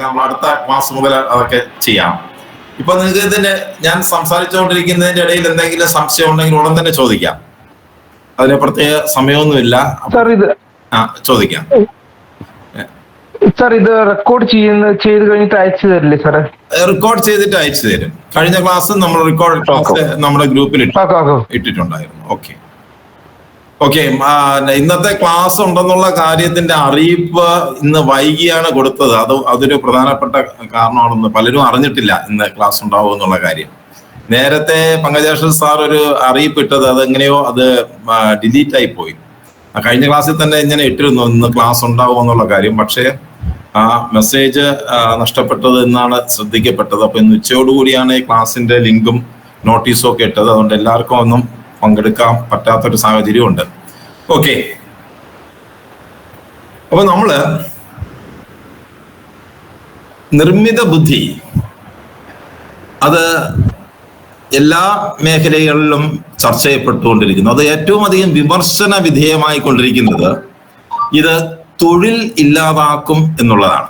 നമ്മൾ അടുത്ത ക്ലാസ് മുതൽ അതൊക്കെ ചെയ്യാം. ഇപ്പൊ നിങ്ങൾക്ക് ഇതിന്റെ ഞാൻ സംസാരിച്ചുകൊണ്ടിരിക്കുന്നതിന്റെ ഇടയിൽ എന്തെങ്കിലും സംശയം ഉണ്ടെങ്കിൽ ഉടൻ തന്നെ ചോദിക്കാം. അതിന് പ്രത്യേക സമയമൊന്നുമില്ല. ചോദിക്കാം. സാർ ഇത് റെക്കോർഡ് ചെയ്ത് കഴിഞ്ഞിട്ട് അയച്ചു തരില്ലേ സാറേ? റെക്കോർഡ് ചെയ്തിട്ട് അയച്ചു തരും. കഴിഞ്ഞ ക്ലാസ് നമ്മൾ റെക്കോർഡ് ക്ലാസ് നമ്മുടെ ഗ്രൂപ്പിൽ ഇട്ടിട്ടുണ്ടായിരുന്നു. ഓക്കെ. ഇന്നത്തെ ക്ലാസ് ഉണ്ടെന്നുള്ള കാര്യത്തിന്റെ അറിയിപ്പ് ഇന്ന് വൈകിയാണ് കൊടുത്തത്. അതൊരു പ്രധാനപ്പെട്ട കാരണമാണെന്ന് പലരും അറിഞ്ഞിട്ടില്ല ഇന്ന് ക്ലാസ് ഉണ്ടാവും എന്നുള്ള കാര്യം. നേരത്തെ പങ്കജേഷൻ സാർ ഒരു അറിയിപ്പ് ഇട്ടത് അതെങ്ങനെയോ അത് ഡിലീറ്റ് ആയി പോയി. കഴിഞ്ഞ ക്ലാസ്സിൽ തന്നെ ഇങ്ങനെ ഇട്ടിരുന്നു ഇന്ന് ക്ലാസ് ഉണ്ടാവും എന്നുള്ള കാര്യം. പക്ഷേ ആ മെസ്സേജ് നഷ്ടപ്പെട്ടത് എന്നാണ് ശ്രദ്ധിക്കപ്പെട്ടത്. അപ്പൊ ഇന്ന് ഉച്ചയോടുകൂടിയാണ് ഈ ക്ലാസ്സിന്റെ ലിങ്കും നോട്ടീസും ഒക്കെ ഇട്ടത്. അതുകൊണ്ട് എല്ലാവർക്കും ഒന്നും പങ്കെടുക്കാൻ പറ്റാത്തൊരു സാഹചര്യം ഉണ്ട്. ഓക്കെ. അപ്പൊ നമ്മള് നിർമ്മിത ബുദ്ധി അത് എല്ലാ മേഖലകളിലും ചർച്ച ചെയ്യപ്പെട്ടുകൊണ്ടിരിക്കുന്നു. അത് ഏറ്റവും അധികം വിമർശന വിധേയമായി കൊണ്ടിരിക്കുന്നത് ഇത് തൊഴിൽ ഇല്ലാതാക്കും എന്നുള്ളതാണ്.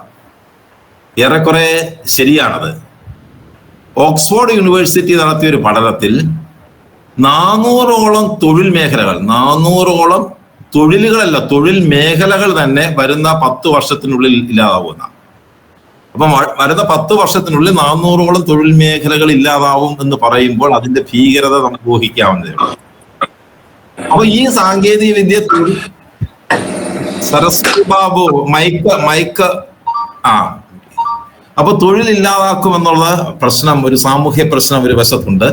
ഏറെക്കുറെ ശരിയാണത്. ഓക്സ്ഫോർഡ് യൂണിവേഴ്സിറ്റി നടത്തിയ ഒരു പഠനത്തിൽ 400ഓളം തൊഴിൽ മേഖലകൾ, 400ഓളം തൊഴിലുകളല്ല തൊഴിൽ മേഖലകൾ തന്നെ വരുന്ന 10 വർഷത്തിനുള്ളിൽ ഇല്ലാതാവുന്ന. അപ്പൊ വരുന്ന 10 വർഷത്തിനുള്ളിൽ 400ഓളം തൊഴിൽ മേഖലകൾ ഇല്ലാതാവും എന്ന് പറയുമ്പോൾ അതിന്റെ ഭീകരത നമുക്ക് ഊഹിക്കാവുന്നതേ ഉള്ളൂ. അപ്പൊ ഈ സാങ്കേതിക വിദ്യ സരസ്വതി ബാബു മൈക്ക് അപ്പൊ തൊഴിൽ ഇല്ലാതാക്കും പ്രശ്നം, ഒരു സാമൂഹ്യ പ്രശ്നം ഒരു വശത്തുണ്ട്.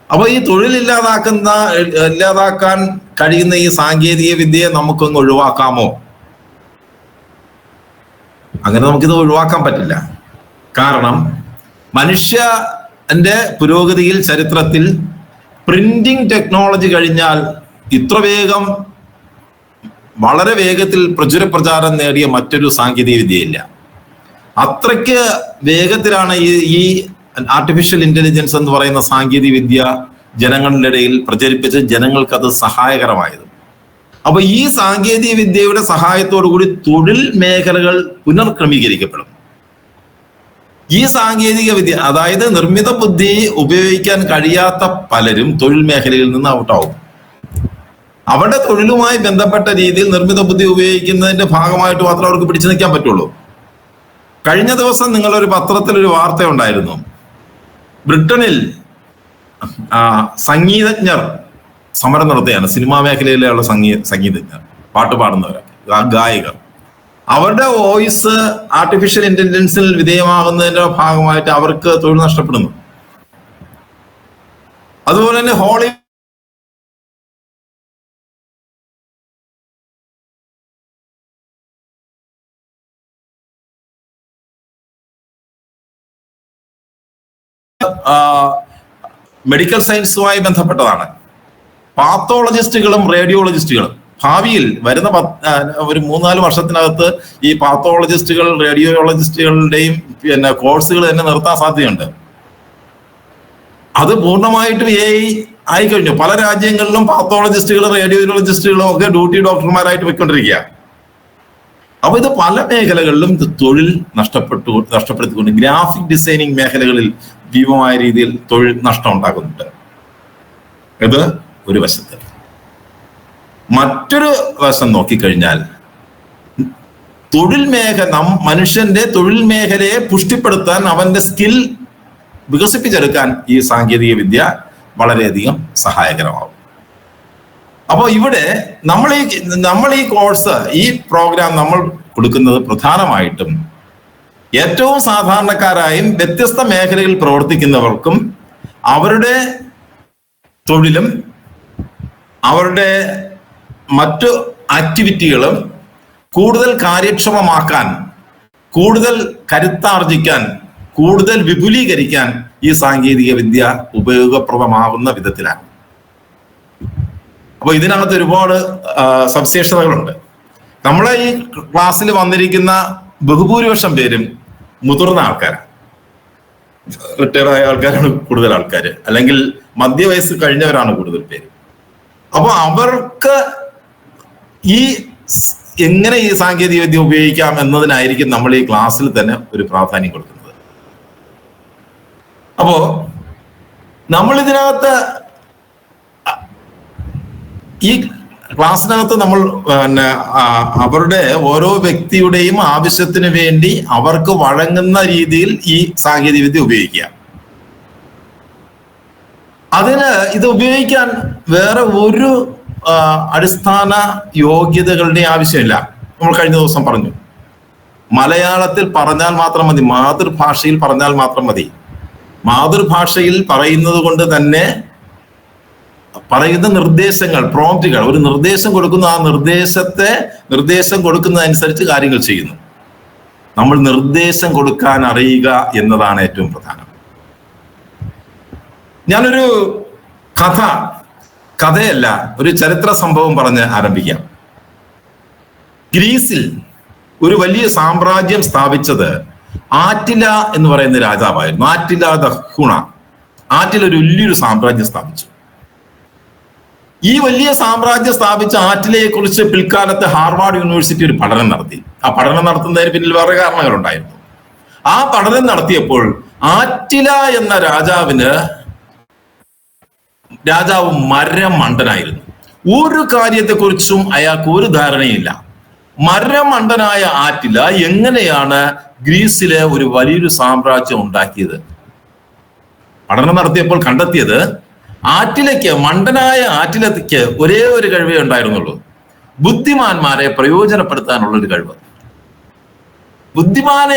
അപ്പൊ ഈ തൊഴിൽ ഇല്ലാതാക്കാൻ കഴിയുന്ന ഈ സാങ്കേതിക വിദ്യയെ നമുക്കൊന്ന് ഒഴിവാക്കാമോ? അങ്ങനെ നമുക്കിത് ഒഴിവാക്കാൻ പറ്റില്ല. കാരണം മനുഷ്യന്റെ പുരോഗതിയിൽ ചരിത്രത്തിൽ പ്രിന്റിംഗ് ടെക്നോളജി കഴിഞ്ഞാൽ ഇത്ര വേഗം വളരെ വേഗത്തിൽ പ്രചാരം നേടിയ മറ്റൊരു സാങ്കേതിക വിദ്യയില്ല. അത്രയ്ക്ക് വേഗത്തിലാണ് ഈ ആർട്ടിഫിഷ്യൽ ഇന്റലിജൻസ് എന്ന് പറയുന്ന സാങ്കേതിക വിദ്യ ജനങ്ങളുടെ ഇടയിൽ പ്രചരിപ്പിച്ച് ജനങ്ങൾക്ക് അത് സഹായകരമായത്. അപ്പൊ ഈ സാങ്കേതിക വിദ്യയുടെ സഹായത്തോടു കൂടി തൊഴിൽ മേഖലകൾ പുനർക്രമീകരിക്കപ്പെടും. ഈ സാങ്കേതിക വിദ്യ അതായത് നിർമ്മിത ബുദ്ധി ഉപയോഗിക്കാൻ കഴിയാത്ത പലരും തൊഴിൽ മേഖലയിൽ നിന്ന് ഔട്ടാവും. അവരുടെ തൊഴിലുമായി ബന്ധപ്പെട്ട രീതിയിൽ നിർമ്മിത ബുദ്ധി ഉപയോഗിക്കുന്നതിന്റെ ഭാഗമായിട്ട് മാത്രമേ അവർക്ക് പിടിച്ചു നിൽക്കാൻ പറ്റുള്ളൂ. കഴിഞ്ഞ ദിവസം നിങ്ങളൊരു പത്രത്തിലൊരു വാർത്ത ഉണ്ടായിരുന്നു. ബ്രിട്ടനിൽ സംഗീതജ്ഞർ സമരം നടത്തുകയാണ്. സിനിമാ മേഖലയിലുള്ള സംഗീതജ്ഞർ, പാട്ട് പാടുന്നവർ, ഗായകർ. അവരുടെ വോയിസ് ആർട്ടിഫിഷ്യൽ ഇന്റലിജൻസിൽ വിധേയമാകുന്നതിന്റെ ഭാഗമായിട്ട് അവർക്ക് തൊഴിൽ നഷ്ടപ്പെടുന്നു. അതുപോലെ തന്നെ ഹോളിവുഡ് മെഡിക്കൽ സയൻസുമായി ബന്ധപ്പെട്ടതാണ്. പാത്തോളജിസ്റ്റുകളും റേഡിയോളജിസ്റ്റുകളും ഭാവിയിൽ വരുന്ന ഒരു 3-4 വർഷത്തിനകത്ത് ഈ പാത്തോളജിസ്റ്റുകൾ റേഡിയോളജിസ്റ്റുകളുടെയും കോഴ്സുകൾ തന്നെ നിർത്താൻ സാധ്യതയുണ്ട്. അത് പൂർണ്ണമായിട്ടും AI ആയി കഴിഞ്ഞു. പല രാജ്യങ്ങളിലും പാത്തോളജിസ്റ്റുകളും റേഡിയോളജിസ്റ്റുകളും ഒക്കെ ഡ്യൂട്ടി ഡോക്ടർമാരായിട്ട് പോയിക്കൊണ്ടിരിക്കുക. അപ്പൊ ഇത് പല മേഖലകളിലും തൊഴിൽ നഷ്ടപ്പെടുത്തിക്കൊണ്ട് ഗ്രാഫിക് ഡിസൈനിങ് മേഖലകളിൽ ഭീമമായ രീതിയിൽ തൊഴിൽ നഷ്ടം ഉണ്ടാകുന്നുണ്ട്. ഇത് ഒരു വശത്ത്. മറ്റൊരു വശം നോക്കിക്കഴിഞ്ഞാൽ മനുഷ്യന്റെ തൊഴിൽ മേഖലയെ പുഷ്ടിപ്പെടുത്താൻ, അവന്റെ സ്കിൽ വികസിപ്പിച്ചെടുക്കാൻ ഈ സാങ്കേതിക വിദ്യ വളരെയധികം സഹായകരമാകും. അപ്പോൾ ഇവിടെ നമ്മൾ ഈ കോഴ്സ്, ഈ പ്രോഗ്രാം നമ്മൾ കൊടുക്കുന്നത് പ്രധാനമായിട്ടും ഏറ്റവും സാധാരണക്കാരായും വ്യത്യസ്ത മേഖലയിൽ പ്രവർത്തിക്കുന്നവർക്കും അവരുടെ തൊഴിലും അവരുടെ മറ്റു ആക്ടിവിറ്റികളും കൂടുതൽ കാര്യക്ഷമമാക്കാൻ, കൂടുതൽ കരുത്താർജിക്കാൻ, കൂടുതൽ വിപുലീകരിക്കാൻ ഈ സാങ്കേതിക വിദ്യ ഉപയോഗപ്രദമാകുന്ന വിധത്തിലാണ്. അപ്പൊ ഇതിനകത്ത് ഒരുപാട് സവിശേഷതകളുണ്ട്. നമ്മളെ ഈ ക്ലാസ്സിൽ വന്നിരിക്കുന്ന ബഹുഭൂരിപക്ഷം പേരും മുതിർന്ന ആൾക്കാരാണ്, റിട്ടയർഡ് ആയ ആൾക്കാരാണ് കൂടുതൽ ആൾക്കാർ, അല്ലെങ്കിൽ മധ്യവയസ്സ് കഴിഞ്ഞവരാണ് കൂടുതൽ പേര്. അപ്പൊ അവർക്ക് ഈ എങ്ങനെ ഈ സാങ്കേതിക വിദ്യ ഉപയോഗിക്കാം എന്നതിനായിരിക്കും നമ്മൾ ഈ ക്ലാസ്സിൽ തന്നെ ഒരു പ്രാധാന്യം കൊടുക്കുന്നത്. അപ്പോ നമ്മൾ ഇതിനകത്ത് ഈ ക്ലാസ്സിനകത്ത് നമ്മൾ അവരുടെ ഓരോ വ്യക്തിയുടെയും ആവശ്യത്തിന് വേണ്ടി അവർക്ക് വഴങ്ങുന്ന രീതിയിൽ ഈ സാങ്കേതിക വിദ്യ ഉപയോഗിക്കുക. അതിന് ഇത് ഉപയോഗിക്കാൻ വേറെ ഒരു അടിസ്ഥാന യോഗ്യതകളുടെ ആവശ്യമില്ല. നമ്മൾ കഴിഞ്ഞ ദിവസം പറഞ്ഞു, മലയാളത്തിൽ പറഞ്ഞാൽ മാത്രം മതി, മാതൃഭാഷയിൽ പറഞ്ഞാൽ മാത്രം മതി. മാതൃഭാഷയിൽ പറയുന്നത് കൊണ്ട് തന്നെ പറയുന്ന നിർദ്ദേശങ്ങൾ, പ്രോംപ്റ്റുകൾ, ഒരു നിർദ്ദേശം കൊടുക്കുന്നു, ആ നിർദ്ദേശം കൊടുക്കുന്നതനുസരിച്ച് കാര്യങ്ങൾ ചെയ്യുന്നു. നമ്മൾ നിർദ്ദേശം കൊടുക്കാൻ അറിയുക എന്നതാണ് ഏറ്റവും പ്രധാനം. ഞാനൊരു കഥയല്ല, ഒരു ചരിത്ര സംഭവം പറഞ്ഞ് ആരംഭിക്കാം. ഗ്രീസിൽ ഒരു വലിയ സാമ്രാജ്യം സ്ഥാപിച്ചത് ആറ്റില എന്ന് പറയുന്ന രാജാവായിരുന്നു. Attila the ഹൂണ. ആറ്റില ഒരു വലിയൊരു സാമ്രാജ്യം സ്ഥാപിച്ചു. ഈ വലിയ സാമ്രാജ്യം സ്ഥാപിച്ച ആറ്റിലയെ കുറിച്ച് പിൽക്കാലത്ത് ഹാർവാർഡ് യൂണിവേഴ്സിറ്റി ഒരു പഠനം നടത്തി. ആ പഠനം നടത്തുന്നതിന് പിന്നിൽ വേറെ കാരണങ്ങളുണ്ടായിരുന്നു. ആ പഠനം നടത്തിയപ്പോൾ ആറ്റില എന്ന രാജാവ് മരമണ്ടനായിരുന്നു. ഒരു കാര്യത്തെക്കുറിച്ചും അയാൾക്ക് ഒരു ധാരണയില്ല. മരമണ്ടനായ ആറ്റില എങ്ങനെയാണ് ഗ്രീസിലെ ഒരു വലിയൊരു സാമ്രാജ്യം ഉണ്ടാക്കിയത്? പഠനം നടത്തിയപ്പോൾ കണ്ടെത്തിയത് മണ്ടനായ ആറ്റിലയ്ക്ക് ഒരേ ഒരു കഴിവേ ഉണ്ടായിരുന്നുള്ളൂ, ബുദ്ധിമാന്മാരെ പ്രയോജനപ്പെടുത്താനുള്ള ഒരു കഴിവ്. ബുദ്ധിമാനെ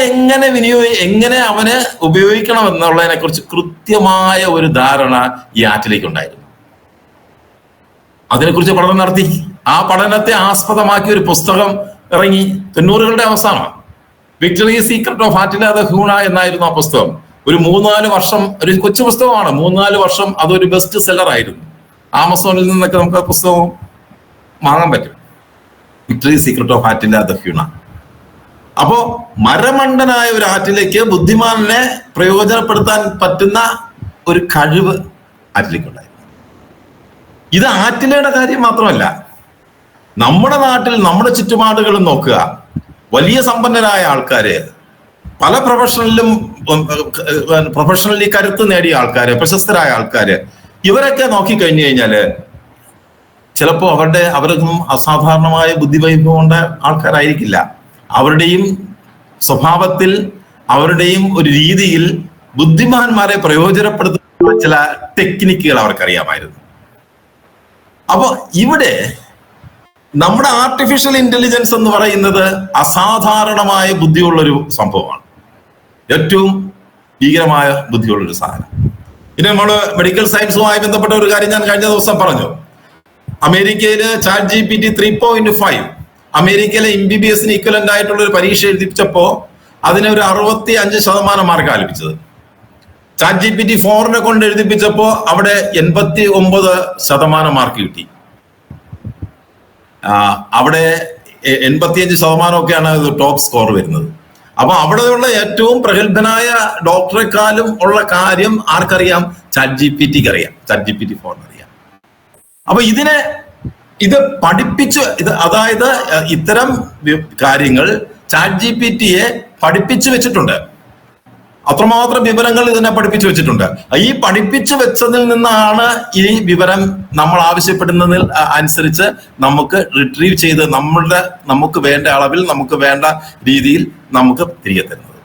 എങ്ങനെ അവന് ഉപയോഗിക്കണം എന്നുള്ളതിനെ കുറിച്ച് കൃത്യമായ ഒരു ധാരണ ഈ ആറ്റിലേക്ക് ഉണ്ടായിരുന്നു. അതിനെക്കുറിച്ച് പഠനം നടത്തി. ആ പഠനത്തെ ആസ്പദമാക്കി ഒരു പുസ്തകം ഇറങ്ങി. 90കളുടെ അവസാനം. Victory secret of Attila the ഹൂണ എന്നായിരുന്നു ആ പുസ്തകം. ഒരു 3-4 വർഷം, ഒരു കൊച്ചു പുസ്തകമാണ്. 3-4 വർഷം അതൊരു ബെസ്റ്റ് സെല്ലർ ആയിരുന്നു. ആമസോണിൽ നിന്നൊക്കെ നമുക്ക് ആ പുസ്തകം വാങ്ങാൻ പറ്റും. Victory secret of Attila the Hun. അപ്പോ മരമണ്ടനായ ഒരു ആറ്റിലേക്ക് ബുദ്ധിമാനെ പ്രയോജനപ്പെടുത്താൻ പറ്റുന്ന ഒരു കഴിവ് ആറ്റിലേക്കുണ്ടായിരുന്നു. ഇത് ആറ്റിലയുടെ കാര്യം മാത്രമല്ല, നമ്മുടെ നാട്ടിൽ നമ്മുടെ ചുറ്റുപാടുകളും നോക്കുക. വലിയ സമ്പന്നരായ ആൾക്കാര്, പല പ്രൊഫഷണലി കരുത്ത് നേടിയ ആൾക്കാര്, പ്രശസ്തരായ ആൾക്കാര്, ഇവരൊക്കെ നോക്കിക്കഴിഞ്ഞു കഴിഞ്ഞാല് ചിലപ്പോ അവർക്കൊന്നും അസാധാരണമായ ബുദ്ധിവൈഭവമുള്ള ആൾക്കാരായിരിക്കില്ല. അവരുടെയും സ്വഭാവത്തിൽ, അവരുടെയും ഒരു രീതിയിൽ ബുദ്ധിമാന്മാരെ പ്രയോജനപ്പെടുത്തുന്ന ചില ടെക്നിക്കുകൾ അവർക്കറിയാമായിരുന്നു. അപ്പൊ ഇവിടെ നമ്മുടെ ആർട്ടിഫിഷ്യൽ ഇന്റലിജൻസ് എന്ന് പറയുന്നത് അസാധാരണമായ ബുദ്ധിയുള്ളൊരു സംഭവമാണ്. ഏറ്റവും ഭീകരമായ ബുദ്ധിയുള്ളൊരു സാധനം. പിന്നെ നമ്മള് മെഡിക്കൽ സയൻസുമായി ബന്ധപ്പെട്ട ഒരു കാര്യം ഞാൻ കഴിഞ്ഞ ദിവസം പറഞ്ഞു. അമേരിക്കയില് ChatGPT 3.5 അമേരിക്കയിലെ MBBS ഇക്വലന്റ് ആയിട്ടുള്ള ഒരു പരീക്ഷ എഴുതിപ്പിച്ചപ്പോ അതിന് ഒരു 65% മാർക്കാണ് ലഭിച്ചത്. ChatGPT 4 കൊണ്ട് എഴുതിപ്പിച്ചപ്പോ അവിടെ 89% മാർക്ക് കിട്ടി. അവിടെ 85%ഒക്കെയാണ് ടോപ്പ് സ്കോർ വരുന്നത്. അപ്പൊ അവിടെയുള്ള ഏറ്റവും പ്രഗത്ഭനായ ഡോക്ടറെക്കാളും ഉള്ള കാര്യം ആർക്കറിയാം? ChatGPTക്ക് അറിയാം, ChatGPT 4 അറിയാം. അപ്പൊ ഇത് പഠിപ്പിച്ചു, അതായത് ഇത്തരം കാര്യങ്ങൾ ChatGPTയെ പഠിപ്പിച്ചു വെച്ചിട്ടുണ്ട്. അത്രമാത്രം വിവരങ്ങൾ ഇതിനെ പഠിപ്പിച്ചു വെച്ചിട്ടുണ്ട്. ഈ പഠിപ്പിച്ചു വെച്ചതിൽ നിന്നാണ് ഈ വിവരം നമ്മൾ ആവശ്യപ്പെടുന്നതിൽ അനുസരിച്ച് നമുക്ക് റിട്രീവ് ചെയ്ത് നമുക്ക് വേണ്ട അളവിൽ, നമുക്ക് വേണ്ട രീതിയിൽ നമുക്ക് തിരികെ തരുന്നത്.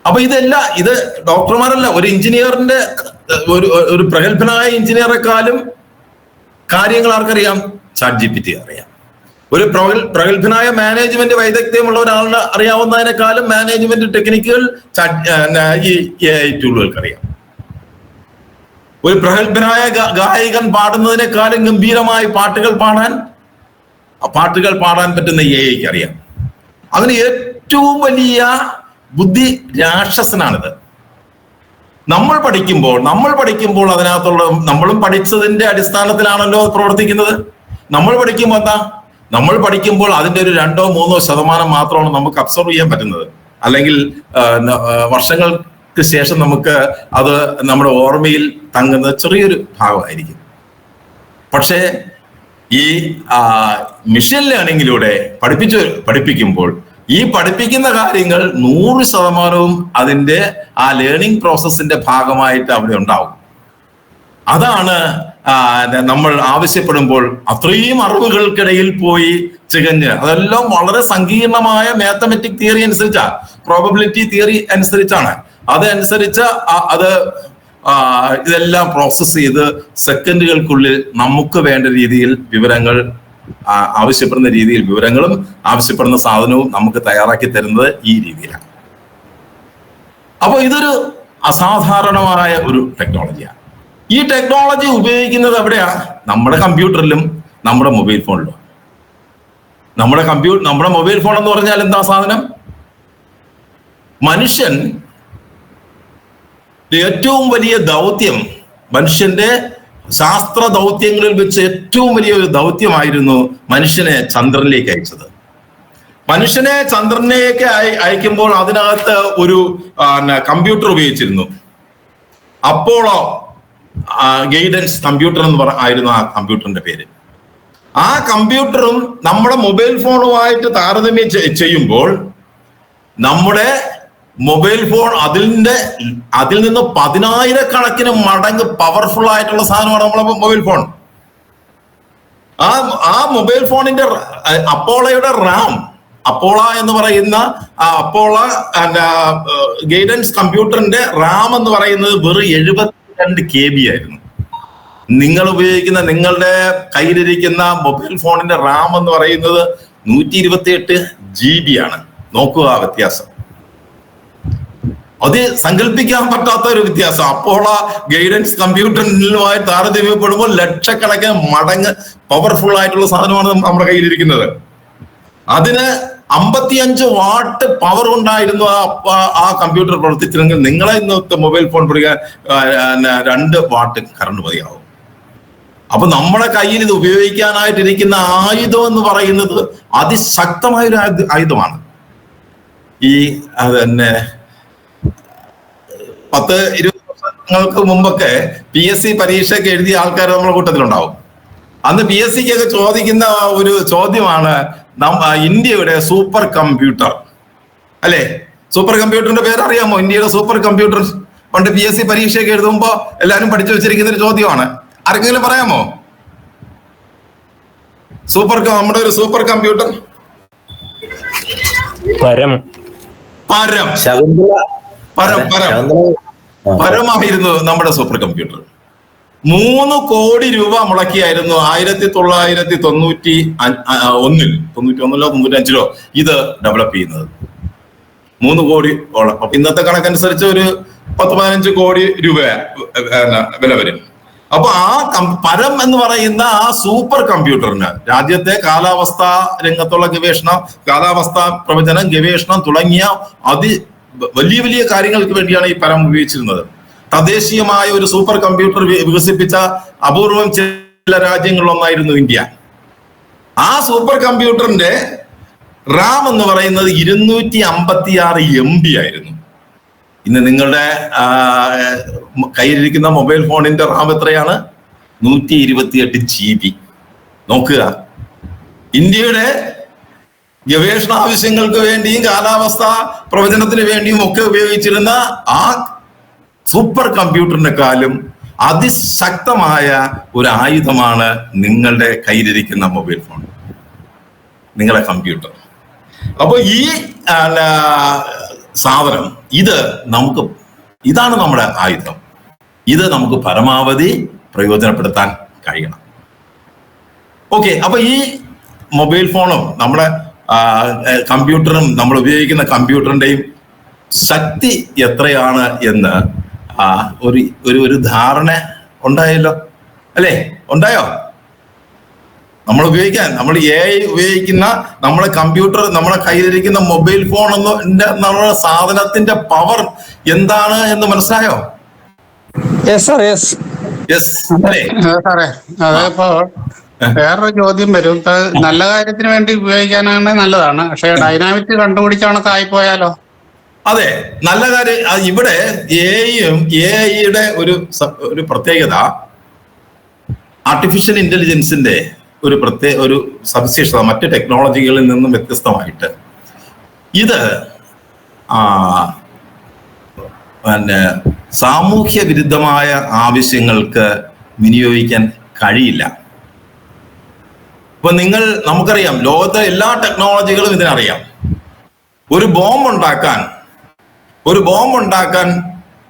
അപ്പൊ ഇത് ഡോക്ടർമാരല്ല, ഒരു എഞ്ചിനീയറിന്റെ ഒരു പ്രഗത്ഭനായ എഞ്ചിനീയറെക്കാളും കാര്യങ്ങൾ ആർക്കറിയാം? ChatGPT അറിയാം. ഒരു പ്രഗത്ഭനായ മാനേജ്മെന്റ് വൈദഗ്ധ്യമുള്ള ഒരാളിന് അറിയാവുന്നതിനേക്കാളും മാനേജ്മെന്റ് ടെക്നിക്കുകൾ ഈ AI ടൂളുകൾക്ക് അറിയാം. ഒരു പ്രഗത്ഭനായ ഗായകൻ പാടുന്നതിനേക്കാളും ഗംഭീരമായി പാട്ടുകൾ പാടാൻ പറ്റുന്ന AIക്ക് അറിയാം. അതിന് ഏറ്റവും വലിയ ബുദ്ധി രാക്ഷസനാണിത്. നമ്മൾ പഠിക്കുമ്പോൾ അതിനകത്തുള്ള നമ്മളും പഠിച്ചതിന്റെ അടിസ്ഥാനത്തിലാണല്ലോ പ്രവർത്തിക്കുന്നത്. നമ്മൾ പഠിക്കുമ്പോൾ അതിന്റെ ഒരു 2-3% മാത്രമാണ് നമുക്ക് അബ്സോർവ് ചെയ്യാൻ പറ്റുന്നത്. അല്ലെങ്കിൽ വർഷങ്ങൾക്ക് ശേഷം നമുക്ക് അത് നമ്മുടെ ഓർമ്മയിൽ തങ്ങുന്ന ചെറിയൊരു ഭാഗമായിരിക്കും. പക്ഷേ ഈ മെഷീൻ ലേണിങ്ങിലൂടെ പഠിപ്പിക്കുമ്പോൾ ഈ പഠിപ്പിക്കുന്ന കാര്യങ്ങൾ 100% അതിന്റെ ആ ലേണിംഗ് പ്രോസസ്സിന്റെ ഭാഗമായിട്ട് അവിടെ ഉണ്ടാവും. അതാണ് നമ്മൾ ആവശ്യപ്പെടുമ്പോൾ അത്രയും അറിവുകൾക്കിടയിൽ പോയി ചികഞ്ഞ്, അതെല്ലാം വളരെ സങ്കീർണമായ മാത്തമെറ്റിക് തിയറി അനുസരിച്ചാണ്, പ്രോബബിലിറ്റി തിയറി അനുസരിച്ചാണ്. അതനുസരിച്ച് ഇതെല്ലാം പ്രോസസ്സ് ചെയ്ത് സെക്കൻഡുകൾക്കുള്ളിൽ നമുക്ക് വേണ്ട രീതിയിൽ വിവരങ്ങൾ, ആവശ്യപ്പെടുന്ന രീതിയിൽ വിവരങ്ങളും ആവശ്യപ്പെടുന്ന സാധനവും നമുക്ക് തയ്യാറാക്കി തരുന്നത് ഈ രീതിയിലാണ്. അപ്പോൾ ഇതൊരു അസാധാരണമായ ഒരു ടെക്നോളജിയാണ്. ഈ ടെക്നോളജി ഉപയോഗിക്കുന്നത് എവിടെയാ? നമ്മുടെ കമ്പ്യൂട്ടറിലും നമ്മുടെ മൊബൈൽ ഫോണിലും. നമ്മുടെ മൊബൈൽ ഫോൺ എന്ന് പറഞ്ഞാൽ എന്താ സാധനം? മനുഷ്യൻ ഏറ്റവും വലിയ ദൗത്യം, മനുഷ്യന്റെ ശാസ്ത്ര ദൗത്യങ്ങളിൽ വെച്ച് ഏറ്റവും വലിയ ഒരു ദൗത്യമായിരുന്നു മനുഷ്യനെ ചന്ദ്രനിലേക്ക് അയച്ചത്. മനുഷ്യനെ ചന്ദ്രനിലേക്ക് അയക്കുമ്പോൾ അതിനകത്ത് ഒരു കമ്പ്യൂട്ടർ ഉപയോഗിച്ചിരുന്നു. അപ്പോളോ ഗൈഡൻസ് കമ്പ്യൂട്ടർ എന്ന് ആയിരുന്നു ആ കമ്പ്യൂട്ടറിന്റെ പേര്. ആ കമ്പ്യൂട്ടറും നമ്മുടെ മൊബൈൽ ഫോണുമായിട്ട് താരതമ്യം ചെയ്യുമ്പോൾ നമ്മുടെ മൊബൈൽ ഫോൺ അതിൽ നിന്ന് 10,000-കണക്കിന് മടങ്ങ് പവർഫുൾ ആയിട്ടുള്ള സാധനമാണ് നമ്മളെ മൊബൈൽ ഫോൺ. ആ മൊബൈൽ ഫോണിന്റെ അപ്പോളയുടെ റാം, അപ്പോള എന്ന് പറയുന്ന അപ്പോള ഗൈഡൻസ് കമ്പ്യൂട്ടറിന്റെ റാം എന്ന് പറയുന്നത് വെറും 72 KB ആയിരുന്നു. നിങ്ങൾ ഉപയോഗിക്കുന്ന, നിങ്ങളുടെ കയ്യിലിരിക്കുന്ന മൊബൈൽ ഫോണിന്റെ റാം എന്ന് പറയുന്നത് 128 GB ആണ്. നോക്കുക ആ വ്യത്യാസം. അത് സങ്കല്പിക്കാൻ പറ്റാത്ത ഒരു വ്യത്യാസം. അപ്പോൾ ഗൈഡൻസ് കമ്പ്യൂട്ടറിനുമായി താരതമ്യപ്പെടുമ്പോൾ ലക്ഷക്കണക്കിന് മടങ്ങ് പവർഫുൾ ആയിട്ടുള്ള സാധനമാണ് നമ്മുടെ കയ്യിലിരിക്കുന്നത്. അതിന് 55 വാട്ട് പവർ ഉണ്ടായിരുന്നു ആ കമ്പ്യൂട്ടർ പ്രവർത്തിച്ചിരുന്നെങ്കിൽ നിങ്ങളെ ഇന്നത്തെ മൊബൈൽ ഫോൺ പിടിക്കാൻ 2 വാട്ട് കറണ്ട് മതിയാവും. അപ്പൊ നമ്മുടെ കയ്യിൽ ഇത് ഉപയോഗിക്കാനായിട്ടിരിക്കുന്ന ആയുധം എന്ന് പറയുന്നത് അതിശക്തമായ ഒരു ആയുധമാണ്. ഈ തന്നെ 10-20 വർഷങ്ങൾക്ക് മുമ്പൊക്കെ PSC പരീക്ഷയ്ക്ക് എഴുതിയ ആൾക്കാർ നമ്മുടെ കൂട്ടത്തിലുണ്ടാവും. അന്ന് PSCക്കൊക്കെ ചോദിക്കുന്ന ഒരു ചോദ്യമാണ് ഇന്ത്യയുടെ സൂപ്പർ കമ്പ്യൂട്ടർ, അല്ലെ? സൂപ്പർ കമ്പ്യൂട്ടറിന്റെ പേര് അറിയാമോ? ഇന്ത്യയുടെ സൂപ്പർ കമ്പ്യൂട്ടർ പണ്ട് PSC പരീക്ഷയൊക്കെ എഴുതുമ്പോ എല്ലാവരും പഠിച്ചു വെച്ചിരിക്കുന്ന ഒരു ചോദ്യമാണ്. ആർക്കെങ്കിലും പറയാമോ? നമ്മുടെ ഒരു സൂപ്പർ കമ്പ്യൂട്ടർ പരമായിരുന്നു നമ്മുടെ സൂപ്പർ കമ്പ്യൂട്ടർ. 3 കോടി രൂപ മുടക്കിയായിരുന്നു 1991-95 ഇത് ഡെവലപ്പ് ചെയ്യുന്നത്. 3 കോടിയോളം. അപ്പൊ ഇന്നത്തെ കണക്കനുസരിച്ച് ഒരു 10-15 കോടി രൂപ വില വരും. അപ്പൊ ആ പരം എന്ന് പറയുന്ന ആ സൂപ്പർ കമ്പ്യൂട്ടറിന് രാജ്യത്തെ കാലാവസ്ഥാ രംഗത്തുള്ള ഗവേഷണം, കാലാവസ്ഥാ പ്രവചനം, ഗവേഷണം തുടങ്ങിയ വലിയ വലിയ കാര്യങ്ങൾക്ക് വേണ്ടിയാണ് ഈ പരം ഉപയോഗിച്ചിരുന്നത്. തദ്ദേശീയമായ ഒരു സൂപ്പർ കമ്പ്യൂട്ടർ വികസിപ്പിച്ച അപൂർവം ചില രാജ്യങ്ങളിലൊന്നായിരുന്നു ഇന്ത്യ. ആ സൂപ്പർ കമ്പ്യൂട്ടറിന്റെ റാം എന്ന് പറയുന്നത് 256 MB ആയിരുന്നു. ഇന്ന് നിങ്ങളുടെ കയ്യിലിരിക്കുന്ന മൊബൈൽ ഫോണിന്റെ റാം എത്രയാണ്? 128 GB. നോക്കുക, ഇന്ത്യയുടെ ഗവേഷണ ആവശ്യങ്ങൾക്ക് വേണ്ടിയും കാലാവസ്ഥ പ്രവചനത്തിന് വേണ്ടിയും ഒക്കെ ഉപയോഗിച്ചിരുന്ന ആ സൂപ്പർ കമ്പ്യൂട്ടറിനെക്കാളും അതിശക്തമായ ഒരു ആയുധമാണ് നിങ്ങളുടെ കയ്യിലിരിക്കുന്ന മൊബൈൽ ഫോൺ, നിങ്ങളുടെ കമ്പ്യൂട്ടർ. അപ്പൊ ഈ സാധനം ഇതാണ് നമ്മുടെ ആയുധം. ഇത് നമുക്ക് പരമാവധി പ്രയോജനപ്പെടുത്താൻ കഴിയണം. ഓക്കെ, അപ്പൊ ഈ മൊബൈൽ ഫോണും നമ്മുടെ കമ്പ്യൂട്ടറും, നമ്മൾ ഉപയോഗിക്കുന്ന കമ്പ്യൂട്ടറിന്റെയും ശക്തി എത്രയാണ് എന്ന് ഒരു ധാരണ ഉണ്ടായല്ലോ, അല്ലേ? ഉണ്ടായോ? നമ്മൾ AI ഉപയോഗിക്കുന്ന നമ്മുടെ കമ്പ്യൂട്ടർ, നമ്മുടെ കയ്യിലിരിക്കുന്ന മൊബൈൽ ഫോൺ നമ്മുടെ സാധനത്തിന്റെ പവർ എന്താണ് എന്ന് മനസ്സിലായോ? അതിപ്പോ വേറൊരു ചോദ്യം വരും. ഇപ്പൊ നല്ല കാര്യത്തിന് വേണ്ടി ഉപയോഗിക്കാനാണ് നല്ലതാണ്, പക്ഷെ ഡൈനാമിക്സ് കണ്ടുപിടിച്ച കണക്കായിപ്പോയാലോ? അതെ, നല്ല കാര്യം. ഇവിടെ AI-യുടെ ഒരു പ്രത്യേകത, ആർട്ടിഫിഷ്യൽ ഇന്റലിജൻസിന്റെ ഒരു സവിശേഷത മറ്റ് ടെക്നോളജികളിൽ നിന്നും വ്യത്യസ്തമായിട്ട് ഇത് പിന്നെ സാമൂഹ്യ വിരുദ്ധമായ ആവശ്യങ്ങൾക്ക് വിനിയോഗിക്കാൻ കഴിയില്ല. ഇപ്പൊ നമുക്കറിയാം, ലോകത്തെ എല്ലാ ടെക്നോളജികളും ഇതിനറിയാം. ഒരു ബോംബ് ഉണ്ടാക്കാൻ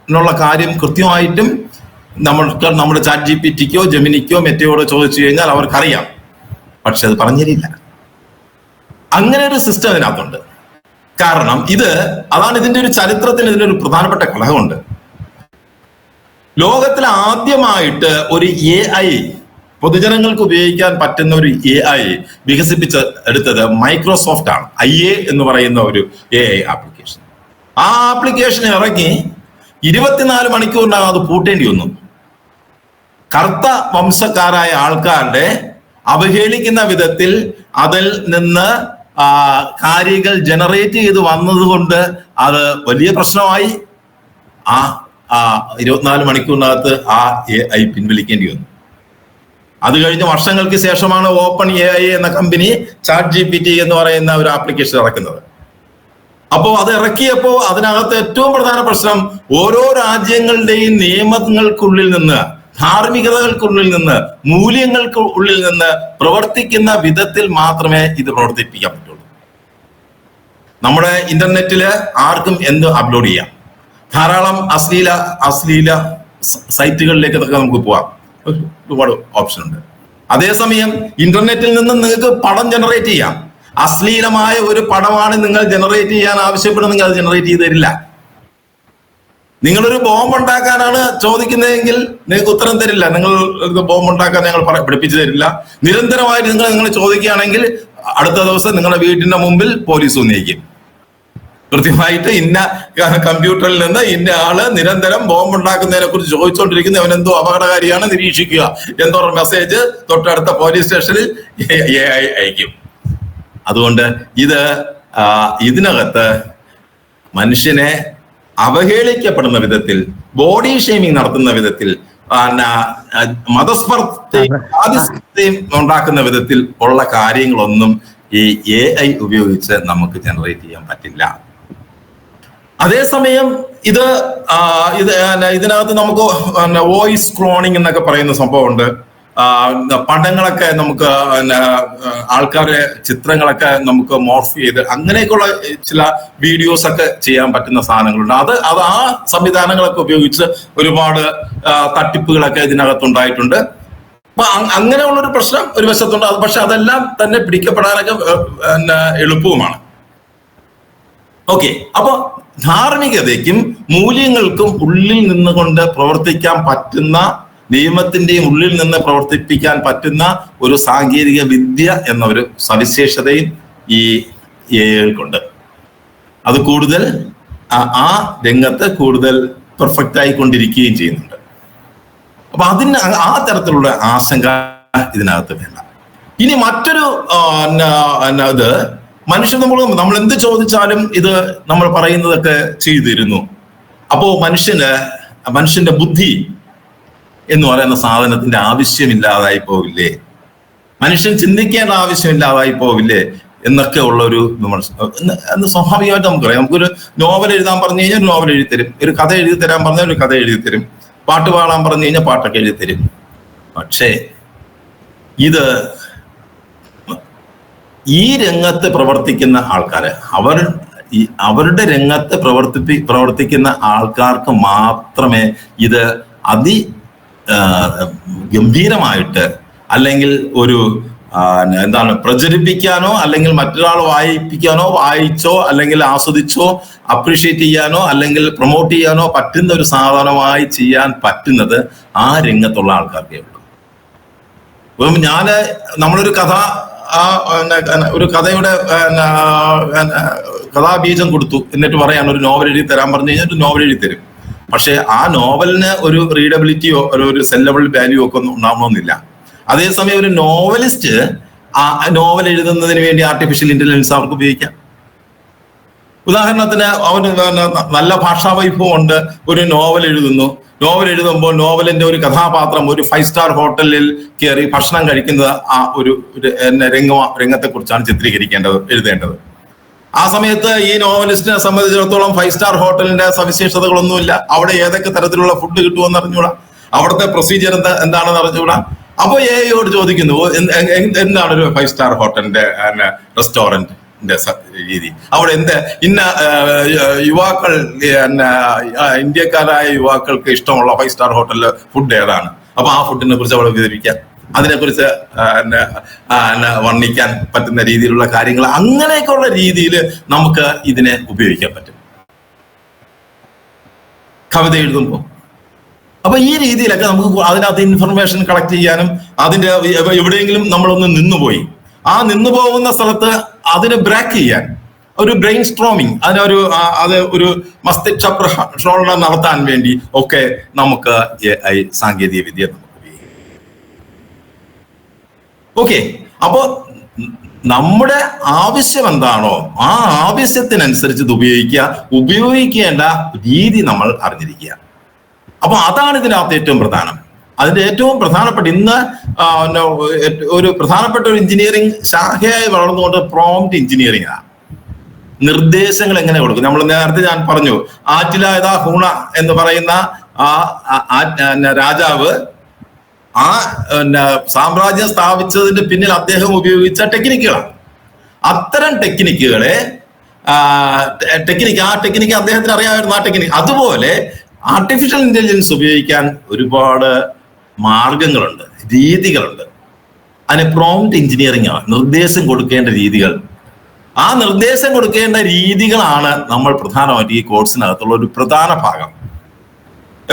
എന്നുള്ള കാര്യം കൃത്യമായിട്ടും നമ്മുടെ ചാറ്റ് ജിപിടിക്കോ ജെമിനിക്കോ മെറ്റയോടോ ചോദിച്ചു കഴിഞ്ഞാൽ അവർക്കറിയാം. പക്ഷെ അത് പറഞ്ഞില്ല. അങ്ങനെ ഒരു സിസ്റ്റം അതിനകത്തുണ്ട്. കാരണം അതാണ് ഇതിന്റെ ഒരു ചരിത്രത്തിന് ഇതിനൊരു പ്രധാനപ്പെട്ട ഘടകമുണ്ട്. ലോകത്തിൽ ആദ്യമായിട്ട് ഒരു AI, പൊതുജനങ്ങൾക്ക് ഉപയോഗിക്കാൻ പറ്റുന്ന ഒരു AI വികസിപ്പിച്ചെടുത്തത് മൈക്രോസോഫ്റ്റ് ആണ്. IA എന്ന് പറയുന്ന ഒരു AI ആപ്ലിക്കേഷൻ. ആ ആപ്ലിക്കേഷൻ ഇറങ്ങി 24 മണിക്കൂറിനകം അത് പൂട്ടേണ്ടി വന്നു. കറുത്ത വംശക്കാരായ ആൾക്കാരുടെ അവഹേളിക്കുന്ന വിധത്തിൽ അതിൽ നിന്ന് കാര്യങ്ങൾ ജനറേറ്റ് ചെയ്ത് വന്നതുകൊണ്ട് അത് വലിയ പ്രശ്നമായി. 24 മണിക്കൂറിനകത്ത് ആ AI പിൻവലിക്കേണ്ടി വന്നു. അത് കഴിഞ്ഞ് വർഷങ്ങൾക്ക് ശേഷമാണ് ഓപ്പൺ AI എന്ന കമ്പനി ചാറ്റ് GPT എന്ന് പറയുന്ന ഒരു ആപ്ലിക്കേഷൻ ഇറക്കുന്നത്. അപ്പോൾ അത് ഇറക്കിയപ്പോൾ അതിനകത്ത് ഏറ്റവും പ്രധാന പ്രശ്നം, ഓരോ രാജ്യങ്ങളുടെയും നിയമങ്ങൾക്കുള്ളിൽ നിന്ന്, ധാർമ്മികതകൾക്കുള്ളിൽ നിന്ന്, മൂല്യങ്ങൾക്ക് ഉള്ളിൽ നിന്ന് പ്രവർത്തിക്കുന്ന വിധത്തിൽ മാത്രമേ ഇത് പ്രവർത്തിപ്പിക്കാൻ പറ്റുള്ളൂ. നമ്മുടെ ഇന്റർനെറ്റില് ആർക്കും എന്ത് അപ്ലോഡ് ചെയ്യാം. ധാരാളം അശ്ലീല സൈറ്റുകളിലേക്ക് നമുക്ക് പോവാം. ഒരുപാട് ഓപ്ഷൻ ഉണ്ട്. അതേസമയം ഇന്റർനെറ്റിൽ നിന്ന് നിങ്ങൾക്ക് പടം ജനറേറ്റ് ചെയ്യാം. അശ്ലീലമായ ഒരു പടമാണ് നിങ്ങൾ ജനറേറ്റ് ചെയ്യാൻ ആവശ്യപ്പെടുന്നെങ്കിൽ അത് ജനറേറ്റ് ചെയ്ത് തരില്ല. നിങ്ങളൊരു ബോംബ് ഉണ്ടാക്കാനാണ് ചോദിക്കുന്നതെങ്കിൽ നിങ്ങൾക്ക് ഉത്തരം തരില്ല. നിങ്ങൾ ബോംബ് ഉണ്ടാക്കാൻ ഞങ്ങൾ പഠിപ്പിച്ചു തരില്ല. നിരന്തരമായിട്ട് നിങ്ങൾ ചോദിക്കുകയാണെങ്കിൽ അടുത്ത ദിവസം നിങ്ങളുടെ വീടിന്റെ മുമ്പിൽ പോലീസ് ഉന്നയിക്കും. കൃത്യമായിട്ട് ഇന്ന കമ്പ്യൂട്ടറിൽ നിന്ന് ഇന്ന ആള് നിരന്തരം ബോംബ് ഉണ്ടാക്കുന്നതിനെ കുറിച്ച് ചോദിച്ചുകൊണ്ടിരിക്കുന്ന അവനെന്തോ അപകടകാരിയാണ്, നിരീക്ഷിക്കുക എന്തോ മെസ്സേജ് തൊട്ടടുത്ത പോലീസ് സ്റ്റേഷനിൽ AI അയക്കും. അതുകൊണ്ട് ഇതിനകത്ത് മനുഷ്യനെ അവഹേളിക്കപ്പെടുന്ന വിധത്തിൽ, ബോഡി ഷെയ്മിങ് നടത്തുന്ന വിധത്തിൽ, മതസ്പർദ്ധയും ഉണ്ടാക്കുന്ന വിധത്തിൽ ഉള്ള കാര്യങ്ങളൊന്നും ഈ AI ഉപയോഗിച്ച് നമുക്ക് ജനറേറ്റ് ചെയ്യാൻ പറ്റില്ല. അതേസമയം ഇതിനകത്ത് നമുക്ക് വോയിസ് ക്ലോണിങ് എന്നൊക്കെ പറയുന്ന സംഭവമുണ്ട്. പടങ്ങളൊക്കെ നമുക്ക് ആൾക്കാരുടെ ചിത്രങ്ങളൊക്കെ നമുക്ക് മോർഫ് ചെയ്ത് അങ്ങനെയൊക്കെയുള്ള ചില വീഡിയോസ് ഒക്കെ ചെയ്യാൻ പറ്റുന്ന സാധനങ്ങളുണ്ട്. അത് ആ സംവിധാനങ്ങളൊക്കെ ഉപയോഗിച്ച് ഒരുപാട് തട്ടിപ്പുകളൊക്കെ ഇതിനകത്തുണ്ടായിട്ടുണ്ട്. അപ്പൊ അങ്ങനെയുള്ളൊരു പ്രശ്നം ഒരു വശത്തുണ്ട്. പക്ഷെ അതെല്ലാം തന്നെ പിടിക്കപ്പെടാനൊക്കെ എളുപ്പവുമാണ്. ഓക്കെ, അപ്പൊ ധാർമ്മികതയ്ക്കും മൂല്യങ്ങൾക്കും ഉള്ളിൽ നിന്നുകൊണ്ട് പ്രവർത്തിക്കാൻ പറ്റുന്ന, നിയമത്തിന്റെയും ഉള്ളിൽ നിന്ന് പ്രവർത്തിപ്പിക്കാൻ പറ്റുന്ന ഒരു സാങ്കേതിക വിദ്യ എന്ന ഒരു സവിശേഷതയും ഈ AI-കൾക്കുണ്ട്. അത് കൂടുതൽ ആ രംഗത്ത് കൂടുതൽ പെർഫെക്റ്റ് ആയിക്കൊണ്ടിരിക്കുകയും ചെയ്യുന്നുണ്ട്. അപ്പൊ ആ തരത്തിലുള്ള ആശങ്ക ഇതിനകത്ത് വേണ്ട. ഇനി മറ്റൊരു ഇത്, മനുഷ്യൻ നമ്മൾ എന്ത് ചോദിച്ചാലും ഇത് നമ്മൾ പറയുന്നതൊക്കെ ചെയ്തിരുന്നു. അപ്പോ മനുഷ്യന്റെ ബുദ്ധി എന്ന് പറയുന്ന സാധനത്തിന്റെ ആവശ്യമില്ലാതായി പോവില്ലേ, മനുഷ്യൻ ചിന്തിക്കേണ്ട ആവശ്യമില്ലാതായി പോവില്ലേ എന്നൊക്കെ ഉള്ള ഒരു സ്വാഭാവികമായിട്ട് നമുക്കറിയാം. നമുക്കൊരു നോവൽ എഴുതാൻ പറഞ്ഞു കഴിഞ്ഞാൽ നോവൽ എഴുതി തരും, ഒരു കഥ എഴുതി തരാൻ പറഞ്ഞാൽ ഒരു കഥ എഴുതി തരും, പാട്ട് പാടാൻ പറഞ്ഞു കഴിഞ്ഞാൽ പാട്ടൊക്കെ എഴുതി തരും. പക്ഷേ ഈ രംഗത്ത് പ്രവർത്തിക്കുന്ന ആൾക്കാര്, അവരുടെ രംഗത്ത് പ്രവർത്തിക്കുന്ന ആൾക്കാർക്ക് മാത്രമേ ഇത് ഗംഭീരമായിട്ട് അല്ലെങ്കിൽ ഒരു പ്രചരിപ്പിക്കാനോ അല്ലെങ്കിൽ മറ്റൊരാൾ വായിപ്പിക്കാനോ, വായിച്ചോ അല്ലെങ്കിൽ ആസ്വദിച്ചോ അപ്രീഷിയേറ്റ് ചെയ്യാനോ അല്ലെങ്കിൽ പ്രൊമോട്ട് ചെയ്യാനോ പറ്റുന്ന ഒരു സാധനമായി ചെയ്യാൻ പറ്റുന്നത് ആ രംഗത്തുള്ള ആൾക്കാർക്കേ ഉള്ളൂ. ഇപ്പം നമ്മളൊരു ഒരു കഥയുടെ കഥാബീജം കൊടുത്തു, എന്നിട്ട് പറയാൻ ഒരു നോവൽ എഴുതി തരാൻ പറഞ്ഞു കഴിഞ്ഞാൽ ഒരു നോവൽ എഴുതി തരും. പക്ഷെ ആ നോവലിന് ഒരു റീഡബിലിറ്റിയോ ഒരു സെല്ലബിൾ വാല്യൂ ഒക്കെ ഒന്നും ഉണ്ടാവണമെന്നില്ല. അതേസമയം ഒരു നോവലിസ്റ്റ് ആ നോവൽ എഴുതുന്നതിന് വേണ്ടി ആർട്ടിഫിഷ്യൽ ഇന്റലിജൻസ് അവർക്ക് ഉപയോഗിക്കാം. ഉദാഹരണത്തിന് അവന് നല്ല ഭാഷാ വൈഭവം ഉണ്ട്, ഒരു നോവൽ എഴുതുന്നു. നോവൽ എഴുതുമ്പോൾ നോവലിന്റെ ഒരു കഥാപാത്രം ഒരു 5 സ്റ്റാർ ഹോട്ടലിൽ കയറി ഭക്ഷണം കഴിക്കുന്നത് ആ ഒരു രംഗത്തെ കുറിച്ചാണ് എഴുതേണ്ടത്. ആ സമയത്ത് ഈ നോവലിസ്റ്റിനെ സംബന്ധിച്ചിടത്തോളം 5 സ്റ്റാർ ഹോട്ടലിന്റെ സവിശേഷതകളൊന്നുമില്ല. അവിടെ ഏതൊക്കെ തരത്തിലുള്ള ഫുഡ് കിട്ടുമെന്ന് അറിഞ്ഞൂടാ, അവിടുത്തെ പ്രൊസീജിയർ എന്താണെന്ന് അറിഞ്ഞൂടാ. അപ്പൊ എയോട് ചോദിക്കുന്നു എന്താണ് ഒരു 5 സ്റ്റാർ ഹോട്ടലിന്റെ റെസ്റ്റോറന്റിന്റെ രീതി, അവിടെ ഇന്ന യുവാക്കൾ ഇന്ത്യക്കാരായ യുവാക്കൾക്ക് ഇഷ്ടമുള്ള 5 സ്റ്റാർ ഹോട്ടലിലെ ഫുഡ് ഏതാണ്, അപ്പൊ ആ ഫുഡിനെ കുറിച്ച് അവിടെ വിവരിക്കാം, അതിനെക്കുറിച്ച് വർണ്ണിക്കാൻ പറ്റുന്ന രീതിയിലുള്ള കാര്യങ്ങൾ, അങ്ങനെയൊക്കെയുള്ള രീതിയിൽ നമുക്ക് ഇതിനെ ഉപയോഗിക്കാൻ പറ്റും കവിത എഴുതുമ്പോൾ. അപ്പൊ ഈ രീതിയിലൊക്കെ നമുക്ക് അതിനകത്ത് ഇൻഫർമേഷൻ കളക്ട് ചെയ്യാനും, അതിന്റെ എവിടെയെങ്കിലും നമ്മളൊന്ന് നിന്നുപോയി ആ നിന്നു പോകുന്ന സ്ഥലത്ത് അതിനെ ബ്രേക്ക് ചെയ്യാൻ ഒരു ബ്രെയിൻ സ്ട്രോമിങ്, അത് ഒരു മസ്തിഷ്ക പ്രക്ഷോഭനം നടത്താൻ വേണ്ടി ഒക്കെ നമുക്ക് AI സാങ്കേതിക വിദ്യ നമുക്ക് ഉപയോഗിക്കാം. ഓക്കെ, അപ്പോ നമ്മുടെ ആവശ്യം എന്താണോ ആ ആവശ്യത്തിനനുസരിച്ച് ഇത് ഉപയോഗിക്കേണ്ട രീതി നമ്മൾ അറിഞ്ഞിരിക്കുക. അപ്പൊ അതാണ് ഇതിനകത്ത് ഏറ്റവും പ്രധാനം. അതിന്റെ ഏറ്റവും പ്രധാനപ്പെട്ട ഇന്ന് ഒരു പ്രധാനപ്പെട്ട ഒരു എഞ്ചിനീയറിംഗ് ശാഖയായി വളർന്നുകൊണ്ട് പ്രോംപ്റ്റ് എഞ്ചിനീയറിംഗ് ആണ്. നിർദ്ദേശങ്ങൾ എങ്ങനെ കൊടുക്കും? നമ്മൾ നേരത്തെ ഞാൻ പറഞ്ഞു, ആറ്റിലായത ഹൂണ എന്ന് പറയുന്ന രാജാവ് ആ സാമ്രാജ്യം സ്ഥാപിച്ചതിന്റെ പിന്നിൽ അദ്ദേഹം ഉപയോഗിച്ച ടെക്നിക്കുകളാണ്. അത്തരം ടെക്നിക്കുകളെ ആ ടെക്നിക്ക് അദ്ദേഹത്തിന് അറിയാമായിരുന്നു. ആ ടെക്നിക്ക് അതുപോലെ ആർട്ടിഫിഷ്യൽ ഇന്റലിജൻസ് ഉപയോഗിക്കാൻ ഒരുപാട് മാർഗങ്ങളുണ്ട്, രീതികളുണ്ട്. അതിന് പ്രോംപ്റ്റ് എഞ്ചിനീയറിംഗ് ആണ്, നിർദ്ദേശം കൊടുക്കേണ്ട രീതികൾ. ആ നിർദ്ദേശം കൊടുക്കേണ്ട രീതികളാണ് നമ്മൾ പ്രധാനമായിട്ട് ഈ കോഴ്സിനകത്തുള്ള ഒരു പ്രധാന ഭാഗം.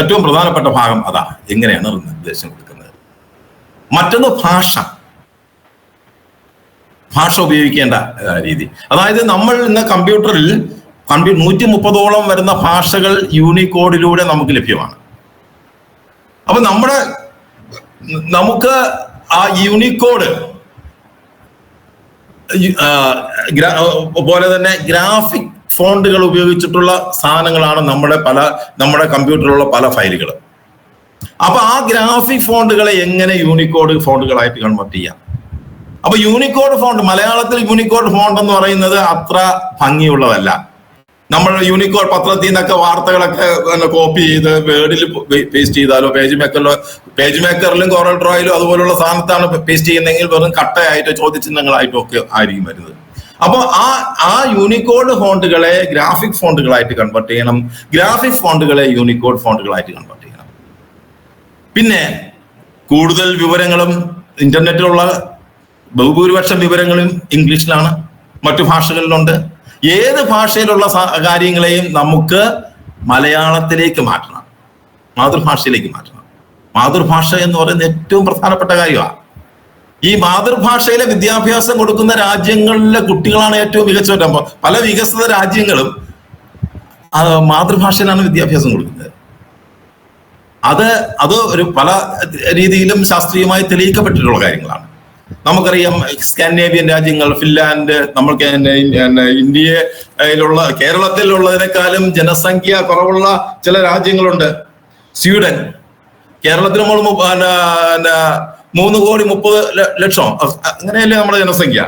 ഏറ്റവും പ്രധാനപ്പെട്ട ഭാഗം അതാ, എങ്ങനെയാണ് നിർദ്ദേശം കൊടുക്കുന്നത്. മറ്റൊന്ന് ഭാഷ ഉപയോഗിക്കേണ്ട രീതി. അതായത് നമ്മൾ ഇന്ന് കമ്പ്യൂട്ടറിൽ 130ഓളം വരുന്ന ഭാഷകൾ യൂണിക്കോഡിലൂടെ നമുക്ക് ലഭ്യമാണ്. അപ്പൊ നമുക്ക് ആ യൂണിക്കോഡ് പോലെ തന്നെ ഗ്രാഫിക് ഫോണ്ടുകൾ ഉപയോഗിച്ചിട്ടുള്ള സാധനങ്ങളാണ് നമ്മുടെ കമ്പ്യൂട്ടറിലുള്ള പല ഫയലുകൾ. അപ്പൊ ആ ഗ്രാഫിക് ഫോണ്ടുകളെ എങ്ങനെ യൂണിക്കോഡ് ഫോണ്ടുകളായിട്ട് കൺവേർട്ട് ചെയ്യാം? അപ്പൊ യൂണിക്കോഡ് ഫോണ്ട്, മലയാളത്തിൽ യൂണിക്കോഡ് ഫോണ്ട് എന്ന് പറയുന്നത് അത്ര ഭംഗിയുള്ളതല്ല. നമ്മൾ യൂണിക്കോഡ് പത്രത്തിൽ നിന്നൊക്കെ വാർത്തകളൊക്കെ കോപ്പി ചെയ്ത് വേർഡിൽ പേസ്റ്റ് ചെയ്താലോ, പേജ് മേക്കറിലും കോറൽ ഡ്രോയിലും അതുപോലുള്ള സാധനത്താണ് പേസ്റ്റ് ചെയ്യുന്നതെങ്കിൽ വെറും കട്ടയായിട്ടോ ചോദ്യചിഹ്നങ്ങളായിട്ടോ ഒക്കെ ആയിരിക്കും വരുന്നത്. അപ്പോൾ ആ യൂണിക്കോഡ് ഫോണ്ടുകളെ ഗ്രാഫിക് ഫോണ്ടുകളായിട്ട് കൺവേർട്ട് ചെയ്യണം, ഗ്രാഫിക് ഫോണ്ടുകളെ യൂണിക്കോഡ് ഫോണ്ടുകളായിട്ട് കൺവേർട്ട് ചെയ്യണം. പിന്നെ കൂടുതൽ വിവരങ്ങളും ഇന്റർനെറ്റിലുള്ള ബഹുഭൂരിപക്ഷം വിവരങ്ങളും ഇംഗ്ലീഷിലാണ്, മറ്റു ഭാഷകളിലുണ്ട്. ഏത് ഭാഷയിലുള്ള കാര്യങ്ങളെയും നമുക്ക് മലയാളത്തിലേക്ക് മാറ്റണം, മാതൃഭാഷയിലേക്ക് മാറ്റണം. മാതൃഭാഷ എന്ന് പറയുന്നത് ഏറ്റവും പ്രധാനപ്പെട്ട കാര്യമാണ്. ഈ മാതൃഭാഷയിലെ വിദ്യാഭ്യാസം കൊടുക്കുന്ന രാജ്യങ്ങളിലെ കുട്ടികളാണ് ഏറ്റവും മികച്ചവർ. പല വികസിത രാജ്യങ്ങളും മാതൃഭാഷയിലാണ് വിദ്യാഭ്യാസം കൊടുക്കുന്നത്. അത് ഒരു പല രീതിയിലും ശാസ്ത്രീയമായി തെളിയിക്കപ്പെട്ടിട്ടുള്ള കാര്യങ്ങളാണ്. നമുക്കറിയാം, സ്കാൻഡിനേവിയൻ രാജ്യങ്ങൾ, ഫിൻലാൻഡ്, നമ്മൾക്ക് ഇന്ത്യയിലുള്ള കേരളത്തിലുള്ളതിനേക്കാളും ജനസംഖ്യ കുറവുള്ള ചില രാജ്യങ്ങളുണ്ട്. സ്വീഡൻ, കേരളത്തിൽ നമ്മൾ 3,30,00,000 അങ്ങനെയല്ലേ നമ്മുടെ ജനസംഖ്യ.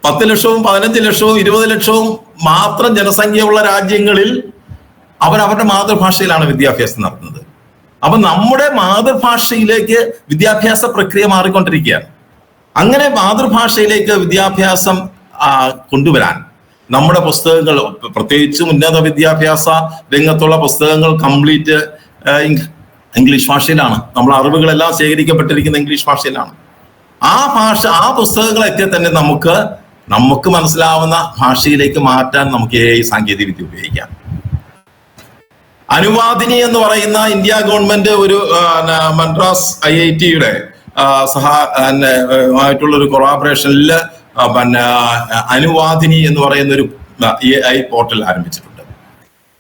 10 ലക്ഷവും 15 ലക്ഷവും 20 ലക്ഷവും മാത്രം ജനസംഖ്യയുള്ള രാജ്യങ്ങളിൽ അവരവരുടെ മാതൃഭാഷയിലാണ് വിദ്യാഭ്യാസം നടത്തുന്നത്. അപ്പൊ നമ്മുടെ മാതൃഭാഷയിലേക്ക് വിദ്യാഭ്യാസ പ്രക്രിയ മാറിക്കൊണ്ടിരിക്കുകയാണ്. അങ്ങനെ മാതൃഭാഷയിലേക്ക് വിദ്യാഭ്യാസം കൊണ്ടുവരാൻ നമ്മുടെ പുസ്തകങ്ങൾ, പ്രത്യേകിച്ച് ഉന്നത വിദ്യാഭ്യാസ രംഗത്തുള്ള പുസ്തകങ്ങൾ കംപ്ലീറ്റ് ഇംഗ്ലീഷ് ഭാഷയിലാണ്. നമ്മളെ അറിവുകളെല്ലാം ശേഖരിക്കപ്പെട്ടിരിക്കുന്ന ഇംഗ്ലീഷ് ഭാഷയിലാണ്. ആ പുസ്തകങ്ങളൊക്കെ തന്നെ നമുക്ക് മനസ്സിലാവുന്ന ഭാഷയിലേക്ക് മാറ്റാൻ നമുക്ക് AI സാങ്കേതിക വിദ്യ ഉപയോഗിക്കാം. അനുവാദിനി എന്ന് പറയുന്ന ഇന്ത്യ ഗവൺമെന്റ് ഒരു മദ്രാസ് IIT-യുടെ ആയിട്ടുള്ള ഒരു കൊളാബറേഷനിൽ അനുവാദിനി എന്ന് പറയുന്ന ഒരു AI പോർട്ടൽ ആരംഭിച്ചിട്ടുണ്ട്.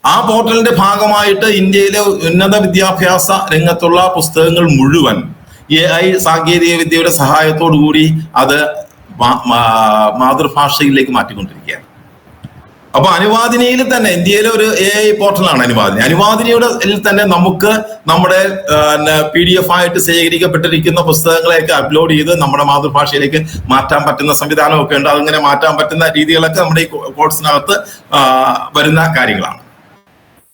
ആ പോർട്ടലിന്റെ ഭാഗമായിട്ട് ഇന്ത്യയിലെ ഉന്നത വിദ്യാഭ്യാസ രംഗത്തുള്ള പുസ്തകങ്ങൾ മുഴുവൻ AI സാങ്കേതിക വിദ്യയുടെ സഹായത്തോടു കൂടി അത് മാതൃഭാഷയിലേക്ക് മാറ്റിക്കൊണ്ടിരിക്കുകയാണ്. അപ്പൊ അനുവാദിനിയിൽ തന്നെ ഇന്ത്യയിലെ ഒരു AI പോർട്ടലാണ് അനുവാദിനി. അനുവാദിനിയുടെ തന്നെ നമുക്ക് നമ്മുടെ PDF ആയിട്ട് ശേഖരിക്കപ്പെട്ടിരിക്കുന്ന പുസ്തകങ്ങളെയൊക്കെ അപ്ലോഡ് ചെയ്ത് നമ്മുടെ മാതൃഭാഷയിലേക്ക് മാറ്റാൻ പറ്റുന്ന സംവിധാനമൊക്കെ ഉണ്ട്. അതിങ്ങനെ മാറ്റാൻ പറ്റുന്ന രീതികളൊക്കെ നമ്മുടെ ഈ കോഴ്സിനകത്ത് വരുന്ന കാര്യങ്ങളാണ്.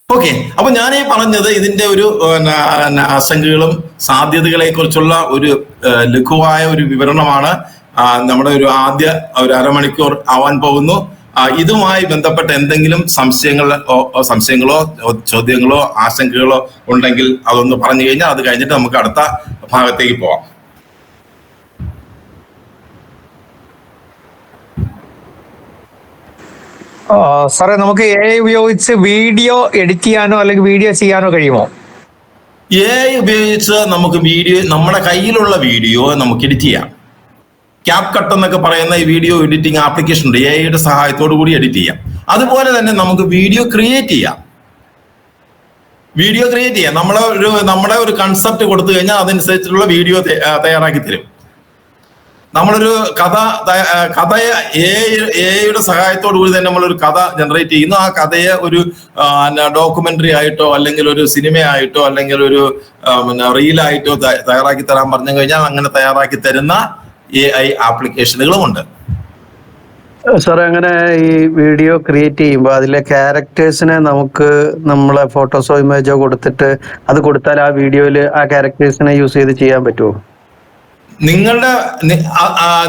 ഓക്കെ, അപ്പൊ ഞാൻ ഈ പറഞ്ഞത് ഇതിന്റെ ഒരു ആശങ്കകളും സാധ്യതകളെ കുറിച്ചുള്ള ഒരു ലഘുവായ ഒരു വിവരണമാണ്. നമ്മുടെ ഒരു ആദ്യ ഒരു അരമണിക്കൂർ ആവാൻ പോകുന്നു. ഇതുമായി ബന്ധപ്പെട്ട എന്തെങ്കിലും സംശയങ്ങളോ ചോദ്യങ്ങളോ ആശങ്കകളോ ഉണ്ടെങ്കിൽ അതൊന്ന് പറഞ്ഞു കഴിഞ്ഞാൽ അത് കഴിഞ്ഞിട്ട് നമുക്ക് അടുത്ത ഭാഗത്തേക്ക് പോവാം. സാറേ, നമുക്ക് AI ഉപയോഗിച്ച് വീഡിയോ എഡിറ്റ് ചെയ്യാനോ അല്ലെങ്കിൽ വീഡിയോ ചെയ്യാനോ കഴിയുമോ? AI ഉപയോഗിച്ച് നമുക്ക് നമ്മുടെ കയ്യിലുള്ള വീഡിയോ നമുക്ക് എഡിറ്റ് ചെയ്യാം. ക്യാപ് കട്ട് എന്നൊക്കെ പറയുന്ന ഈ വീഡിയോ എഡിറ്റിംഗ് ആപ്ലിക്കേഷൻ ഉണ്ട്. AI-യുടെ സഹായത്തോടു കൂടി എഡിറ്റ് ചെയ്യാം. അതുപോലെ തന്നെ നമുക്ക് വീഡിയോ ക്രിയേറ്റ് ചെയ്യാം. നമ്മുടെ ഒരു കൺസെപ്റ്റ് കൊടുത്തു കഴിഞ്ഞാൽ അതനുസരിച്ചുള്ള വീഡിയോ തയ്യാറാക്കി തരും. നമ്മളൊരു കഥയെ AI-യുടെ സഹായത്തോടു കൂടി തന്നെ നമ്മളൊരു കഥ ജനറേറ്റ് ചെയ്യുന്നു. ആ കഥയെ ഒരു ഡോക്യുമെന്ററി ആയിട്ടോ അല്ലെങ്കിൽ ഒരു സിനിമയായിട്ടോ അല്ലെങ്കിൽ ഒരു റീലായിട്ടോ തയ്യാറാക്കി തരാൻ പറഞ്ഞു കഴിഞ്ഞാൽ അങ്ങനെ തയ്യാറാക്കി തരുന്ന AI ആപ്ലിക്കേഷനുകളും ഉണ്ട്. സാർ, അങ്ങനെ ഈ വീഡിയോ ക്രിയേറ്റ് ചെയ്യുമ്പോൾ അതിലെ ക്യാരക്ടേഴ്സിനെ നമുക്ക് നമ്മളെ ഫോട്ടോസോ ഇമേജോ കൊടുത്തിട്ട് അത് കൊടുത്താൽ ആ വീഡിയോയിൽ ആ ക്യാരക്ടേഴ്സിനെ യൂസ് ചെയ്ത് ചെയ്യാൻ പറ്റുമോ?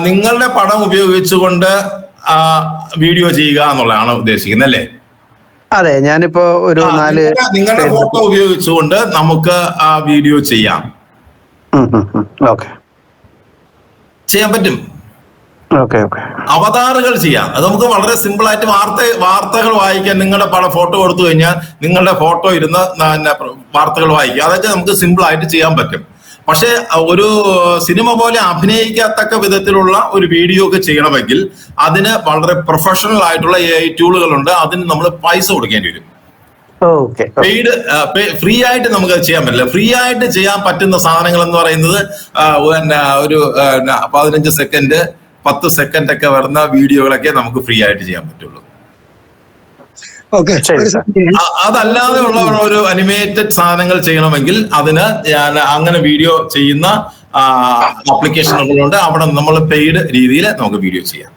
നിങ്ങളുടെ പടം ഉപയോഗിച്ചുകൊണ്ട് വീഡിയോ ചെയ്യുക എന്നുള്ളതാണ് ഉദ്ദേശിക്കുന്നത് അല്ലേ? അതെ, ഞാനിപ്പോ ഒരു നിങ്ങളുടെ ഫോട്ടോ ഉപയോഗിച്ചുകൊണ്ട് നമുക്ക് ആ വീഡിയോ ചെയ്യാം. ചെയ്യാൻ പറ്റും. അവതാറുകൾ ചെയ്യാം. അത് നമുക്ക് വളരെ സിമ്പിൾ ആയിട്ട് വാർത്തകൾ വായിക്കാൻ നിങ്ങളുടെ ഫോട്ടോ കൊടുത്തു കഴിഞ്ഞാൽ നിങ്ങളുടെ ഫോട്ടോ ഇരുന്ന് വാർത്തകൾ വായിക്കുക. അതൊക്കെ നമുക്ക് സിമ്പിൾ ആയിട്ട് ചെയ്യാൻ പറ്റും. പക്ഷെ ഒരു സിനിമ പോലെ അഭിനയിക്കത്തക്ക വിധത്തിലുള്ള ഒരു വീഡിയോ ഒക്കെ ചെയ്യണമെങ്കിൽ അതിന് വളരെ പ്രൊഫഷണൽ ആയിട്ടുള്ള AI ടൂളുകളുണ്ട്. അതിന് നമ്മൾ പൈസ കൊടുക്കേണ്ടി വരും. പെയ്ഡ് ഫ്രീ ആയിട്ട് നമുക്ക് അത് ചെയ്യാൻ പറ്റില്ല. ഫ്രീ ആയിട്ട് ചെയ്യാൻ പറ്റുന്ന സാധനങ്ങൾ എന്ന് പറയുന്നത് ഒരു 15 സെക്കൻഡ് 10 സെക്കൻഡ് ഒക്കെ വരുന്ന വീഡിയോകളൊക്കെ നമുക്ക് ഫ്രീ ആയിട്ട് ചെയ്യാൻ പറ്റുള്ളൂ. അതല്ലാതെ ഉള്ള ഒരു അനിമേറ്റഡ് സാധനങ്ങൾ ചെയ്യണമെങ്കിൽ അതിന് അങ്ങനെ വീഡിയോ ചെയ്യുന്ന ആപ്ലിക്കേഷനുകളുണ്ട്. അവിടെ നമ്മൾ പെയ്ഡ് രീതിയിൽ നമുക്ക് വീഡിയോ ചെയ്യാം.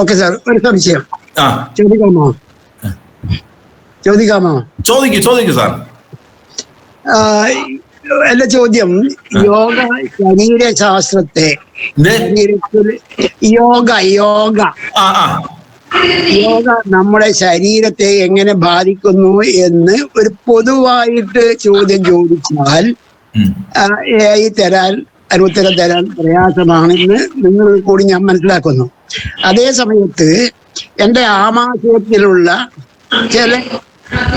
ഓക്കെ സാർ, ഒരു സംശയം ചോദിക്കൂ സാർ. എന്റെ ചോദ്യം, യോഗ ശരീരശാസ്ത്രത്തെ യോഗ നമ്മുടെ ശരീരത്തെ എങ്ങനെ ബാധിക്കുന്നു എന്ന് ഒരു പൊതുവായിട്ട് ചോദ്യം ചോദിച്ചാൽ AI ഉത്തരം തരാൻ പ്രയാസമാണെന്ന് നിങ്ങൾ കൂടി ഞാൻ മനസ്സിലാക്കുന്നു. അതേ സമയത്ത് എൻ്റെ ആമാശയത്തിലുള്ള ചില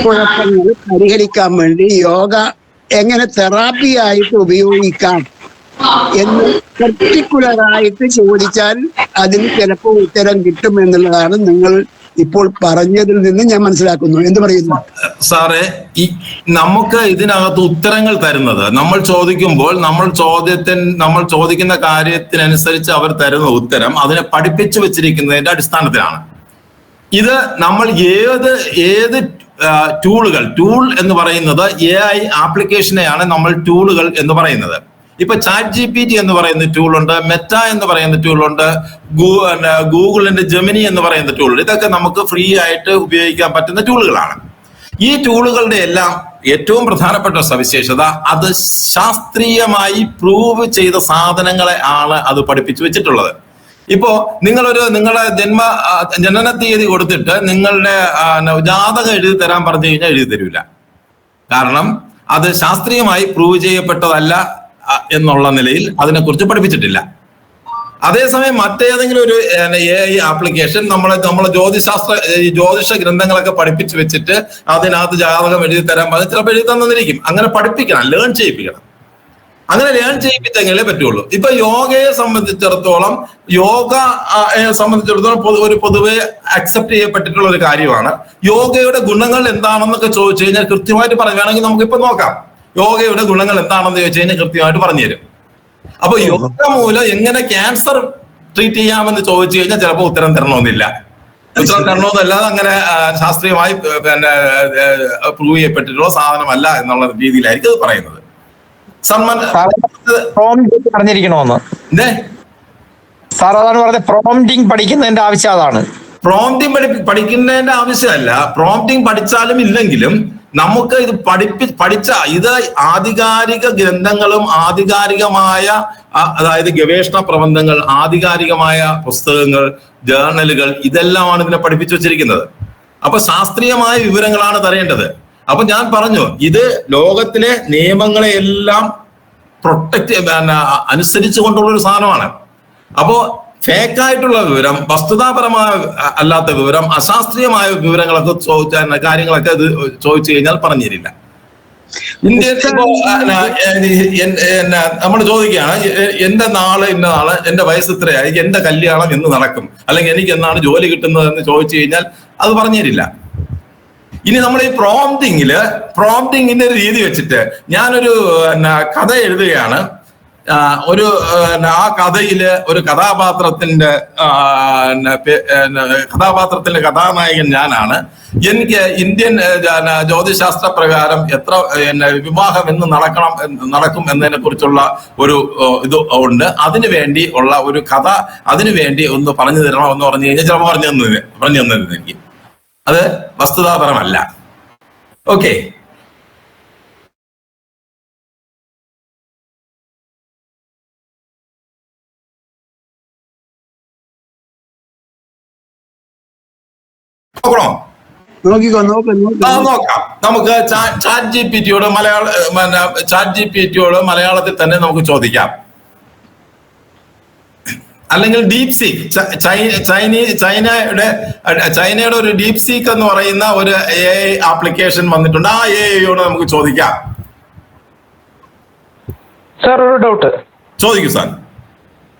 കുഴപ്പങ്ങൾ പരിഹരിക്കാൻ വേണ്ടി യോഗ എങ്ങനെ തെറാപ്പി ആയിട്ട് ഉപയോഗിക്കാം എന്ന് പെർട്ടിക്കുലറായിട്ട് ചോദിച്ചാൽ അതിന് ചിലപ്പോൾ ഉത്തരം കിട്ടും എന്നുള്ളതാണ് നിങ്ങൾ ഇപ്പോൾ പറഞ്ഞതിൽ നിന്ന് ഞാൻ മനസ്സിലാക്കുന്നു. എന്ത് പറയുന്നു സാറേ? നമുക്ക് ഇതിനകത്ത് ഉത്തരങ്ങൾ തരുന്നത് നമ്മൾ ചോദിക്കുമ്പോൾ നമ്മൾ ചോദിക്കുന്ന കാര്യത്തിനനുസരിച്ച് അവർ തരുന്ന ഉത്തരം അതിനെ പഠിപ്പിച്ചു വെച്ചിരിക്കുന്നതിന്റെ അടിസ്ഥാനത്തിലാണ്. ഇത് നമ്മൾ ഏത് ടൂൾ എന്ന് പറയുന്നത് AI ആപ്ലിക്കേഷനെയാണ് നമ്മൾ ടൂളുകൾ എന്ന് പറയുന്നത്. ഇപ്പൊ ChatGPT എന്ന് പറയുന്ന ടൂളുണ്ട്, മെറ്റ എന്ന് പറയുന്ന ടൂളുണ്ട്, ഗൂഗിളിന്റെ ജെമിനി എന്ന് പറയുന്ന ടൂളുണ്ട്. ഇതൊക്കെ നമുക്ക് ഫ്രീ ആയിട്ട് ഉപയോഗിക്കാൻ പറ്റുന്ന ടൂളുകളാണ്. ഈ ടൂളുകളുടെ എല്ലാം ഏറ്റവും പ്രധാനപ്പെട്ട സവിശേഷത അത് ശാസ്ത്രീയമായി പ്രൂവ് ചെയ്ത സാധനങ്ങളെ ആണ് അത് പഠിപ്പിച്ചു വെച്ചിട്ടുള്ളത്. ഇപ്പോ നിങ്ങളുടെ ജനന തീയതി കൊടുത്തിട്ട് നിങ്ങളുടെ ജാതകം എഴുതി തരാൻ പറഞ്ഞു കഴിഞ്ഞാൽ എഴുതി തരൂല. കാരണം അത് ശാസ്ത്രീയമായി പ്രൂവ് ചെയ്യപ്പെട്ടതല്ല എന്നുള്ള നിലയിൽ അതിനെക്കുറിച്ച് പഠിപ്പിച്ചിട്ടില്ല. അതേസമയം മറ്റേതെങ്കിലും ഒരു AI ആപ്ലിക്കേഷൻ നമ്മളെ ജ്യോതിഷ ഗ്രന്ഥങ്ങളൊക്കെ പഠിപ്പിച്ചു വെച്ചിട്ട് അതിനകത്ത് ജാതകം എഴുതി തരാൻ പറഞ്ഞ് ചിലപ്പോൾ എഴുതി തന്നിരിക്കും. അങ്ങനെ പഠിപ്പിക്കണം, ലേൺ ചെയ്യിപ്പിക്കണം. അങ്ങനെ ലേൺ ചെയ്യിപ്പിച്ചെങ്കിലേ പറ്റുള്ളൂ. ഇപ്പൊ യോഗയെ സംബന്ധിച്ചിടത്തോളം ഒരു പൊതുവെ അക്സെപ്റ്റ് ചെയ്യപ്പെട്ടിട്ടുള്ള ഒരു കാര്യമാണ്. യോഗയുടെ ഗുണങ്ങൾ എന്താണെന്നൊക്കെ ചോദിച്ചു കഴിഞ്ഞാൽ കൃത്യമായിട്ട് പറയുകയാണെങ്കിൽ നമുക്കിപ്പോ നോക്കാം. യോഗയുടെ ഗുണങ്ങൾ എന്താണെന്ന് ചോദിച്ചു കഴിഞ്ഞാൽ കൃത്യമായിട്ട് പറഞ്ഞു തരും. അപ്പൊ യോഗ മൂലം എങ്ങനെ ക്യാൻസർ ട്രീറ്റ് ചെയ്യാമെന്ന് ചോദിച്ചു കഴിഞ്ഞാൽ ചിലപ്പോൾ ഉത്തരം തരണമെന്നില്ല. ഉത്തരം തരണമെന്നല്ലാതെ അങ്ങനെ ശാസ്ത്രീയമായി പിന്നെ പ്രൂവ് ചെയ്യപ്പെട്ടിട്ടുള്ള സാധനമല്ല എന്നുള്ള രീതിയിലായിരിക്കും അത് പറയുന്നത്. സൽമാൻ പറഞ്ഞിരിക്കണോന്ന് എന്തേ സാർ അതാണ് പറഞ്ഞത്, പ്രോംപ്റ്റിംഗ് പഠിക്കുന്നതിന്റെ ആവശ്യം അതാണ്. പ്രോംപ്റ്റിംഗ് പഠിക്കുന്നതിന്റെ ആവശ്യമല്ല. പ്രോംപ്റ്റിംഗ് പഠിച്ചാലും ഇല്ലെങ്കിലും നമുക്ക് ഇത് പഠിച്ച ഇത് ആധികാരിക ഗ്രന്ഥങ്ങളും ആധികാരികമായ അതായത് ഗവേഷണ പ്രബന്ധങ്ങൾ, ആധികാരികമായ പുസ്തകങ്ങൾ, ജേർണലുകൾ ഇതെല്ലാമാണ് ഇതിനെ പഠിപ്പിച്ചു വെച്ചിരിക്കുന്നത്. അപ്പൊ ശാസ്ത്രീയമായ വിവരങ്ങളാണ് തരേണ്ടത്. അപ്പൊ ഞാൻ പറഞ്ഞു, ഇത് ലോകത്തിലെ നിയമങ്ങളെ എല്ലാം പ്രൊട്ടക്ട് അനുസരിച്ചു കൊണ്ടുള്ള ഒരു സാധനമാണ്. അപ്പോ ഫേക്കായിട്ടുള്ള വിവരം, വസ്തുതാപരമായ അല്ലാത്ത വിവരം, അശാസ്ത്രീയമായ വിവരങ്ങളൊക്കെ കാര്യങ്ങളൊക്കെ ഇത് ചോദിച്ചു കഴിഞ്ഞാൽ പറഞ്ഞു തരില്ല. ഇന്ത്യൻ ഇപ്പോ നമ്മൾ ചോദിക്കുകയാണ്, എന്റെ നാള് ഇന്ന നാള്, എന്റെ വയസ്സ് ഇത്രയായി, എന്റെ കല്യാണം എന്ന് നടക്കും, അല്ലെങ്കിൽ എനിക്ക് എന്നാണ് ജോലി കിട്ടുന്നത് എന്ന് ചോദിച്ചു കഴിഞ്ഞാൽ അത് പറഞ്ഞു തരില്ല. ഇനി നമ്മൾ ഈ പ്രോംപ്റ്റിങ്ങിന്റെ ഒരു രീതി വെച്ചിട്ട് ഞാനൊരു കഥ എഴുതുകയാണ്. ആ കഥയില് ഒരു കഥാപാത്രത്തിന്റെ കഥാനായകൻ ഞാനാണ്. എനിക്ക് ഇന്ത്യൻ ജ്യോതിശാസ്ത്ര പ്രകാരം എത്ര വിവാഹം എന്ന് നടക്കും എന്നതിനെ കുറിച്ചുള്ള ഒരു ഇത് ഉണ്ട്. അതിനു വേണ്ടി ഉള്ള ഒരു കഥ, അതിനു വേണ്ടി ഒന്ന് പറഞ്ഞു തരണം എന്ന് പറഞ്ഞു കഴിഞ്ഞാൽ ചിലപ്പോൾ പറഞ്ഞു തന്നിരുന്നു എനിക്ക്. അത് വസ്തുതാപരമല്ല. ഓക്കെ, നോക്കാം. നമുക്ക് ചാറ്റ് ജി പി ടിയോട് മലയാളത്തിൽ തന്നെ നമുക്ക് ചോദിക്കാം. അല്ലെങ്കിൽ ഡീപ് സീക്ക്, ചൈനയുടെ ഒരു ഡീപ് സീക്ക് എന്ന് പറയുന്ന ഒരു AI ആപ്ലിക്കേഷൻ വന്നിട്ടുണ്ട്. ആ AIയോട് നമുക്ക് ചോദിക്കാം. സാർ ഒരു ഡൗട്ട് ചോദിക്കൂ സാർ.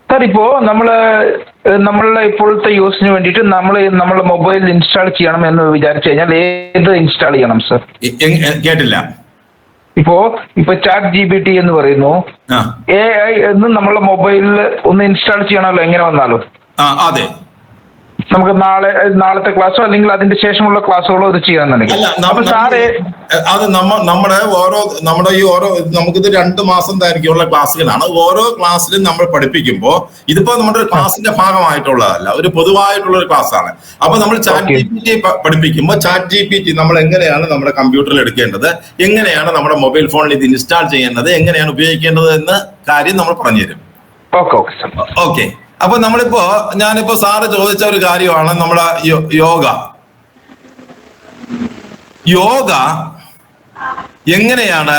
സാർ, ഇപ്പോ നമ്മളുടെ ഇപ്പോഴത്തെ യൂസിന് വേണ്ടിയിട്ട് നമ്മളെ മൊബൈൽ ഇൻസ്റ്റാൾ ചെയ്യണം എന്ന് വിചാരിച്ചു കഴിഞ്ഞാൽ ഏത് ഇൻസ്റ്റാൾ ചെയ്യണം സാർ? കേട്ടില്ല. ഇപ്പോ ചാറ്റ് GPT എന്ന് പറയുന്നു, AI എന്ന് നമ്മളെ മൊബൈലിൽ ഒന്ന് ഇൻസ്റ്റാൾ ചെയ്യണമല്ലോ എങ്ങനെ വന്നാലും. അതെ, നമുക്ക് നാളത്തെ ക്ലാസ്സോ അല്ലെങ്കിൽ അതിന്റെ ശേഷമുള്ള ക്ലാസ്സുകളോ ഇത് ചെയ്യാന്നുണ്ടെങ്കിൽ അത് നമ്മുടെ ഈ ഓരോ നമുക്കിത് 2 മാസം ദൈർഘ്യമുള്ള ക്ലാസ്സുകളാണ്. ഓരോ ക്ലാസ്സിലും നമ്മൾ പഠിപ്പിക്കുമ്പോൾ ഇതിപ്പോ നമ്മുടെ ക്ലാസ്സിന്റെ ഭാഗമായിട്ടുള്ളതല്ല, ഒരു പൊതുവായിട്ടുള്ള ഒരു ക്ലാസ് ആണ്. അപ്പൊ നമ്മൾ ചാറ്റ് GPT പഠിപ്പിക്കുമ്പോൾ ചാറ്റ് GPT നമ്മൾ എങ്ങനെയാണ് നമ്മുടെ കമ്പ്യൂട്ടറിൽ എടുക്കേണ്ടത്, എങ്ങനെയാണ് നമ്മുടെ മൊബൈൽ ഫോണിൽ ഇത് ഇൻസ്റ്റാൾ ചെയ്യേണ്ടത്, എങ്ങനെയാണ് ഉപയോഗിക്കേണ്ടത് എന്ന കാര്യം നമ്മൾ പറഞ്ഞുതരും. ഓക്കെ. അപ്പൊ ഞാനിപ്പോ സാറ് ചോദിച്ച ഒരു കാര്യമാണ് നമ്മുടെ യോഗ എങ്ങനെയാണ്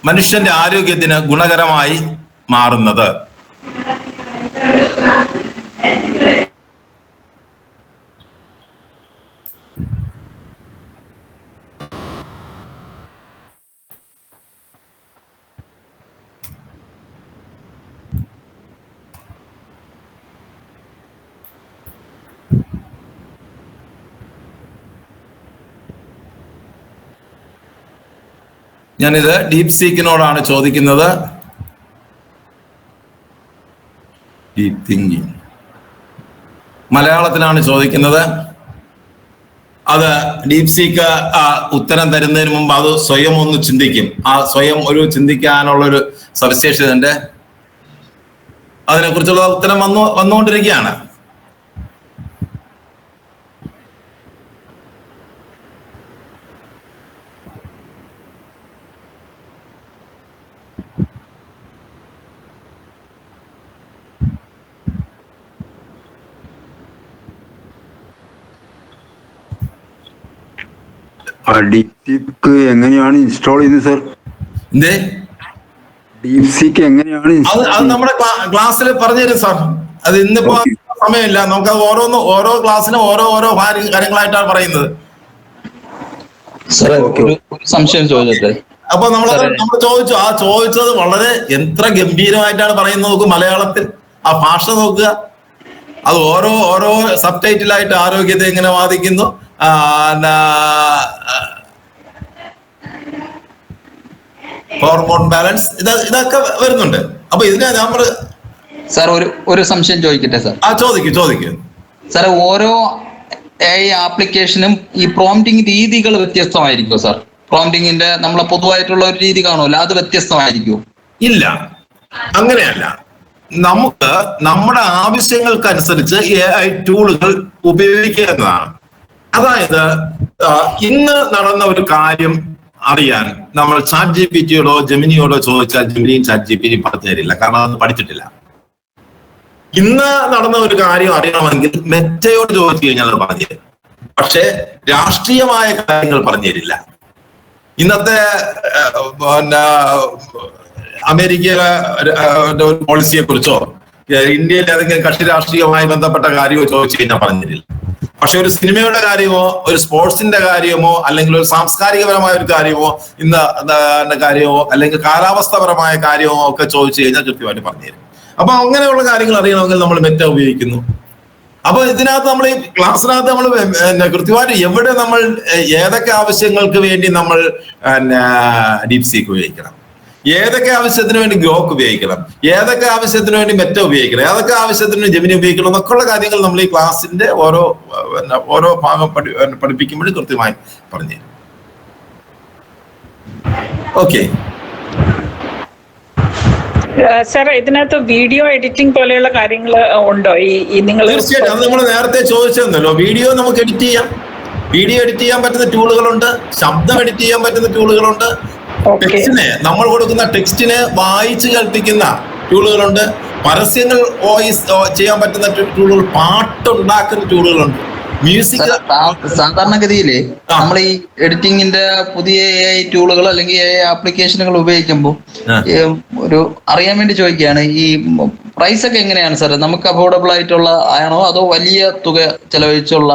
മനുഷ്യന്റെ ആരോഗ്യത്തിന് ഗുണകരമായി മാറുന്നത്? ഞാനിത് ഡീപ് സീക്കിനോടാണ് ചോദിക്കുന്നത്. ഡീപ് തിങ്കിങ് മലയാളത്തിലാണ് ചോദിക്കുന്നത്. അത് ഡീപ് സീക്ക് ഉത്തരം തരുന്നതിന് മുമ്പ് അത് സ്വയം ഒന്ന് ചിന്തിക്കും. സ്വയം ഒരു ചിന്തിക്കാനുള്ളൊരു സവിശേഷത ഉണ്ട്. അതിനെക്കുറിച്ചുള്ള ഉത്തരം വന്നുകൊണ്ടിരിക്കുകയാണ്. ഡീപ് സീക്ക് എങ്ങനെയാണ് ഇൻസ്റ്റാൾ ചെയ്യുന്നത് സാർ? ഡീപ് സീക്ക് എങ്ങനെയാണ് അത് നമ്മുടെ ക്ലാസ്സിൽ പറഞ്ഞുതരും സാർ. അത് ഇന്നിപ്പോ സമയമില്ല, നമുക്ക് ഓരോ ക്ലാസ്സിനും ഓരോ കാര്യങ്ങളായിട്ടാണ് പറയുന്നത്. സംശയം ചോദിച്ചത് അപ്പൊ നമ്മൾ ചോദിച്ചത് വളരെ എത്ര ഗംഭീരമായിട്ടാണ് പറയുന്നത്. നോക്ക്, മലയാളത്തിൽ ആ ഭാഷ നോക്കുക. അത് ഓരോ സബ് ടൈറ്റിലായിട്ട് ആരോഗ്യത്തെ എങ്ങനെ ബാധിക്കുന്നു, ഹോർമോൺ ബാലൻസ്, ഇതൊക്കെ വരുന്നുണ്ട്. അപ്പൊ ഇതിനെ സാർ ഒരു സംശയം ചോദിക്കട്ടെ സാർ? ചോദിക്കും. സാർ, ഓരോ AI ആപ്ലിക്കേഷനും ഈ പ്രോംപ്റ്റിംഗ് രീതികൾ വ്യത്യസ്തമായിരിക്കുമോ സാർ? പ്രോംപ്റ്റിങ്ങിന്റെ നമ്മളെ പൊതുവായിട്ടുള്ള ഒരു രീതി കാണുമല്ലോ, അത് വ്യത്യസ്തമായിരിക്കുമോ? ഇല്ല, അങ്ങനെയല്ല. നമുക്ക് നമ്മുടെ ആവശ്യങ്ങൾക്കനുസരിച്ച് AI ടൂളുകൾ ഉപയോഗിക്കുന്നതാണ്. അതായത് ഇന്ന് നടന്ന ഒരു കാര്യം അറിയാൻ നമ്മൾ ChatGPT-യോടോ ജെമിനിയോടോ ചോദിച്ചാൽ ജെമിനിയും ChatGPT പറഞ്ഞു തരില്ല, കാരണം അത് പഠിച്ചിട്ടില്ല. ഇന്ന് നടന്ന ഒരു കാര്യം അറിയണമെങ്കിൽ മെറ്റയോട് ചോദിച്ചു കഴിഞ്ഞാൽ അത് പറഞ്ഞു തരും. പക്ഷെ രാഷ്ട്രീയമായ കാര്യങ്ങൾ പറഞ്ഞു തരില്ല. ഇന്നത്തെ അമേരിക്കയിലെ പോളിസിയെ കുറിച്ചോ ഇന്ത്യയിലെ ഏതെങ്കിലും കക്ഷി രാഷ്ട്രീയവുമായി ബന്ധപ്പെട്ട കാര്യമോ ചോദിച്ചു കഴിഞ്ഞാൽ പറഞ്ഞു തരില്ല. പക്ഷെ ഒരു സിനിമയുടെ കാര്യമോ ഒരു സ്പോർട്സിന്റെ കാര്യമോ അല്ലെങ്കിൽ ഒരു സാംസ്കാരികപരമായ ഒരു കാര്യമോ ഇന്ന് കാര്യമോ അല്ലെങ്കിൽ കാലാവസ്ഥാപരമായ കാര്യമോ ഒക്കെ ചോദിച്ചു കഴിഞ്ഞാൽ കൃത്യമായിട്ട് പറഞ്ഞു തരും. അപ്പൊ അങ്ങനെയുള്ള കാര്യങ്ങൾ അറിയണമെങ്കിൽ നമ്മൾ മെറ്റ ഉപയോഗിക്കുന്നു. അപ്പൊ ഇതിനകത്ത് നമ്മൾ ഈ ക്ലാസ്സിനകത്ത് നമ്മൾ കൃത്യമായിട്ട് എവിടെ നമ്മൾ ഏതൊക്കെ ആവശ്യങ്ങൾക്ക് വേണ്ടി നമ്മൾ ഡീപ്സീക്ക് ഉപയോഗിക്കണം, ഏതൊക്കെ ആവശ്യത്തിന് വേണ്ടി ഗ്രോക്ക് ഉപയോഗിക്കണം, ഏതൊക്കെ ആവശ്യത്തിന് വേണ്ടി മെറ്റ ഉപയോഗിക്കണം, ഏതൊക്കെ ആവശ്യത്തിന് വേണ്ടി ജെമിനി ഉപയോഗിക്കണം എന്നൊക്കെയുള്ള കാര്യങ്ങൾ നമ്മൾ ഈ ക്ലാസ്സിന്റെ ഓരോ ഭാഗം പഠിപ്പിക്കുമ്പോഴും കൃത്യമായി പറഞ്ഞു തരും. ഓക്കെ സാർ, ഇതിനകത്ത് വീഡിയോ എഡിറ്റിംഗ് പോലെയുള്ള കാര്യങ്ങൾ ഉണ്ടോ? ഈ നിങ്ങൾ തീർച്ചയായിട്ടും അത് നമ്മൾ നേരത്തെ ചോദിച്ചെന്നല്ലോ. വീഡിയോ നമുക്ക് എഡിറ്റ് ചെയ്യാം. വീഡിയോ എഡിറ്റ് ചെയ്യാൻ പറ്റുന്ന ടൂളുകളുണ്ട്, ശബ്ദം എഡിറ്റ് ചെയ്യാൻ പറ്റുന്ന ടൂളുകളുണ്ട്, ടെക്സ്റ്റിനെ നമ്മൾ കൊടുക്കുന്ന ടെക്സ്റ്റിനെ വായിച്ച് കേൾപ്പിക്കുന്ന ടൂളുകളുണ്ട്, പരസ്യങ്ങൾ വോയിസ് ചെയ്യാൻ പറ്റുന്ന ടൂളുകൾ, പാട്ടുണ്ടാക്കുന്ന ടൂളുകളുണ്ട്, മ്യൂസിക്. സാധാരണഗതിയില് നമ്മൾ ഈ എഡിറ്റിംഗിന്റെ പുതിയ AI ടൂളുകൾ അല്ലെങ്കിൽ AI ആപ്ലിക്കേഷനുകൾ ഉപയോഗിക്കുമ്പോൾ ഒരു അറിയാൻ വേണ്ടി ചോദിക്കുകയാണ്, ഈ പ്രൈസ് ഒക്കെ എങ്ങനെയാണ് സാർ? നമുക്ക് അഫോർഡബിൾ ആയിട്ടുള്ള ആണോ അതോ വലിയ തുക ചെലവഴിച്ചുള്ള?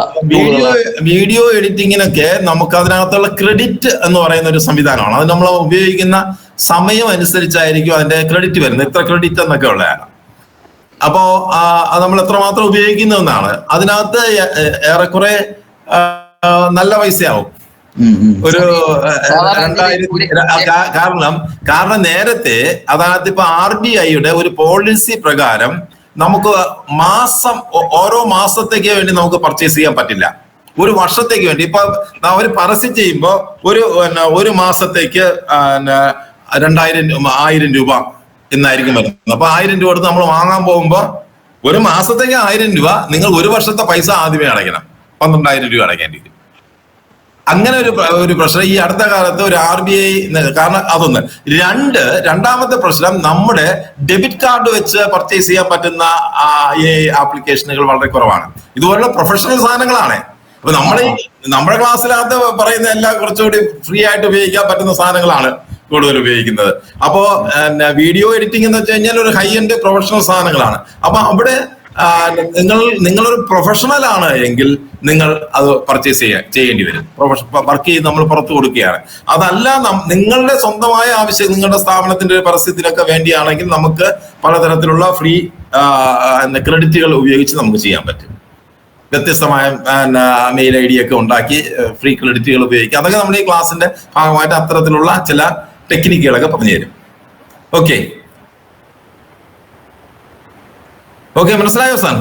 വീഡിയോ എഡിറ്റിങ്ങിനൊക്കെ നമുക്ക് അതിനകത്തുള്ള ക്രെഡിറ്റ് എന്ന് പറയുന്ന ഒരു സംവിധാനമാണ്. അത് നമ്മൾ ഉപയോഗിക്കുന്ന സമയം അനുസരിച്ചായിരിക്കും അതിന്റെ ക്രെഡിറ്റ് വരുന്നത്. ഇത്ര ക്രെഡിറ്റ് എന്നൊക്കെ ഉള്ളതാണ്. അപ്പോ അത് നമ്മൾ എത്രമാത്രം ഉപയോഗിക്കുന്ന ഒന്നാണ്. അതിനകത്ത് ഏറെക്കുറെ നല്ല പൈസയാവും. ഒരു 2000 കാരണം നേരത്തെ അതായത് ഇപ്പൊ RBIയുടെ ഒരു പോളിസി പ്രകാരം നമുക്ക് ഓരോ മാസത്തേക്ക് വേണ്ടി നമുക്ക് പർച്ചേസ് ചെയ്യാൻ പറ്റില്ല. ഒരു വർഷത്തേക്ക് വേണ്ടി ഇപ്പൊ അവർ പരസ്യം ചെയ്യുമ്പോ ഒരു മാസത്തേക്ക് 1000 രൂപ എന്നായിരിക്കും വരുന്നത്. അപ്പൊ 1000 രൂപ കൊടുത്ത് നമ്മൾ വാങ്ങാൻ പോകുമ്പോ ഒരു മാസത്തേക്ക് 1000 രൂപ, നിങ്ങൾ ഒരു വർഷത്തെ പൈസ ആദ്യമേ അടയ്ക്കണം, 12000 രൂപ അടയ്ക്കേണ്ടി വരും. അങ്ങനെ ഒരു പ്രശ്നം ഈ അടുത്ത കാലത്ത് ഒരു RBI, കാരണം അതൊന്ന്. രണ്ടാമത്തെ പ്രശ്നം, നമ്മുടെ ഡെബിറ്റ് കാർഡ് വെച്ച് പർച്ചേസ് ചെയ്യാൻ പറ്റുന്ന ആപ്ലിക്കേഷനുകൾ വളരെ കുറവാണ്. ഇതുപോലുള്ള പ്രൊഫഷണൽ സാധനങ്ങളാണ്. അപ്പൊ നമ്മുടെ ക്ലാസ്സിനകത്ത് പറയുന്ന എല്ലാം കുറച്ചുകൂടി ഫ്രീ ആയിട്ട് ഉപയോഗിക്കാൻ പറ്റുന്ന സാധനങ്ങളാണ് കൂടുതൽ ഉപയോഗിക്കുന്നത്. അപ്പോ വീഡിയോ എഡിറ്റിംഗ് എന്ന് വെച്ച് കഴിഞ്ഞാൽ ഒരു ഹൈ എൻഡ് പ്രൊഫഷണൽ സാധനങ്ങളാണ്. അപ്പൊ അവിടെ നിങ്ങളൊരു പ്രൊഫഷണൽ ആണ് എങ്കിൽ നിങ്ങൾ അത് പർച്ചേസ് ചെയ്യേണ്ടി വരും. വർക്ക് ചെയ്ത് നമ്മൾ പുറത്ത് കൊടുക്കുകയാണ്. അതല്ല നിങ്ങളുടെ സ്വന്തമായ ആവശ്യം, നിങ്ങളുടെ സ്ഥാപനത്തിന്റെ പരസ്യത്തിനൊക്കെ വേണ്ടിയാണെങ്കിൽ നമുക്ക് പലതരത്തിലുള്ള ഫ്രീ ക്രെഡിറ്റുകൾ ഉപയോഗിച്ച് നമുക്ക് ചെയ്യാൻ പറ്റും. വ്യത്യസ്തമായ മെയിൽ ID ഒക്കെ ഉണ്ടാക്കി ഫ്രീ ക്രെഡിറ്റുകൾ ഉപയോഗിക്കുക. അതൊക്കെ നമ്മൾ ഈ ക്ലാസ്സിന്റെ ഭാഗമായിട്ട് അത്തരത്തിലുള്ള ചില ടെക്നിക്കുകളൊക്കെ പറഞ്ഞു തരും. ഓക്കെ, മനസ്സിലായോ സാർ?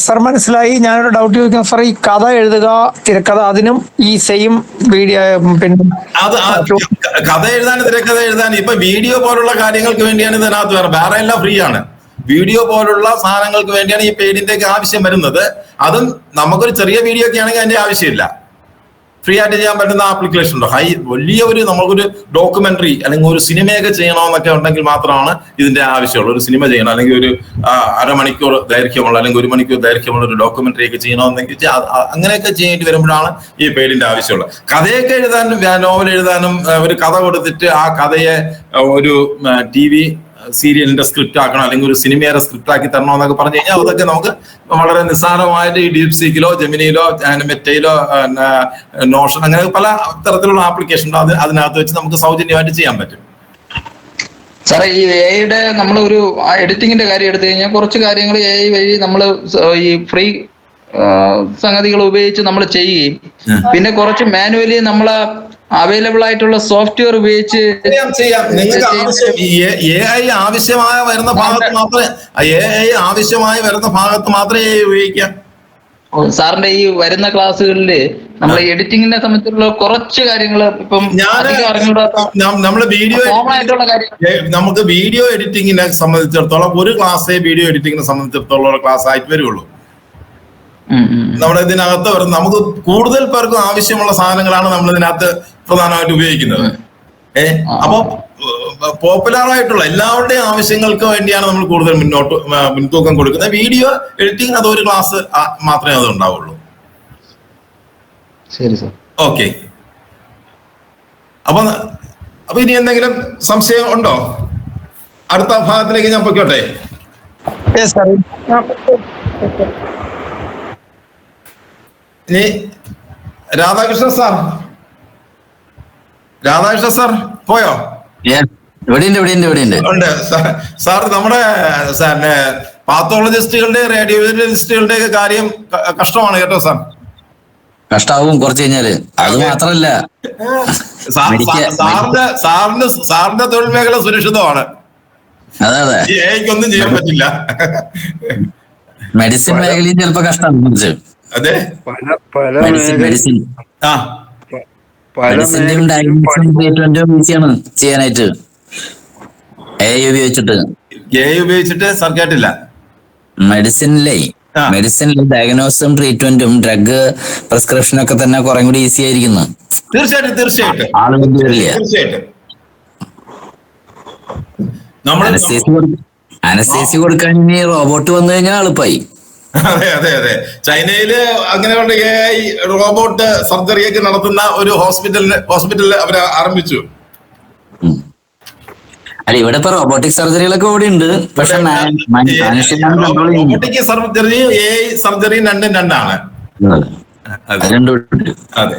സർ മനസ്സിലായി. ഞാനൊരു ഡൗട്ട് ചോദിക്കാം സാർ. ഈ കഥ എഴുതുക, തിരക്കഥ, അതിനും ഈ സെയിം വീഡിയോ പിന്നെ കഥ എഴുതാൻ തിരക്കഥ എഴുതാൻ ഇപ്പൊ വീഡിയോ പോലുള്ള കാര്യങ്ങൾക്ക് വേണ്ടിയാണ് ഇതിനകത്ത് വേറെ എല്ലാം ഫ്രീ ആണ്. വീഡിയോ പോലുള്ള സാധനങ്ങൾക്ക് വേണ്ടിയാണ് ഈ പെയ്ഡിന്റെ ഒക്കെ ആവശ്യം വരുന്നത്. അതും നമുക്കൊരു ചെറിയ വീഡിയോ ഒക്കെ ആണെങ്കിൽ അതിന്റെ ആവശ്യമില്ല. ഫ്രീ ആയിട്ട് ചെയ്യാൻ പറ്റുന്ന ആപ്ലിക്കേഷൻ ഉണ്ടോ? നമുക്കൊരു ഡോക്യുമെന്ററി അല്ലെങ്കിൽ ഒരു സിനിമയൊക്കെ ചെയ്യണമെന്നൊക്കെ ഉണ്ടെങ്കിൽ മാത്രമാണ് ഇതിന്റെ ആവശ്യമുള്ളൂ. ഒരു സിനിമ ചെയ്യണം, അല്ലെങ്കിൽ ഒരു അരമണിക്കൂർ ദൈർഘ്യമുള്ള അല്ലെങ്കിൽ 1 മണിക്കൂർ ദൈർഘ്യമുള്ള ഒരു ഡോക്യുമെന്ററി ഒക്കെ ചെയ്യണമെന്നെങ്കിൽ അങ്ങനെയൊക്കെ ചെയ്യേണ്ടി വരുമ്പോഴാണ് ഈ പെയ്ഡിന്റെ ആവശ്യമുള്ളത്. കഥയൊക്കെ എഴുതാനും നോവൽ എഴുതാനും ഒരു കഥ കൊടുത്തിട്ട് ആ കഥയെ ഒരു TV സീരിയലിന്റെ സ്ക്രിപ്റ്റ് ആക്കണം അല്ലെങ്കിൽ ഒരു സിനിമയുടെ സ്ക്രിപ്റ്റ് ആക്കി തരണം എന്നൊക്കെ പറഞ്ഞു കഴിഞ്ഞാൽ അതൊക്കെ നമുക്ക് വളരെ നിസ്സാരമായിട്ട് ഈ ഡീപ്സീക്കിലോ ജെമിനിയിലോ മെറ്റയിലോ നോഷൻ അങ്ങനെ പല തരത്തിലുള്ള ആപ്ലിക്കേഷൻ ഉണ്ട്. അതിനകത്ത് വെച്ച് നമുക്ക് സൗജന്യമായിട്ട് ചെയ്യാൻ പറ്റും. സാറേ, ഈ AI നമ്മൾ ഒരു എഡിറ്റിങ്ങിന്റെ കാര്യം എടുത്തു കഴിഞ്ഞാൽ കുറച്ച് കാര്യങ്ങൾ AI വഴി നമ്മൾ ഈ ഫ്രീ സംഗതികൾ ഉപയോഗിച്ച് നമ്മൾ ചെയ്യുകയും പിന്നെ കുറച്ച് മാനുവലി നമ്മളെ അവൈലബിൾ ആയിട്ടുള്ള സോഫ്റ്റ്വെയർ ഉപയോഗിച്ച് ചെയ്യാം. നിങ്ങൾക്ക് AI ആവശ്യമായ വരുന്ന ഭാഗത്ത് മാത്രമേ ഉപയോഗിക്കാം. സാറിന്റെ ഈ വരുന്ന ക്ലാസ്സുകളിൽ നമ്മൾ എഡിറ്റിങ്ങിനെ സംബന്ധിച്ചുള്ള കുറച്ച് കാര്യങ്ങൾ ഇപ്പം നമ്മള് നമുക്ക് വീഡിയോ എഡിറ്റിങ്ങിനെ സംബന്ധിച്ചിടത്തോളം ഒരു ക്ലാസ്സേ വീഡിയോ എഡിറ്റിങ്ങിനെ സംബന്ധിച്ചിടത്തോളം ഒരു ക്ലാസ് ആയിട്ട് വരുള്ളൂ. നമ്മുടെ ഇതിനകത്ത് വരുന്ന നമുക്ക് കൂടുതൽ പേർക്കും ആവശ്യമുള്ള സാധനങ്ങളാണ് നമ്മൾ ഇതിനകത്ത് പ്രധാനമായിട്ട് ഉപയോഗിക്കുന്നത്. അപ്പൊ പോപ്പുലർ ആയിട്ടുള്ള എല്ലാവരുടെയും ആവശ്യങ്ങൾക്ക് വേണ്ടിയാണ് നമ്മൾ കൂടുതൽ മുൻതൂക്കം കൊടുക്കുന്നത്. വീഡിയോ എഡിറ്റിംഗ് അതൊരു ക്ലാസ് മാത്രമേ അത് ഉണ്ടാവുള്ളൂ. ശരി സർ. ഓക്കെ. അപ്പൊ ഇനി എന്തെങ്കിലും സംശയം ഉണ്ടോ? അടുത്ത ഭാഗത്തിലേക്ക് ഞാൻ പൊയ്ക്കോട്ടെ. ഇനി രാധാകൃഷ്ണൻ സാർ പോയോ? ഉണ്ട് സാർ. നമ്മുടെ പാത്തോളജിസ്റ്റുകളുടെ റേഡിയോളജിസ്റ്റുകളുടെ ഒക്കെ കാര്യം കഷ്ടമാണ് കേട്ടോ സാർ. കഷ്ടാവും കുറച്ച് കഴിഞ്ഞാല്. അത് മാത്രല്ല സാറിന്റെ തൊഴിൽ മേഖല സുരക്ഷിതമാണ്. അതെ അതെ, എനിക്കൊന്നും ചെയ്യാൻ പറ്റില്ല. മെഡിസിൻ മേഖലയും ചിലപ്പോ കഷ്ടമാണ് കുറച്ച്. അതെ, മെഡിസിന്റെയും ഡയഗ്നോസിസും ട്രീറ്റ്മെന്റും ഈസിയാണ് ചെയ്യാനായിട്ട് AI ഉപയോഗിച്ചിട്ട്. സാർ കേട്ടില്ല. മെഡിസിനിലെ ഡയഗ്നോസും ട്രീറ്റ്മെന്റും ഡ്രഗ് പ്രിസ്ക്രിപ്ഷൻ ഒക്കെ തന്നെ കുറെ കൂടി ഈസി ആയിരിക്കുന്നു. തീർച്ചയായിട്ടും അനസ്തേസി കൊടുക്കാൻ ഇനി റോബോട്ട് വന്നു കഴിഞ്ഞാൽ എളുപ്പമായി. അതെ. ചൈനയില് അങ്ങനെയുള്ള AI റോബോട്ട് സർജറിയൊക്കെ നടത്തുന്ന ഒരു ഹോസ്പിറ്റലിൽ അവർ ആരംഭിച്ചു. അല്ല, ഇവിടെ ഇപ്പൊ റോബോട്ടിക് സർജറികളൊക്കെ കൂടി ഉണ്ട്. പക്ഷെ റോബോട്ടിക് സർജറി AI സർജറി രണ്ടാണ്. അതെ.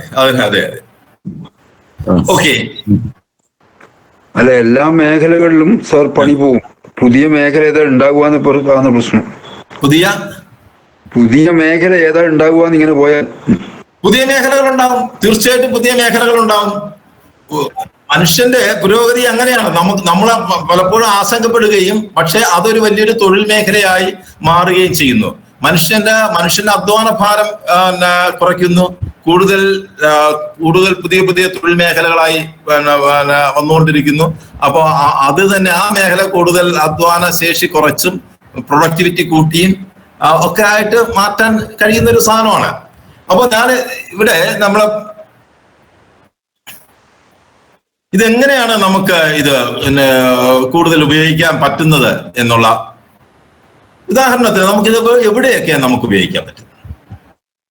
ഓക്കെ. അല്ല, എല്ലാ മേഖലകളിലും സാർ പണി പോവും. പുതിയ മേഖല ഏതാ ഉണ്ടാകുവാന്ന് പ്രശ്നം. പുതിയ മേഖല ഏതാ ഉണ്ടാകുവാന്ന് ഇങ്ങനെ പോയാൽ പുതിയ മേഖലകൾ ഉണ്ടാവും. തീർച്ചയായിട്ടും പുതിയ മേഖലകൾ ഉണ്ടാവും. മനുഷ്യന്റെ പുരോഗതി അങ്ങനെയാണ്. നമ്മൾ പലപ്പോഴും ആശങ്കപ്പെടുകയും പക്ഷെ അതൊരു വലിയൊരു തൊഴിൽ മേഖലയായി മാറുകയും ചെയ്യുന്നു. മനുഷ്യന്റെ അധ്വാന ഭാരം കുറയ്ക്കുന്നു. കൂടുതൽ പുതിയ തൊഴിൽ മേഖലകളായി വന്നുകൊണ്ടിരിക്കുന്നു. അപ്പോൾ അത് തന്നെ ആ മേഖല കൂടുതൽ അധ്വാന ശേഷി കുറച്ചും പ്രൊഡക്ടിവിറ്റി കൂട്ടിയും ഒക്കെ ആയിട്ട് മാറ്റാൻ കഴിയുന്ന ഒരു സാധനമാണ്. അപ്പൊ ഞാൻ ഇവിടെ ഇതെങ്ങനെയാണ് നമുക്ക് ഇത് കൂടുതൽ ഉപയോഗിക്കാൻ പറ്റുന്നത് എന്നുള്ള ഉദാഹരണത്തിന് നമുക്കിത് എവിടെയൊക്കെ നമുക്ക് ഉപയോഗിക്കാൻ പറ്റും,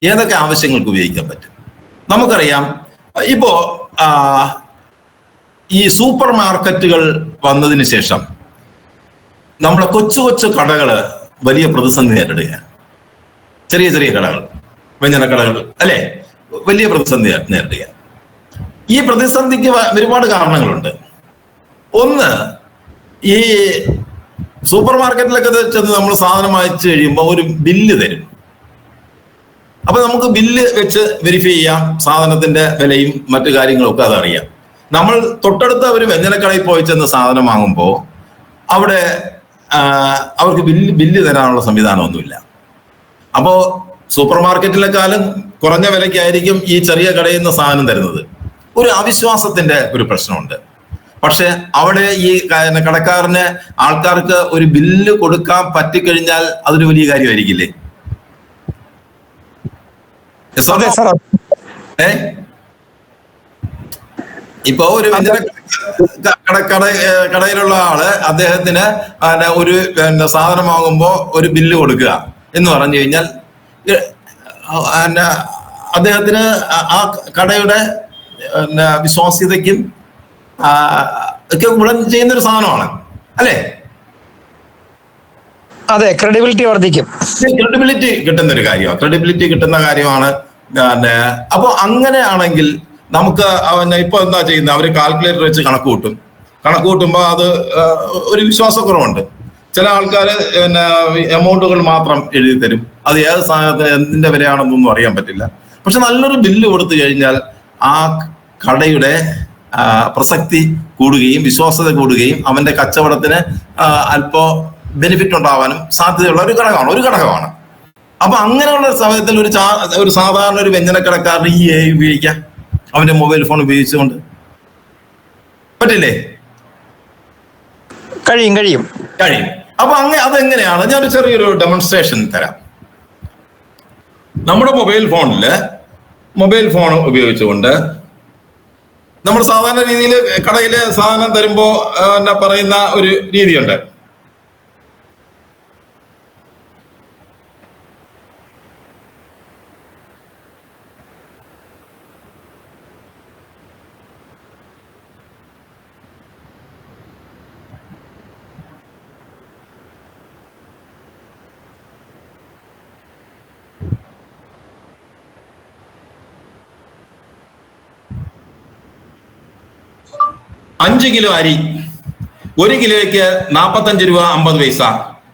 ഏതൊക്കെ ആവശ്യങ്ങൾക്ക് ഉപയോഗിക്കാൻ പറ്റും. നമുക്കറിയാം, ഇപ്പോ ഈ സൂപ്പർ മാർക്കറ്റുകൾ വന്നതിന് ശേഷം നമ്മുടെ കൊച്ചു കടകള് വലിയ പ്രതിസന്ധി നേരിടുകയാണ്. ചെറിയ കടകൾ, വ്യഞ്ജന കടകൾ അല്ലെ, വലിയ പ്രതിസന്ധി നേരിടുക. ഈ പ്രതിസന്ധിക്ക് ഒരുപാട് കാരണങ്ങളുണ്ട്. ഒന്ന്, ഈ സൂപ്പർ മാർക്കറ്റിലൊക്കെ ചെന്ന് നമ്മൾ സാധനം വാങ്ങിച്ചു കഴിയുമ്പോൾ ഒരു ബില്ല് തരും. അപ്പൊ നമുക്ക് ബില്ല് വെച്ച് വെരിഫൈ ചെയ്യാം, സാധനത്തിന്റെ വിലയും മറ്റു കാര്യങ്ങളും ഒക്കെ അതറിയാം. നമ്മൾ തൊട്ടടുത്ത ഒരു വ്യഞ്ജനക്കടയിൽ പോയി ചെന്ന് സാധനം വാങ്ങുമ്പോൾ അവിടെ അവർക്ക് ബില്ല് തരാനുള്ള സംവിധാനമൊന്നുമില്ല. അപ്പോ സൂപ്പർ മാർക്കറ്റിലെക്കാളും കുറഞ്ഞ വിലയ്ക്കായിരിക്കും ഈ ചെറിയ കടയിൽ നിന്ന് സാധനം തരുന്നത്. ഒരു അവിശ്വാസത്തിന്റെ ഒരു പ്രശ്നമുണ്ട്. പക്ഷെ അവിടെ ഈ കടക്കാരന് ആൾക്കാർക്ക് ഒരു ബില്ല് കൊടുക്കാൻ പറ്റിക്കഴിഞ്ഞാൽ അതൊരു വലിയ കാര്യമായിരിക്കില്ലേ? ഇപ്പൊ ഒരു കടയിലുള്ള ആള് അദ്ദേഹത്തിന് ഒരു സാധനം വാങ്ങുമ്പോ ഒരു ബില്ല് കൊടുക്കുക എന്ന് പറഞ്ഞു കഴിഞ്ഞാൽ അദ്ദേഹത്തിന് ആ കടയുടെ വിശ്വാസ്യതയ്ക്കും ഒക്കെ ഗുണം ചെയ്യുന്നൊരു സാധനമാണ്, അല്ലേ? അതെ, ക്രെഡിബിലിറ്റി വർദ്ധിക്കും. ക്രെഡിബിലിറ്റി കിട്ടുന്ന ഒരു കാര്യമാണ്, ക്രെഡിബിലിറ്റി കിട്ടുന്ന കാര്യമാണ്. അപ്പൊ അങ്ങനെയാണെങ്കിൽ നമുക്ക് ഇപ്പൊ എന്താ ചെയ്യുന്നത്, അവര് കാൽക്കുലേറ്റർ വെച്ച് കണക്ക് കൂട്ടുമ്പോൾ അത് ഒരു വിശ്വാസക്കുറവുണ്ട്. ചില ആൾക്കാർ എമൗണ്ടുകൾ മാത്രം എഴുതി തരും. അത് ഏത് സാധനത്തിന് എന്തിന്റെ വിലയാണെന്നൊന്നും അറിയാൻ പറ്റില്ല. പക്ഷെ നല്ലൊരു ബില്ല് കൊടുത്തു കഴിഞ്ഞാൽ ആ കടയുടെ പ്രസക്തി കൂടുകയും വിശ്വാസ്യത കൂടുകയും അവന്റെ കച്ചവടത്തിന് അല്പോ ബെനിഫിറ്റ് ഉണ്ടാവാനും സാധ്യതയുള്ള ഒരു ഘടകമാണ്. അപ്പൊ അങ്ങനെയുള്ള സമയത്തിൽ ഒരു സാധാരണ ഒരു വ്യഞ്ജനക്കടക്കാരന് ഈ AI ഉപയോഗിക്കാം, അവന്റെ മൊബൈൽ ഫോൺ ഉപയോഗിച്ചുകൊണ്ട് പറ്റില്ലേ? കഴിയും. അപ്പൊ അതെങ്ങനെയാണ്? ഞാനൊരു ചെറിയൊരു ഡെമോൺസ്ട്രേഷൻ തരാം. നമ്മുടെ മൊബൈൽ ഫോൺ ഉപയോഗിച്ചുകൊണ്ട് നമ്മൾ സാധാരണ രീതിയിൽ കടയിലെ സാധനം തരുമ്പോ പറയുന്ന ഒരു രീതിയുണ്ട്. അഞ്ച് കിലോ അരി 1 കിലോയ്ക്ക് 45 രൂപ 50 പൈസ.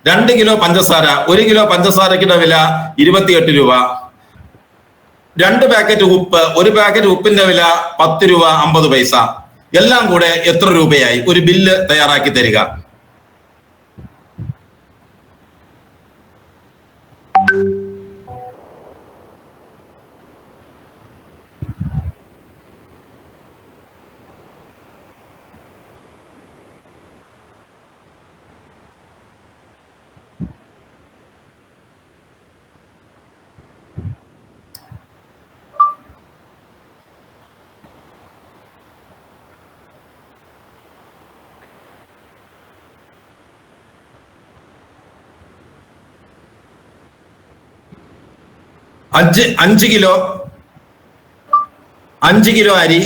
2 കിലോ പഞ്ചസാര, 1 കിലോ പഞ്ചസാരക്കിന്റെ വില 28 രൂപ. 2 പാക്കറ്റ് ഉപ്പ്, 1 പാക്കറ്റ് ഉപ്പിന്റെ വില 10 രൂപ 50 പൈസ. എല്ലാം കൂടെ എത്ര രൂപയായി? ഒരു ബില്ല് തയ്യാറാക്കി തരിക. അഞ്ച് കിലോ അരി,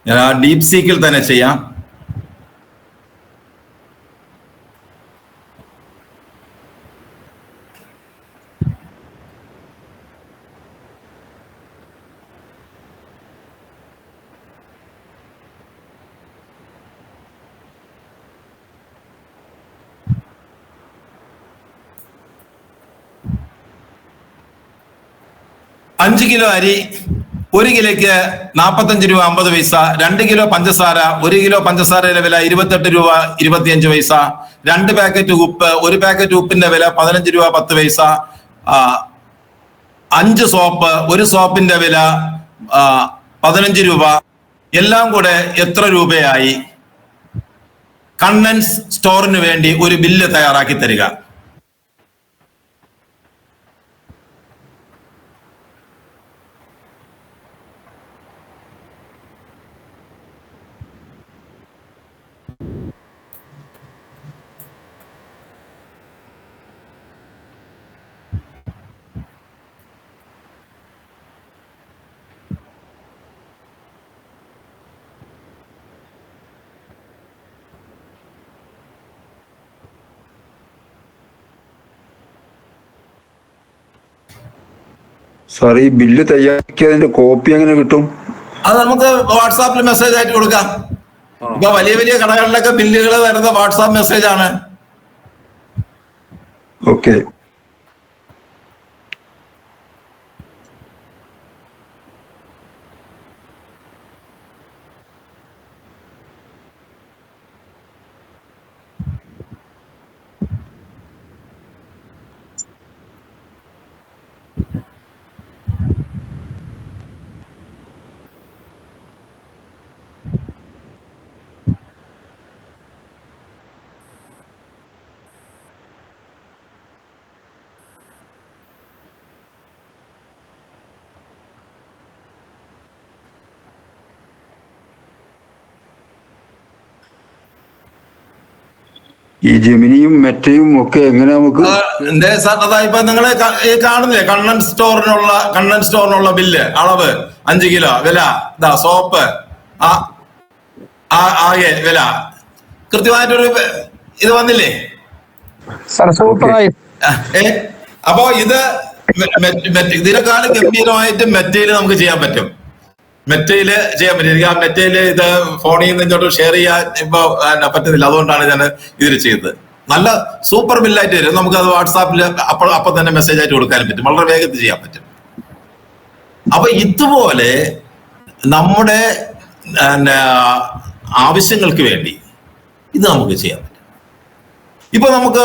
'ഞാൻ ഡീപ് സീക്കിൽ തന്നെ ചെയ്യാം. അഞ്ച് കിലോ അരി 1 കിലോയ്ക്ക് 45 രൂപ 50 പൈസ. 2 കിലോ പഞ്ചസാര, 1 കിലോ പഞ്ചസാരയുടെ വില 28 രൂപ 25 പൈസ. 2 പാക്കറ്റ് ഉപ്പ്, 1 പാക്കറ്റ് ഉപ്പിന്റെ വില 15 രൂപ 10 പൈസ. 5 സോപ്പ്, 1 സോപ്പിന്റെ വില 15 രൂപ. എല്ലാം കൂടെ എത്ര രൂപയായി? കണ്ണൻസ് സ്റ്റോറിന് വേണ്ടി ഒരു ബില്ല് തയ്യാറാക്കി തരിക. സാർ, ഈ ബില്ല് തയ്യാറാക്കിയതിന്റെ കോപ്പി എങ്ങനെ കിട്ടും? അത് നമുക്ക് വാട്സാപ്പിൽ മെസ്സേജ് ആയിട്ട് കൊടുക്കാം. ഇപ്പൊ വലിയ കടകളിലൊക്കെ ബില്ലുകൾ വരുന്ന വാട്സാപ്പ് മെസ്സേജ് ആണ്. ഓക്കെ. ഈ ജെമിനിയും മെറ്റയും ഒക്കെ എങ്ങനെ നമുക്ക് ഇപ്പൊ നിങ്ങള് കാണുന്നില്ലേ കണ്ണൻ സ്റ്റോറിനുള്ള ബില്ല് അളവ് 5 കിലോ വില, സോപ്പ് ആകെ വില കൃത്യമായിട്ടൊരു ഇത് വന്നില്ലേ? സൂപ്പറായി. അപ്പോ ഇത് ഇതിനെക്കാളും ഗംഭീരമായിട്ട് മെറ്റയില് നമുക്ക് ചെയ്യാൻ പറ്റും. മെറ്റയില് ചെയ്യാൻ പറ്റും. എനിക്ക് ആ മെറ്റയില് ഇത് ഫോണിൽ നിന്ന് ഇങ്ങോട്ട് ഷെയർ ചെയ്യാൻ ഇപ്പൊ പറ്റുന്നില്ല. അതുകൊണ്ടാണ് ഞാൻ ഇതിൽ ചെയ്തത്. നല്ല സൂപ്പർ ബില്ലായിട്ട് വരും. നമുക്ക് അത് വാട്സാപ്പിൽ അപ്പൊ തന്നെ മെസ്സേജ് ആയിട്ട് കൊടുക്കാനും പറ്റും. വളരെ വേഗത്തിൽ ചെയ്യാൻ പറ്റും. അപ്പൊ ഇതുപോലെ നമ്മുടെ ആവശ്യങ്ങൾക്ക് വേണ്ടി ഇത് നമുക്ക് ചെയ്യാൻ പറ്റും. ഇപ്പൊ നമുക്ക്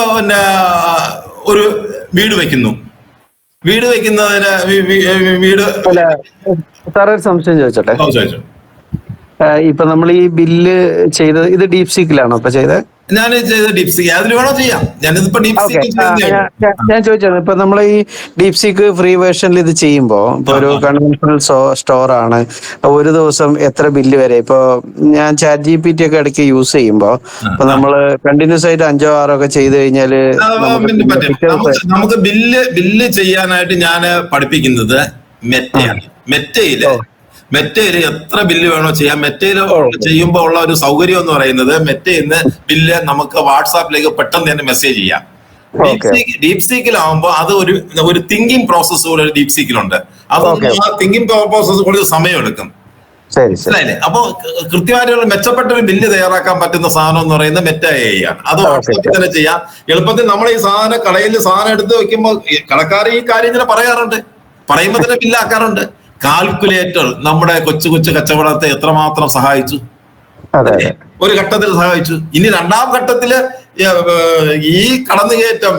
ഒരു വീട് വെക്കുന്നതിന് വീട് സാറേ ഒരു സംശയം ചോദിച്ചോട്ടെ? ചോദിച്ചോ. ഇപ്പൊ നമ്മൾ ഈ ബില്ല് ചെയ്തത് ഇത് ഡീപ് സീക്കിലാണോ ഇപ്പൊ ചെയ്തത്? ഞാൻ ചെയ്ത ഡീപ് സീക്ക് അതിൽ വേണോ ചെയ്യാം. ഞാനിതിപ്പോ ഡീപ് സീക്ക് ഞാൻ ചോദിച്ചത് ഇപ്പൊ നമ്മൾ ഈ ഡീപ് സീക്ക് ഫ്രീ വേർഷനിൽ ഇത് ചെയ്യുമ്പോ ഇപ്പൊ ഒരു കൺവെൻഷണൽ സ്റ്റോർ ആണ്, ഒരു ദിവസം എത്ര ബില്ല് വരെ? ഇപ്പൊ ഞാൻ ചാറ്റ് GPT ഒക്കെ ഇടയ്ക്ക് യൂസ് ചെയ്യുമ്പോ ഇപ്പൊ നമ്മള് കണ്ടിന്യൂസ് ആയിട്ട് 5 or 6 ഒക്കെ ചെയ്ത് കഴിഞ്ഞാല് നമുക്ക് ബില്ല് ചെയ്യാനായിട്ട് ഞാൻ പഠിപ്പിക്കുന്നത് മെറ്റയാണ്. മെറ്റയില് എത്ര ബില്ല് വേണോ ചെയ്യാം. മെറ്റയില് ചെയ്യുമ്പോൾ ഉള്ള ഒരു സൗകര്യം എന്ന് പറയുന്നത് മെറ്റയിന്ന് ബില്ല് നമുക്ക് വാട്സാപ്പിലേക്ക് പെട്ടെന്ന് തന്നെ മെസ്സേജ് ചെയ്യാം. ഡീപ് സീക്കിലാവുമ്പോൾ അത് ഒരു തിങ്കിങ് പ്രോസസ് പോലെ ഡീപ് സീക്കിലുണ്ട്. അത് തിങ്കിങ് പ്രോസസ് കൂടുതൽ സമയമെടുക്കും. മനസ്സിലായില്ലേ? അപ്പൊ കൃത്യമായിട്ടുള്ള മെച്ചപ്പെട്ട ഒരു ബില്ല് തയ്യാറാക്കാൻ പറ്റുന്ന സാധനം എന്ന് പറയുന്നത് മെറ്റ AI ആണ്. അത് വാട്സാപ്പിൽ തന്നെ ചെയ്യാം. എളുപ്പത്തിൽ നമ്മൾ ഈ സാധനം കടയിൽ സാധനം എടുത്ത് വെക്കുമ്പോൾ കടക്കാർ ഈ കാര്യം ഇങ്ങനെ പറയുമ്പോൾ തന്നെ ബില്ലാക്കാറുണ്ട്. കാൽക്കുലേറ്റർ നമ്മുടെ കൊച്ചു കച്ചവടത്തെ എത്രമാത്രം സഹായിച്ചു, ഒരു ഘട്ടത്തിൽ സഹായിച്ചു. ഇനി രണ്ടാം ഘട്ടത്തില് ഈ കടന്നുകയറ്റം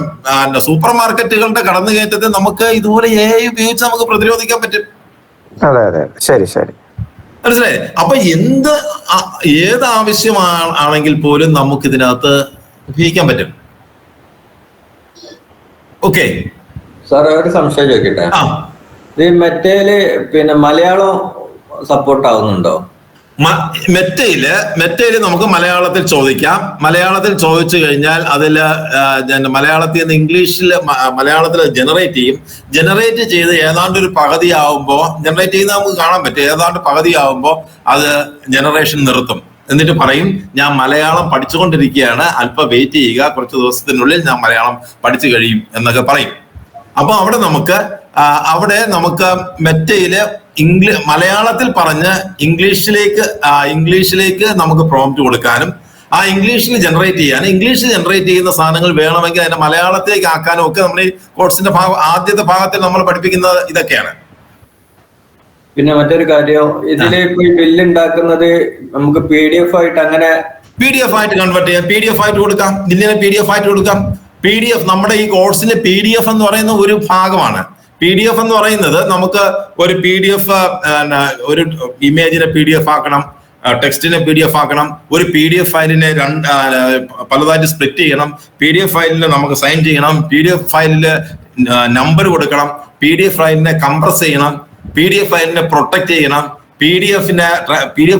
സൂപ്പർ മാർക്കറ്റുകളുടെ കടന്നുകയറ്റത്തെ നമുക്ക് ഇതുപോലെ AI ഉപയോഗിച്ച് നമുക്ക് പ്രതിരോധിക്കാൻ പറ്റും. മനസ്സിലായി? അപ്പൊ ഏത് ആവശ്യമാണെങ്കിൽ പോലും നമുക്ക് ഇതിനകത്ത് ഉപയോഗിക്കാൻ പറ്റും. ഓക്കെ സാർ, ഒരു സംശയം ചോദിക്കട്ടെ? ഈ മെറ്റയില് പിന്നെ മലയാളം സപ്പോർട്ട് ആവുന്നുണ്ടോ? മെറ്റയില് നമുക്ക് മലയാളത്തിൽ ചോദിക്കാം. മലയാളത്തിൽ ചോദിച്ചു കഴിഞ്ഞാൽ അതില് മലയാളത്തിൽ നിന്ന് മലയാളത്തിൽ ജനറേറ്റ് ചെയ്ത് ഏതാണ്ട് ഒരു പകുതി ആവുമ്പോ ജനറേറ്റ് ചെയ്യുന്ന നമുക്ക് കാണാൻ പറ്റും. ഏതാണ്ട് പകുതി ആവുമ്പോ അത് ജനറേഷൻ നിർത്തും. എന്നിട്ട് പറയും, ഞാൻ മലയാളം പഠിച്ചുകൊണ്ടിരിക്കുകയാണ്, അല്പം വെയിറ്റ് ചെയ്യുക, കുറച്ച് ദിവസത്തിനുള്ളിൽ ഞാൻ മലയാളം പഠിച്ചു കഴിയും എന്നൊക്കെ പറയും. അപ്പൊ അവിടെ നമുക്ക് മെറ്റയില് മലയാളത്തിൽ പറഞ്ഞ് ഇംഗ്ലീഷിലേക്ക് നമുക്ക് പ്രോംപ്റ്റ് കൊടുക്കാനും ആ ഇംഗ്ലീഷിൽ ജനറേറ്റ് ചെയ്യാനും ഇംഗ്ലീഷിൽ ജനറേറ്റ് ചെയ്യുന്ന സാധനങ്ങൾ വേണമെങ്കിൽ അതിന്റെ മലയാളത്തിലേക്ക് ആക്കാനും ഒക്കെ നമ്മൾ ഈ കോഴ്സിന്റെ ആദ്യത്തെ ഭാഗത്തിൽ നമ്മൾ പഠിപ്പിക്കുന്നത് ഇതൊക്കെയാണ്. പിന്നെ മറ്റൊരു കാര്യം, ഇതില് ഈ ബില്ല് ഉണ്ടാക്കുന്നത് നമുക്ക് PDF ആയിട്ട് അങ്ങനെ PDF ആയിട്ട് കൺവേർട്ട് ചെയ്യാം, PDF ആയിട്ട് കൊടുക്കാം, ബില്ലിനെ PDF ആയിട്ട് കൊടുക്കാം. PDF നമ്മുടെ ഈ കോഴ്സിന്റെ PDF എന്ന് പറയുന്ന ഒരു ഭാഗമാണ്. PDF എന്ന് പറയുന്നത് നമുക്ക് ഒരു PDF ഒരു ഇമേജിനെ PDF ആക്കണം, ടെക്സ്റ്റിനെ PDF ആക്കണം, ഒരു PDF ഫയലിനെ പലതായിട്ട് സ്പ്ലിറ്റ് ചെയ്യണം, PDF ഫയലിൽ നമുക്ക് സൈൻ ചെയ്യണം, PDF ഫയലില് നമ്പർ കൊടുക്കണം, PDF ഫയലിനെ കംപ്രസ് ചെയ്യണം, PDF ഫയലിനെ പ്രൊട്ടക്ട് ചെയ്യണം, PDF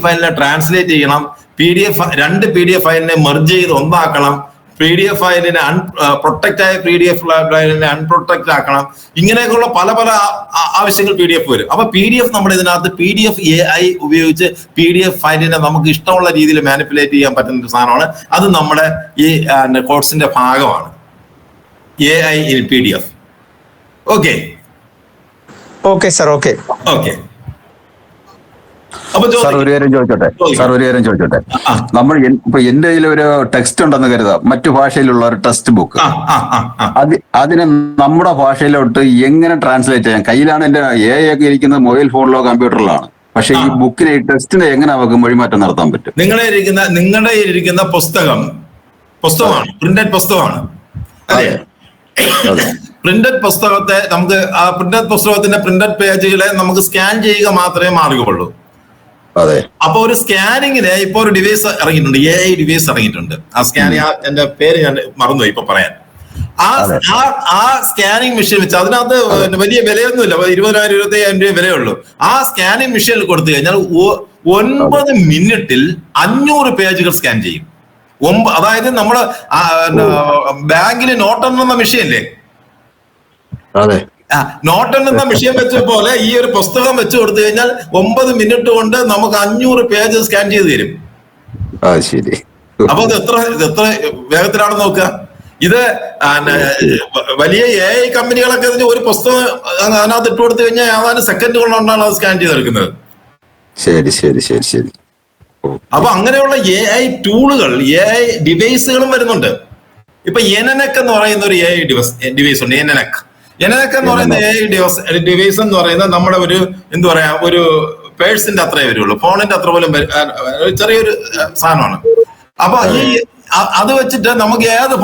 ഫയലിനെ ട്രാൻസ്ലേറ്റ് ചെയ്യണം, രണ്ട് PDF ഫയലിനെ മെർജ് ചെയ്ത് ഒന്നാക്കണം, PDF ഫയലിനെ പ്രൊട്ടക്റ്റ് ആയ PDF ഫയലിനെ അൺപ്രൊട്ടക്റ്റ് ആക്കണം. ഇങ്ങനെയൊക്കെയുള്ള പല ആവശ്യങ്ങൾ PDF വരും. അപ്പൊ PDF നമ്മുടെ ഇതിനകത്ത് PDF AI ഉപയോഗിച്ച് PDF ഫയലിനെ നമുക്ക് ഇഷ്ടമുള്ള രീതിയിൽ മാനിപ്പുലേറ്റ് ചെയ്യാൻ പറ്റുന്ന ഒരു സാധനമാണ്. അത് നമ്മുടെ ഈ കോഴ്സിന്റെ ഭാഗമാണ്, AI in PDF. Okay sir. Okay sir, ഒരു കാര്യം ചോദിച്ചോട്ടെ? നമ്മൾ ഇപ്പൊ എന്റെ കയ്യിൽ ഒരു ടെക്സ്റ്റ് ഉണ്ടെന്ന് കരുതാം, മറ്റു ഭാഷയിലുള്ള ഒരു ടെക്സ്റ്റ് ബുക്ക്. അതിനെ നമ്മുടെ ഭാഷയിലോട്ട് എങ്ങനെ ട്രാൻസ്ലേറ്റ് ചെയ്യാം? കയ്യിലാണ് എന്റെ AI ഒക്കെ ഇരിക്കുന്നത്, മൊബൈൽ ഫോണിലോ കമ്പ്യൂട്ടറിലാണ്. പക്ഷെ ഈ ബുക്കിനെ, ഈ ടെക്സ്റ്റിനെ എങ്ങനെ നമുക്ക് വഴിമാറ്റം നടത്താൻ പറ്റും? നിങ്ങളുടെ ഇരിക്കുന്ന പുസ്തകമാണ്, പ്രിന്റഡ് പുസ്തകമാണ്. പ്രിന്റഡ് പുസ്തകത്തെ നമുക്ക് ആ പ്രിന്റഡ് പുസ്തകത്തിന്റെ പ്രിന്റഡ് പേജുകളെ നമുക്ക് സ്കാൻ ചെയ്യുക മാത്രമേ മാർഗമുള്ളൂ. അപ്പൊ ഒരു സ്കാനിങ്ങിന് ഇപ്പൊ ഒരു ഡിവൈസ് ഇറങ്ങിയിട്ടുണ്ട്, AI ഡിവൈസ് ഇറങ്ങിയിട്ടുണ്ട്. ആ സ്കാനിങ്, എന്റെ പേര് ഞാൻ മറന്നുപോയി ഇപ്പൊ പറയാൻ. ആ സ്കാനിങ് മെഷീൻ വെച്ച് അതിനകത്ത് വലിയ വിലയൊന്നുമില്ല, 20,000-25,000 രൂപ വിലയുള്ളൂ. ആ സ്കാനിങ് മെഷീനിൽ കൊടുത്തു കഴിഞ്ഞാൽ 9 മിനിറ്റിൽ 500 പേജുകൾ സ്കാൻ ചെയ്യും. അതായത് നമ്മള് ബാങ്കില് നോട്ടെണ്ണുന്ന മെഷീനില്ലേ, നോട്ട് എണ്ണുന്ന മെഷീൻ വെച്ച പോലെ ഈ ഒരു പുസ്തകം വെച്ച് കൊടുത്തു കഴിഞ്ഞാൽ 9 മിനിറ്റ് കൊണ്ട് നമുക്ക് 500 പേജ് സ്കാൻ ചെയ്ത് തരും. അപ്പൊ അത് എത്ര വേഗത്തിലാണെന്ന് നോക്കുക. ഇത് വലിയ AI കമ്പനികളൊക്കെ ഒരു പുസ്തകം അതിനകത്ത് ഇട്ട് കൊടുത്തു കഴിഞ്ഞാൽ ഏതാനും സെക്കൻഡുകളാണ് അത് സ്കാൻ ചെയ്തെടുക്കുന്നത്. ശരി ശരി ശരി ശരി. അപ്പൊ അങ്ങനെയുള്ള AI ടൂളുകൾ, AI ഡിവൈസുകളും വരുന്നുണ്ട്. ഇപ്പൊ എനനെക് എന്ന് പറയുന്ന ഒരു AI ഡിവൈസ് ഉണ്ട്. എനനെക് എന്ന് പറയുന്ന AI ഡിവൈസ് എന്ന് പറയുന്നത് നമ്മുടെ ഒരു എന്താ പറയാ, ഒരു പേഴ്സിന്റെ അത്രേ വരുള്ളൂ, ഫോണിന്റെ അത്ര പോലും ചെറിയൊരു സാധനമാണ്. അപ്പൊ ഈ അത് വെച്ചിട്ട് നമുക്ക് ഏത്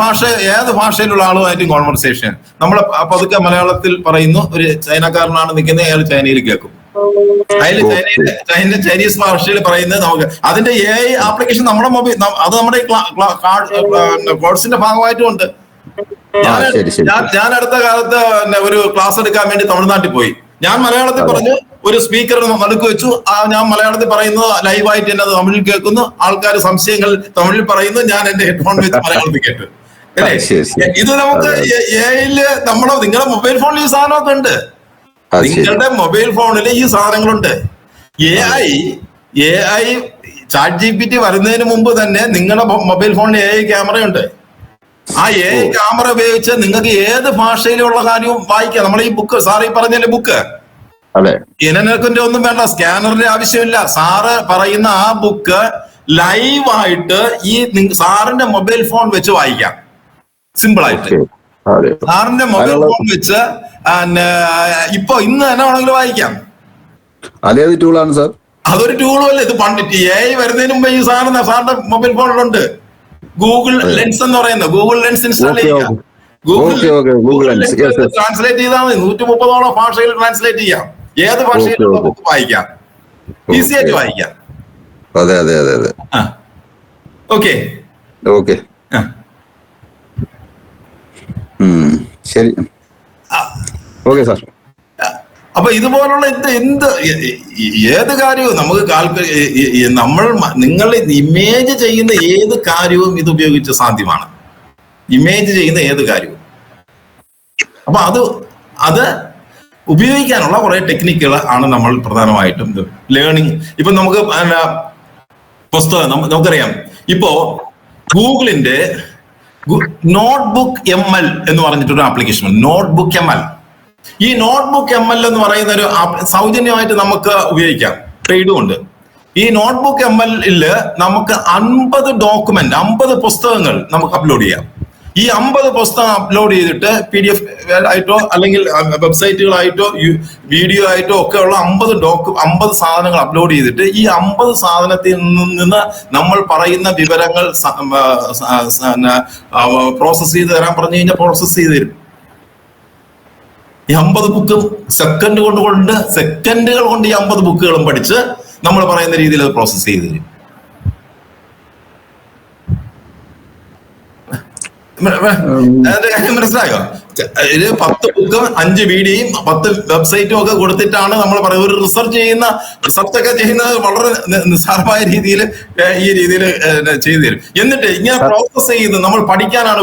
ഭാഷയിലുള്ള ആളുമായിട്ടും കോൺവെർസേഷൻ, നമ്മൾ പതുക്കെ മലയാളത്തിൽ പറയുന്നു, ഒരു ചൈനക്കാരനാണ് നിൽക്കുന്നത്, അയാൾ ചൈനയിൽ കേൾക്കും, അതിൽ ചൈനീസ് ഭാഷയിൽ പറയുന്നത് നമുക്ക്. അതിന്റെ AI ആപ്ലിക്കേഷൻ നമ്മുടെ മൊബൈൽ, അത് നമ്മുടെ കോഴ്സിന്റെ ഭാഗമായിട്ടും ഉണ്ട്. ഞാൻ അടുത്ത കാലത്ത് ഒരു ക്ലാസ് എടുക്കാൻ വേണ്ടി തമിഴ്നാട്ടിൽ പോയി. ഞാൻ മലയാളത്തിൽ പറഞ്ഞു, ഒരു സ്പീക്കർ നടുക്ക് വെച്ചു, ഞാൻ മലയാളത്തിൽ പറയുന്നത് ലൈവായിട്ട് എന്നെ തമിഴിൽ കേൾക്കുന്നു, ആൾക്കാർ സംശയങ്ങൾ തമിഴിൽ പറയുന്നു, ഞാൻ എന്റെ ഹെഡ്ഫോൺ വെച്ച് മലയാളത്തിൽ കേട്ടു. അല്ലേ? ഇത് നമുക്ക് എഐയില് നിങ്ങളുടെ മൊബൈൽ ഫോണിൽ ഈ സാധനമൊക്കെ ഉണ്ട്. നിങ്ങളുടെ മൊബൈൽ ഫോണിൽ ഈ സാധനങ്ങളുണ്ട്. AI ChatGPT വരുന്നതിന് മുമ്പ് തന്നെ നിങ്ങളുടെ മൊബൈൽ ഫോണിൽ AI ക്യാമറയുണ്ട്. ആ AI ക്യാമറ ഉപയോഗിച്ച് നിങ്ങൾക്ക് ഏത് ഭാഷയിലുള്ള കാര്യവും വായിക്കാം. നമ്മൾ ഈ ബുക്ക്, സാറ് ഈ പറഞ്ഞല്ലേ ബുക്ക്, എനനെക്കിന്റെ ഒന്നും വേണ്ട, സ്കാനറിന്റെ ആവശ്യമില്ല. സാറ് പറയുന്ന ആ ബുക്ക് ലൈവായിട്ട് ഈ സാറിന്റെ മൊബൈൽ ഫോൺ വെച്ച് വായിക്കാം, സിമ്പിൾ ആയിട്ട്. സാറിന്റെ മൊബൈൽ ഫോൺ വെച്ച് ഇപ്പൊ ഇന്ന് തന്നെ വേണമെങ്കിലും വായിക്കാം. അതേത് ടൂളാണ് സാർ? അതൊരു ടൂളും അല്ല, ഇത് പണ്ടിട്ട് AI വരുന്നതിന് മുമ്പ് ഈ സാറിന്റെ മൊബൈൽ ഫോണിലുണ്ട്. ഗൂഗിൾ ലെൻസ് എന്ന് പറയുന്നത്, ഗൂഗിൾ ലെൻസ് ഇൻസ്റ്റാൾ ചെയ്യുക. ഗൂഗിൾ ലെൻസ് ട്രാൻസ്ലേറ്റ് ചെയ്താൽ മതി. 130ഓളം ഭാഷയിൽ ട്രാൻസ്ലേറ്റ് ചെയ്യാം. ഏത് ഭാഷയിലുള്ള ബുക്ക് വായിക്കാം, ഈസി ആയിട്ട് വായിക്കാം. അതെ അതെ അതെ അതെ. ഓക്കെ ഓക്കെ, ശരി, ഓക്കെ സാർ. അപ്പൊ ഇതുപോലുള്ള ഏത് കാര്യവും നമുക്ക് നിങ്ങൾ ഇമേജ് ചെയ്യുന്ന ഏത് കാര്യവും ഇത് ഉപയോഗിച്ച് സാധ്യമാണ്. ഇമേജ് ചെയ്യുന്ന ഏത് കാര്യവും. അപ്പൊ അത് ഉപയോഗിക്കാനുള്ള കുറെ ടെക്നിക്കുകൾ ആണ് നമ്മൾ പ്രധാനമായിട്ടും ലേണിംഗ്. ഇപ്പൊ നമുക്ക് പുസ്തകം നമുക്കറിയാം. ഇപ്പോ ഗൂഗിളിന്റെ നോട്ട്ബുക്ക് ML എന്ന് പറഞ്ഞിട്ടൊരു ആപ്ലിക്കേഷൻ ഉണ്ട്, നോട്ട്ബുക്ക് ML. ഈ നോട്ട്ബുക്ക് ML എന്ന് പറയുന്ന ഒരു സൗജന്യമായിട്ട് നമുക്ക് ഉപയോഗിക്കാം, പെയ്ഡും ഉണ്ട്. ഈ നോട്ട്ബുക്ക് ML നമുക്ക് 50 പുസ്തകങ്ങൾ നമുക്ക് അപ്ലോഡ് ചെയ്യാം. ഈ 50 പുസ്തകം അപ്ലോഡ് ചെയ്തിട്ട് PDF ആയിട്ടോ അല്ലെങ്കിൽ വെബ്സൈറ്റുകളായിട്ടോ വീഡിയോ ആയിട്ടോ ഒക്കെ ഉള്ള 50 സാധനങ്ങൾ അപ്ലോഡ് ചെയ്തിട്ട് ഈ 50 സാധനത്തിൽ നിന്ന് നമ്മൾ പറയുന്ന വിവരങ്ങൾ പ്രോസസ് ചെയ്ത് തരാൻ പറഞ്ഞു കഴിഞ്ഞാൽ പ്രോസസ് ചെയ്ത് തരും. ഈ 50 ബുക്കും സെക്കൻഡുകൾ കൊണ്ട് ഈ 50 ബുക്കുകളും പഠിച്ച് നമ്മൾ പറയുന്ന രീതിയിൽ അത് പ്രോസസ് ചെയ്ത് തരും. മനസ്സിലായോ? 10 ബുക്കും 5 വീഡിയോയും 10 വെബ്സൈറ്റും ഒക്കെ കൊടുത്തിട്ടാണ് നമ്മൾ പറയുന്നത്. ഒരു റിസർച്ച് ഒക്കെ ചെയ്യുന്നത് വളരെ നിസ്സാരമായ രീതിയിൽ ഈ രീതിയിൽ ചെയ്തു തരും. എന്നിട്ട് ഇങ്ങനെ പ്രോസസ് ചെയ്ത് നമ്മൾ പഠിക്കാനാണ്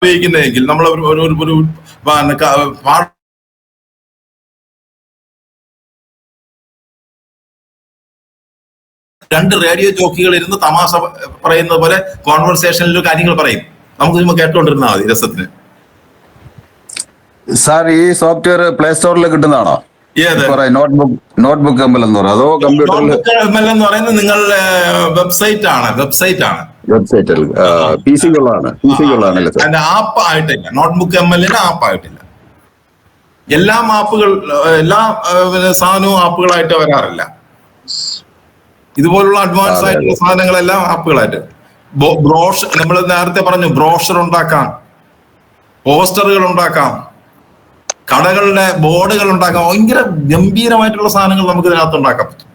ഉപയോഗിക്കുന്നതെങ്കിൽ നമ്മൾ ഒരു രണ്ട് റേഡിയോ ജോക്കികൾ ഇരുന്ന് തമാശ പറയുന്ന പോലെ കോൺവെർസേഷനിൽ കാര്യങ്ങൾ പറയും. നമുക്ക് ചുമ്മാ കേട്ടോണ്ടിരുന്നാൽ മതി രസത്തിന്. സാർ, ഈ സോഫ്റ്റ്വെയർ പ്ലേ സ്റ്റോറിൽ കിട്ടുന്നതാണോ? നോട്ട്ബുക്ക് ML എന്ന് പറയുന്നത്, അതോ കമ്പ്യൂട്ടറിൽ? ML എന്ന് പറയുന്നത് നിങ്ങളുടെ വെബ്സൈറ്റ് ആണ്. വെബ്സൈറ്റിൽ PC-കളാണ്. അതിന്റെ ആപ്പ് ആയിട്ടില്ല. നോട്ട്ബുക്ക് ML ആപ്പ് ആയിട്ടില്ല. എല്ലാ സാധനവും ആപ്പുകളായിട്ട് വരാറില്ല. ഇതുപോലുള്ള അഡ്വാൻസ് ആയിട്ടുള്ള സാധനങ്ങളെല്ലാം ആപ്പുകളായിട്ട്. നമ്മൾ നേരത്തെ പറഞ്ഞു, ബ്രോഷർ ഉണ്ടാക്കാം, പോസ്റ്ററുകൾ ഉണ്ടാക്കാം, കടകളുടെ ബോർഡുകൾ ഉണ്ടാക്കാം. ഭയങ്കര ഗംഭീരമായിട്ടുള്ള സാധനങ്ങൾ നമുക്ക് ഇതിനകത്ത് ഉണ്ടാക്കാൻ പറ്റും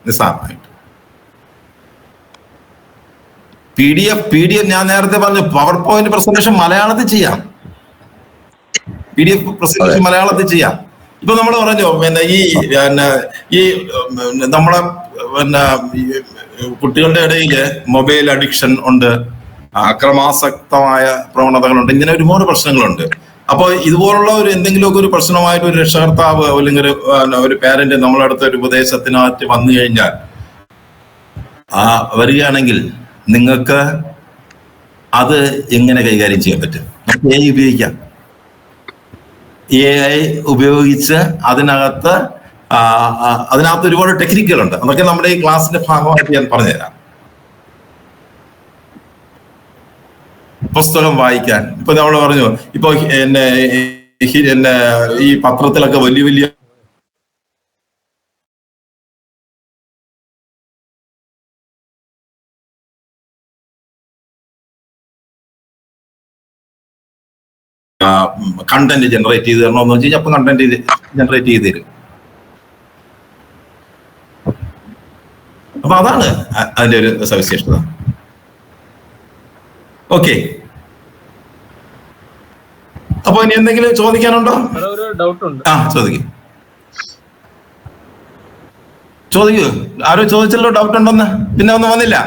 നിസ്സാരമായിട്ട്. PDF ഞാൻ നേരത്തെ പറഞ്ഞു, പവർ പോയിന്റ് പ്രസന്റേഷൻ മലയാളത്തിൽ ചെയ്യാം. PDF പ്രസന്റേഷൻ മലയാളത്തിൽ ചെയ്യാം. ഇപ്പൊ നമ്മൾ പറഞ്ഞു ഈ നമ്മളെ കുട്ടികളുടെ ഇടയിൽ മൊബൈൽ അഡിക്ഷൻ ഉണ്ട്, അക്രമാസക്തമായ പ്രവണതകളുണ്ട്, ഇങ്ങനെ ഒരുപാട് പ്രശ്നങ്ങളുണ്ട്. അപ്പൊ ഇതുപോലുള്ള എന്തെങ്കിലുമൊക്കെ ഒരു പ്രശ്നമായിട്ട് ഒരു രക്ഷകർത്താവ് അല്ലെങ്കിൽ ഒരു പാരന്റ് നമ്മളടുത്ത ഒരു ഉപദേശത്തിനകത്ത് വന്നു കഴിഞ്ഞാൽ വരികയാണെങ്കിൽ നിങ്ങൾക്ക് അത് എങ്ങനെ കൈകാര്യം ചെയ്യാൻ പറ്റും? നമുക്ക് AI ഉപയോഗിക്കാം. AI ഉപയോഗിച്ച് അതിനകത്ത് ഒരുപാട് ടെക്നിക്കുകളുണ്ട്. അതൊക്കെ നമ്മുടെ ഈ ക്ലാസ്സിന്റെ ഭാഗമായിട്ട് ഞാൻ പറഞ്ഞുതരാം. പുസ്തകം വായിക്കാൻ ഇപ്പൊ നമ്മൾ പറഞ്ഞു, ഇപ്പൊ എന്നെ ഈ പത്രത്തിലൊക്കെ വലിയ വലിയ കണ്ടന്റ് ജനറേറ്റ് ചെയ്ത് തരണമെന്ന് വെച്ച് കഴിഞ്ഞാൽ അപ്പം കണ്ടന്റ് ജനറേറ്റ് ചെയ്ത് തരും. അപ്പൊ അതാണ് അതിന്റെ ഒരു സവിശേഷത. ഓക്കെ, അപ്പൊ ഇനി എന്തെങ്കിലും ചോദിക്കാനുണ്ടോ? ചോദിക്കൂ. ആരോ ചോദിച്ചല്ലോ ഡൗട്ട് ഉണ്ടെന്ന്, പിന്നെ ഒന്നും വന്നില്ല.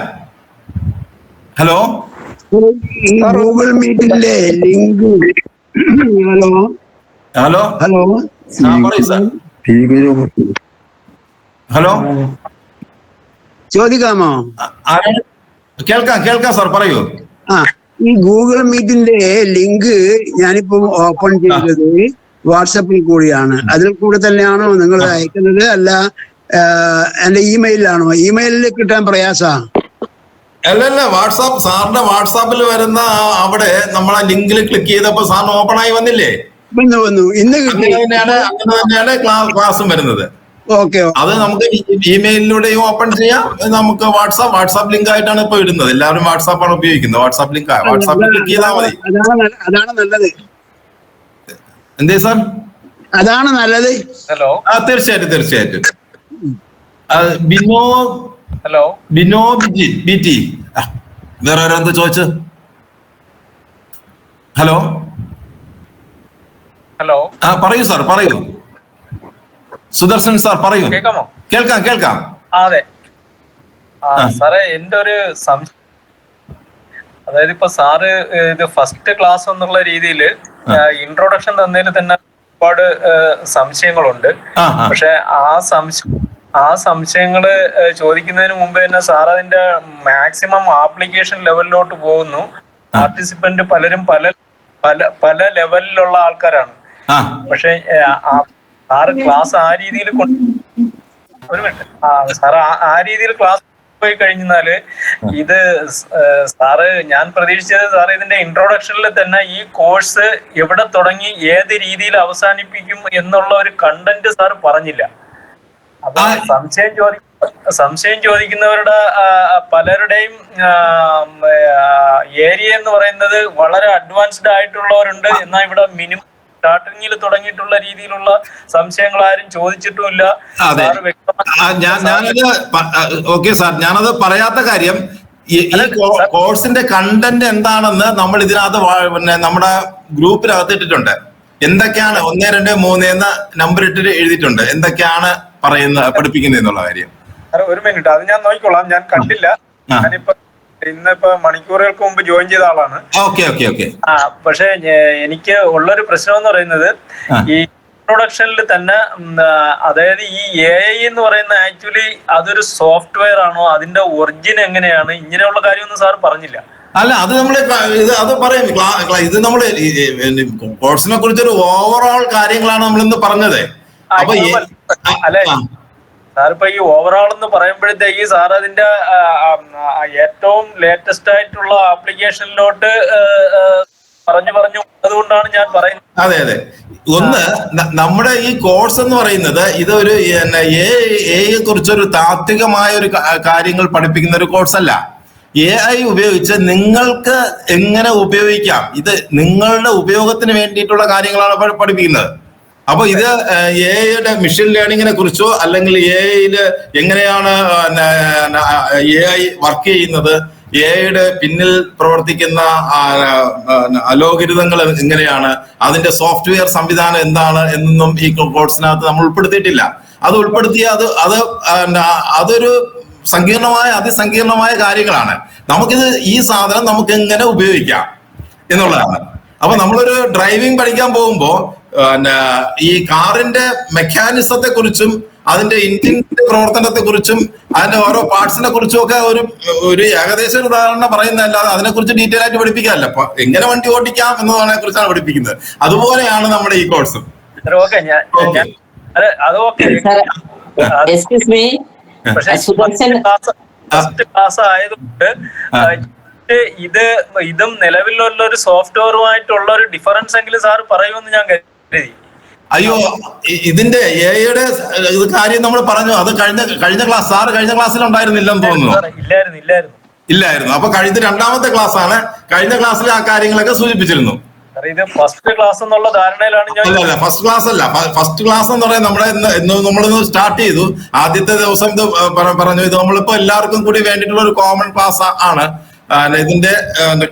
ഹലോ, ഗൂഗിൾ മീറ്റിലെ ലിങ്ക്. ഹലോ ഹലോ പറയൂ സാർ. ഹലോ, ചോദിക്കാമോ? കേൾക്കാം സാർ, പറയൂ. ഈ ഗൂഗിൾ മീറ്റിന്റെ ലിങ്ക് ഞാനിപ്പോ ഓപ്പൺ ചെയ്തത് വാട്സപ്പിൽ കൂടിയാണ്. അതിൽ കൂടെ തന്നെയാണോ നിങ്ങൾ അയക്കുന്നത്? അല്ല എന്റെ ഇമെയിലാണോ? ഇമെയിലിൽ കിട്ടാൻ പ്രയാസാ? അല്ലല്ല, സാറിന്റെ വാട്സാപ്പിൽ വരുന്ന അവിടെ നമ്മളെ ലിങ്കിൽ ക്ലിക്ക് ചെയ്തപ്പോ സാറിന് ഓപ്പൺ ആയി വന്നില്ലേ? വന്നു. ഇന്ന് അങ്ങനെ തന്നെയാണ് ക്ലാസ്സും വരുന്നത്. അത് നമുക്ക് ഇമെയിലിലൂടെയും ഓപ്പൺ ചെയ്യാം. നമുക്ക് വാട്സാപ്പ് ലിങ്ക് ആയിട്ടാണ് ഇപ്പൊ ഇടുന്നത്. എല്ലാവരും വാട്സാപ്പാണ് ഉപയോഗിക്കുന്നത്. വാട്സാപ്പ് ലിങ്ക്, വാട്സാപ്പിൽ ക്ലിക്ക് ചെയ്താൽ മതി. അതാണ് നല്ലത്. എന്തേ സാർ? അതാണ് നല്ലത്. ഹലോ, തീർച്ചയായിട്ടും. ബിനോ ബിറ്റി വേറെ ആരെന്ത് ചോദിച്ചു? ഹലോ പറയൂ സാർ, പറയൂ. സുദർശൻ സാർ പറയൂ. കേൾക്കാം. അതെ സാറേ, എന്റെ ഒരു സംശയം, അതായത് ഇപ്പൊ സാറ് ഇത് ഫസ്റ്റ് ക്ലാസ് എന്നുള്ള രീതിയിൽ ഇൻട്രൊഡക്ഷൻ തന്നതിൽ തന്നെ ഒരുപാട് സംശയങ്ങളുണ്ട്. പക്ഷെ ആ സംശയങ്ങള് ചോദിക്കുന്നതിന് മുമ്പ് തന്നെ സാർ അതിന്റെ മാക്സിമം ആപ്ലിക്കേഷൻ ലെവലിലോട്ട് പോകുന്നു. പാർട്ടിസിപ്പന്റ് പലരും പല ലെവലിലുള്ള ആൾക്കാരാണ്. പക്ഷെ സാറ് ക്ലാസ് ആ രീതിയിൽ സാറ് ആ രീതിയിൽ ക്ലാസ് പോയി കഴിഞ്ഞാല് ഇത് സാറ്, ഞാൻ പ്രതീക്ഷിച്ചത് സാറ് ഇതിന്റെ ഇൻട്രൊഡക്ഷനിൽ തന്നെ ഈ കോഴ്സ് എവിടെ തുടങ്ങി ഏത് രീതിയിൽ അവസാനിപ്പിക്കും എന്നുള്ള ഒരു കണ്ടന്റ് സാർ പറഞ്ഞില്ല. അപ്പൊ സംശയം ചോദിക്കുന്നവരുടെ പലരുടെയും ഏരിയ എന്ന് പറയുന്നത് വളരെ അഡ്വാൻസ്ഡ് ആയിട്ടുള്ളവരുണ്ട്. എന്നാൽ ഇവിടെ മിനിമം സ്റ്റാർട്ടിങ്ങിൽ തുടങ്ങിയിട്ടുള്ള രീതിയിലുള്ള സംശയങ്ങൾ ആരും ചോദിച്ചിട്ടുമില്ല. ഓക്കെ സാർ, ഞാനത് പറയാത്ത കാര്യം, ഈ കോഴ്സിന്റെ കണ്ടന്റ് എന്താണെന്ന് നമ്മൾ ഇതിനകത്ത് പിന്നെ നമ്മുടെ ഗ്രൂപ്പിനകത്ത് ഇട്ടിട്ടുണ്ട്. എന്തൊക്കെയാണ് 1, 2, 3 എന്ന നമ്പർ ഇട്ടിട്ട് എഴുതിയിട്ടുണ്ട്. എന്തൊക്കെയാണ് പഠിപ്പിക്കുന്നത് എന്നുള്ള കാര്യം. ഒരു മിനിറ്റ്, അത് ഞാൻ നോക്കിക്കോളാം. ഞാൻ കണ്ടില്ല. ഞാനിപ്പോ ഇന്നിപ്പോ മണിക്കൂറുകൾക്ക് മുമ്പ് ജോയിൻ ചെയ്ത ആളാണ്. പക്ഷെ എനിക്ക് ഉള്ളൊരു പ്രശ്നം എന്ന് പറയുന്നത്, ഈ ഇൻട്രൊഡക്ഷനിൽ തന്നെ, അതായത് ഈ AI എന്ന് പറയുന്ന ആക്ച്വലി അതൊരു സോഫ്റ്റ്വെയർ ആണോ, അതിന്റെ ഒറിജിൻ എങ്ങനെയാണ്, ഇങ്ങനെയുള്ള കാര്യമൊന്നും സാർ പറഞ്ഞില്ല. അല്ല, അത് നമ്മള് അത് പറയും. ഇത് നമ്മള് കോഴ്സിനെ കുറിച്ചൊരു ഓവറോൾ കാര്യങ്ങളാണ് നമ്മൾ ഇന്ന് പറഞ്ഞത്. അപ്പൊ അല്ലെ സാറിപ്പോ ഈ ഓവറോൾ എന്ന് പറയുമ്പോഴത്തേക്ക് സാർ അതിന്റെ ഏറ്റവും ലേറ്റസ്റ്റ് ആയിട്ടുള്ള ആപ്ലിക്കേഷനിലോട്ട് പറഞ്ഞു അതുകൊണ്ടാണ് ഞാൻ പറയുന്നത്. അതെ. ഒന്ന്, നമ്മുടെ ഈ കോഴ്സ് എന്ന് പറയുന്നത് ഇതൊരു AI കുറിച്ചൊരു താത്വികമായ ഒരു കാര്യങ്ങൾ പഠിപ്പിക്കുന്ന ഒരു കോഴ്സല്ല. AI ഉപയോഗിച്ച് നിങ്ങൾക്ക് എങ്ങനെ ഉപയോഗിക്കാം, ഇത് നിങ്ങളുടെ ഉപയോഗത്തിന് വേണ്ടിയിട്ടുള്ള കാര്യങ്ങളാണ് പഠിപ്പിക്കുന്നത്. അപ്പൊ ഇത് AI മെഷീൻ ലേണിങ്ങിനെ കുറിച്ചോ, അല്ലെങ്കിൽ AI എങ്ങനെയാണ് AI വർക്ക് ചെയ്യുന്നത്, AI പിന്നിൽ പ്രവർത്തിക്കുന്ന അലോഗരിതങ്ങൾ എങ്ങനെയാണ്, അതിന്റെ സോഫ്റ്റ്വെയർ സംവിധാനം എന്താണ് എന്നൊന്നും ഈ കോഴ്സിനകത്ത് നമ്മൾ ഉൾപ്പെടുത്തിയിട്ടില്ല. അത് ഉൾപ്പെടുത്തിയ അതൊരു അതിസങ്കീർണമായ കാര്യങ്ങളാണ്. നമുക്കിത് ഈ സാധനം നമുക്ക് എങ്ങനെ ഉപയോഗിക്കാം എന്നുള്ളതാണ്. അപ്പൊ നമ്മളൊരു ഡ്രൈവിംഗ് പഠിക്കാൻ പോകുമ്പോ ഈ കാറിന്റെ മെക്കാനിസത്തെ കുറിച്ചും അതിന്റെ എഞ്ചിന്റെ പ്രവർത്തനത്തെ കുറിച്ചും അതിന്റെ ഓരോ പാർട്സിനെ കുറിച്ചും ഒക്കെ ഒരു ഏകദേശ ഉദാഹരണം പറയുന്നതല്ലാതെ അതിനെക്കുറിച്ച് ഡീറ്റെയിൽ ആയിട്ട് പഠിപ്പിക്കാമല്ല. അപ്പൊ എങ്ങനെ വണ്ടി ഓടിക്കാം എന്നതിനെ കുറിച്ചാണ് പഠിപ്പിക്കുന്നത്. അതുപോലെയാണ് നമ്മുടെ ഈ കോഴ്സും. ക്ലാസ് ആയതുകൊണ്ട് ഇതും നിലവിലുള്ള ഒരു സോഫ്റ്റ്വെയറുമായിട്ടുള്ള ഒരു ഡിഫറൻസ് എങ്കിലും സാർ പറയുമെന്ന് ഞാൻ കരുതി. അയ്യോ, ഇതിന്റെ എയുടെ കാര്യം നമ്മൾ പറഞ്ഞു. അത് കഴിഞ്ഞ ക്ലാസ് സാറ് കഴിഞ്ഞ ക്ലാസ്സിൽ ഉണ്ടായിരുന്നില്ലെന്ന് തോന്നുന്നു. ഇല്ലായിരുന്നു. അപ്പൊ കഴിഞ്ഞ രണ്ടാമത്തെ ക്ലാസ് ആണ്. കഴിഞ്ഞ ക്ലാസ്സിൽ ആ കാര്യങ്ങളൊക്കെ സൂചിപ്പിച്ചിരുന്നു. ഇത് ഫസ്റ്റ് ക്ലാസ് എന്നുള്ള ധാരണയിലാണ് ഞാൻ. അല്ല, ഫസ്റ്റ് ക്ലാസ് അല്ല. ഫസ്റ്റ് ക്ലാസ് എന്ന് പറയാൻ നമ്മളിന്ന് സ്റ്റാർട്ട് ചെയ്തു. ആദ്യത്തെ ദിവസം ഇത് പറഞ്ഞു. ഇത് നമ്മളിപ്പോ എല്ലാവർക്കും കൂടി വേണ്ടിയിട്ടുള്ള ഒരു കോമൺ ക്ലാസ് ആണ്. ഇതിന്റെ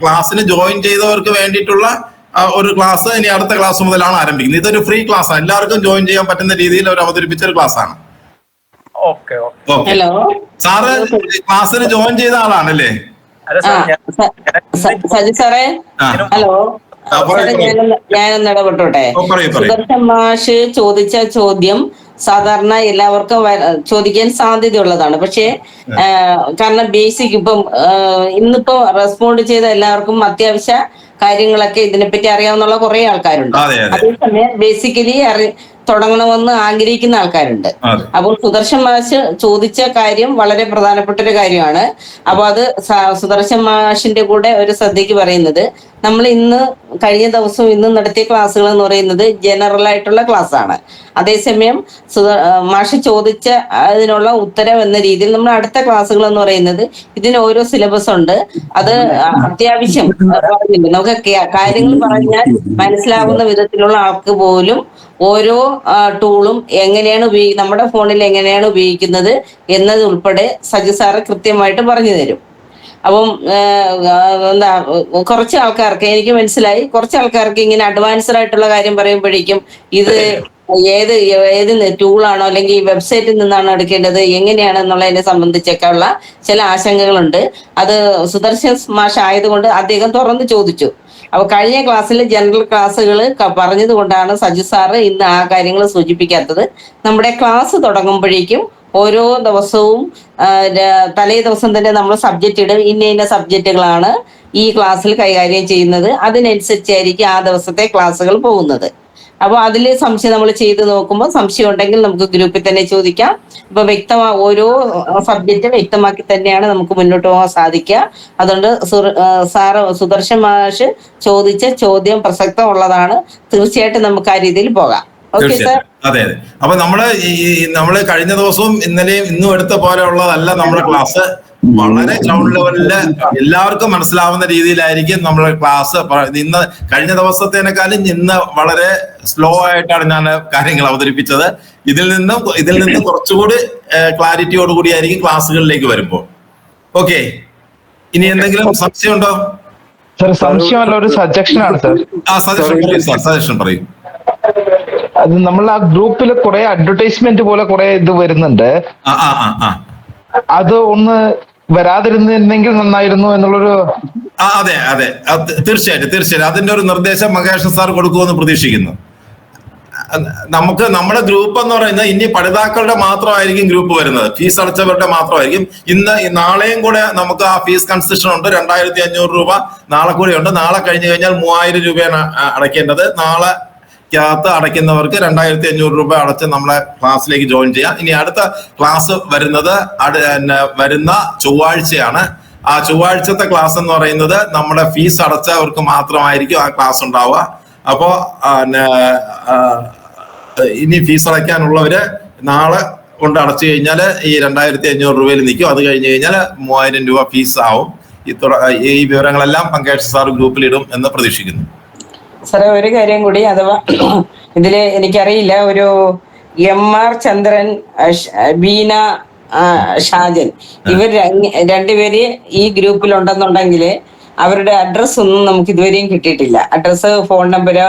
ക്ലാസ്സിന് ജോയിൻ ചെയ്തവർക്ക് വേണ്ടിയിട്ടുള്ള ഒരു ക്ലാസ് ഇനി അടുത്ത ക്ലാസ് മുതലാണ് ആരംഭിക്കുന്നത്. ഇതൊരു ഫ്രീ ക്ലാസ് ആണ്. എല്ലാവർക്കും ജോയിൻ ചെയ്യാൻ പറ്റുന്ന രീതിയിൽ അവർ അവതരിപ്പിച്ച ഒരു ക്ലാസ് ആണ്. സാറ് ക്ലാസ്സിന് ജോയിൻ ചെയ്ത ആളാണല്ലേ? സജി സാറേ, ഹലോ, ഞാനൊന്ന് ഇടപെട്ടോട്ടെ. സുദർശൻ മാഷ് ചോദിച്ച ചോദ്യം സാധാരണ എല്ലാവർക്കും ചോദിക്കാൻ സാധ്യതയുള്ളതാണ്. പക്ഷേ കാരണം ബേസിക് ഇന്നിപ്പോ റെസ്പോണ്ട് ചെയ്ത എല്ലാവർക്കും അത്യാവശ്യ കാര്യങ്ങളൊക്കെ ഇതിനെപ്പറ്റി അറിയാവുന്ന കുറെ ആൾക്കാരുണ്ട്. അതേസമയം ബേസിക്കലി തുടങ്ങണമെന്ന് ആഗ്രഹിക്കുന്ന ആൾക്കാരുണ്ട്. അപ്പോൾ സുദർശൻ മാഷ് ചോദിച്ച കാര്യം വളരെ പ്രധാനപ്പെട്ട ഒരു കാര്യമാണ്. അപ്പൊ അത് സുദർശൻ മാഷിന്റെ കൂടെ ഒരു ശ്രദ്ധയ്ക്ക് പറയുന്നത്, നമ്മൾ കഴിഞ്ഞ ദിവസവും ഇന്ന് നടത്തിയ ക്ലാസ്സുകൾ എന്ന് പറയുന്നത് ജനറൽ ആയിട്ടുള്ള ക്ലാസ് ആണ്. അതേസമയം മാഷ് ചോദിച്ച അതിനുള്ള ഉത്തരം എന്ന രീതിയിൽ നമ്മൾ അടുത്ത ക്ലാസ്സുകൾ എന്ന് പറയുന്നത് ഇതിന് ഓരോ സിലബസ് ഉണ്ട്. അത് അത്യാവശ്യം പറഞ്ഞിട്ടുണ്ട്. നമുക്ക് കാര്യങ്ങൾ പറഞ്ഞാൽ മനസ്സിലാവുന്ന വിധത്തിലുള്ള ആൾക്ക് പോലും ഓരോ ടൂളും എങ്ങനെയാണ് നമ്മുടെ ഫോണിൽ എങ്ങനെയാണ് ഉപയോഗിക്കുന്നത് എന്നത് ഉൾപ്പെടെ സജി സാറ് കൃത്യമായിട്ട് പറഞ്ഞു തരും. അപ്പം കുറച്ച് ആൾക്കാർക്ക് എനിക്ക് മനസ്സിലായി, കുറച്ച് ആൾക്കാർക്ക് ഇങ്ങനെ അഡ്വാൻസ്ഡ് ആയിട്ടുള്ള കാര്യം പറയുമ്പോഴേക്കും ഇത് ഏത് ടൂളാണോ അല്ലെങ്കിൽ വെബ്സൈറ്റിൽ നിന്നാണോ എടുക്കേണ്ടത് എങ്ങനെയാണെന്നുള്ളതിനെ സംബന്ധിച്ചൊക്കെ ഉള്ള ചില ആശങ്കകളുണ്ട്. അത് സുദർശൻ മാഷ് ആയതുകൊണ്ട് അദ്ദേഹം തുറന്ന് ചോദിച്ചു. അപ്പൊ കഴിഞ്ഞ ക്ലാസ്സിൽ ജനറൽ ക്ലാസ്സുകൾ പറഞ്ഞത് കൊണ്ടാണ് സജി സാറ് ഇന്ന് ആ കാര്യങ്ങൾ സൂചിപ്പിക്കാത്തത്. നമ്മുടെ ക്ലാസ് തുടങ്ങുമ്പോഴേക്കും ഓരോ ദിവസവും തലേ ദിവസം തന്നെ നമ്മൾ സബ്ജക്റ്റ് ഇടും. ഇന്ന സബ്ജക്റ്റുകളാണ് ഈ ക്ലാസ്സിൽ കൈകാര്യം ചെയ്യുന്നത്. അതിനനുസരിച്ചായിരിക്കും ആ ദിവസത്തെ ക്ലാസ്സുകൾ പോകുന്നത്. അപ്പൊ അതിൽ സംശയം നമ്മൾ ചെയ്ത് നോക്കുമ്പോൾ സംശയം ഉണ്ടെങ്കിൽ നമുക്ക് ഗ്രൂപ്പിൽ തന്നെ ചോദിക്കാം. ഇപ്പൊ ഓരോ സബ്ജക്റ്റ് വ്യക്തമാക്കി തന്നെയാണ് നമുക്ക് മുന്നോട്ട് പോകാൻ സാധിക്കുക. അതുകൊണ്ട് സുദർശൻ മാഷ് ചോദിച്ച ചോദ്യം പ്രസക്തമുള്ളതാണ്. തീർച്ചയായിട്ടും നമുക്ക് ആ രീതിയിൽ പോകാം. Okay sir. അതെ. അപ്പൊ നമ്മള് കഴിഞ്ഞ ദിവസവും ഇന്നലെയും ഇന്നും എടുത്ത പോലെ ഉള്ളതല്ല നമ്മുടെ ക്ലാസ്. വളരെ ഗ്രൗണ്ട് ലെവലില് എല്ലാവർക്കും മനസ്സിലാവുന്ന രീതിയിലായിരിക്കും നമ്മുടെ ക്ലാസ്. ഇന്ന് കഴിഞ്ഞ ദിവസത്തേനേക്കാളും ഇന്ന് വളരെ സ്ലോ ആയിട്ടാണ് ഞാൻ കാര്യങ്ങൾ അവതരിപ്പിച്ചത്. ഇതിൽ നിന്നും കുറച്ചുകൂടി ക്ലാരിറ്റിയോട് കൂടിയായിരിക്കും ക്ലാസ്സുകളിലേക്ക് വരുമ്പോൾ. ഓക്കെ, ഇനി എന്തെങ്കിലും സംശയം ഉണ്ടോ? സംശയമല്ല, ഒരു സജഷൻ ആണ് സാർ. സജഷൻ പറയും. അത് നമ്മൾ ആ ഗ്രൂപ്പിൽ കുറെ അഡ്വർടൈസ്മെന്റ് പോലെ കുറെ ഇത് വരുന്നുണ്ട്. അത് ഒന്ന് വരാതിരുന്നെങ്കിൽ നന്നായിരുന്നു എന്നുള്ളൊരു. അതെ, തീർച്ചയായിട്ടും അതിന്റെ ഒരു നിർദ്ദേശം മഹേഷ് സാർ കൊടുക്കുമെന്ന് പ്രതീക്ഷിക്കുന്നു. നമ്മുടെ ഗ്രൂപ്പ് എന്ന് പറയുന്നത് ഇനി പഠിതാക്കളുടെ മാത്രമായിരിക്കും ഗ്രൂപ്പ് വരുന്നത്. ഫീസ് അടച്ചവരുടെ മാത്രമായിരിക്കും. നാളെയും കൂടെ നമുക്ക് ആ ഫീസ് കൺസെഷൻ ഉണ്ട്. 2500 രൂപ നാളെ കൂടെ ഉണ്ട്. നാളെ കഴിഞ്ഞു കഴിഞ്ഞാൽ 3000 രൂപയാണ് അടയ്ക്കേണ്ടത്. നാളെ അടയ്ക്കുന്നവർക്ക് 2500 രൂപ അടച്ച് നമ്മളെ ക്ലാസ്സിലേക്ക് ജോയിൻ ചെയ്യാം. ഇനി അടുത്ത ക്ലാസ് വരുന്ന ചൊവ്വാഴ്ചയാണ്. ആ ചൊവ്വാഴ്ചത്തെ ക്ലാസ് എന്ന് പറയുന്നത് നമ്മുടെ ഫീസ് അടച്ചവർക്ക് മാത്രമായിരിക്കും ആ ക്ലാസ് ഉണ്ടാവുക. അപ്പോ ഇനി ഫീസ് അടയ്ക്കാനുള്ളവര് നാളെ കൊണ്ട് അടച്ചു കഴിഞ്ഞാൽ ഈ 2500 രൂപയിൽ നിൽക്കും. അത് കഴിഞ്ഞ് കഴിഞ്ഞാൽ 3000 രൂപ ഫീസ് ആവും. ഈ വിവരങ്ങളെല്ലാം പങ്കേഷ് സാർ ഗ്രൂപ്പിലിടും എന്ന് പ്രതീക്ഷിക്കുന്നു. സാറേ, ഒരു കാര്യം കൂടി, അഥവാ ഇതില് എനിക്കറിയില്ല, ഒരു MR ചന്ദ്രൻ, ബീന ഷാജൻ, ഇവർ രണ്ടുപേര് ഈ ഗ്രൂപ്പിലുണ്ടെന്നുണ്ടെങ്കിൽ അവരുടെ അഡ്രസ് ഒന്നും നമുക്ക് ഇതുവരെയും കിട്ടിയിട്ടില്ല. അഡ്രസ്, ഫോൺ നമ്പര്,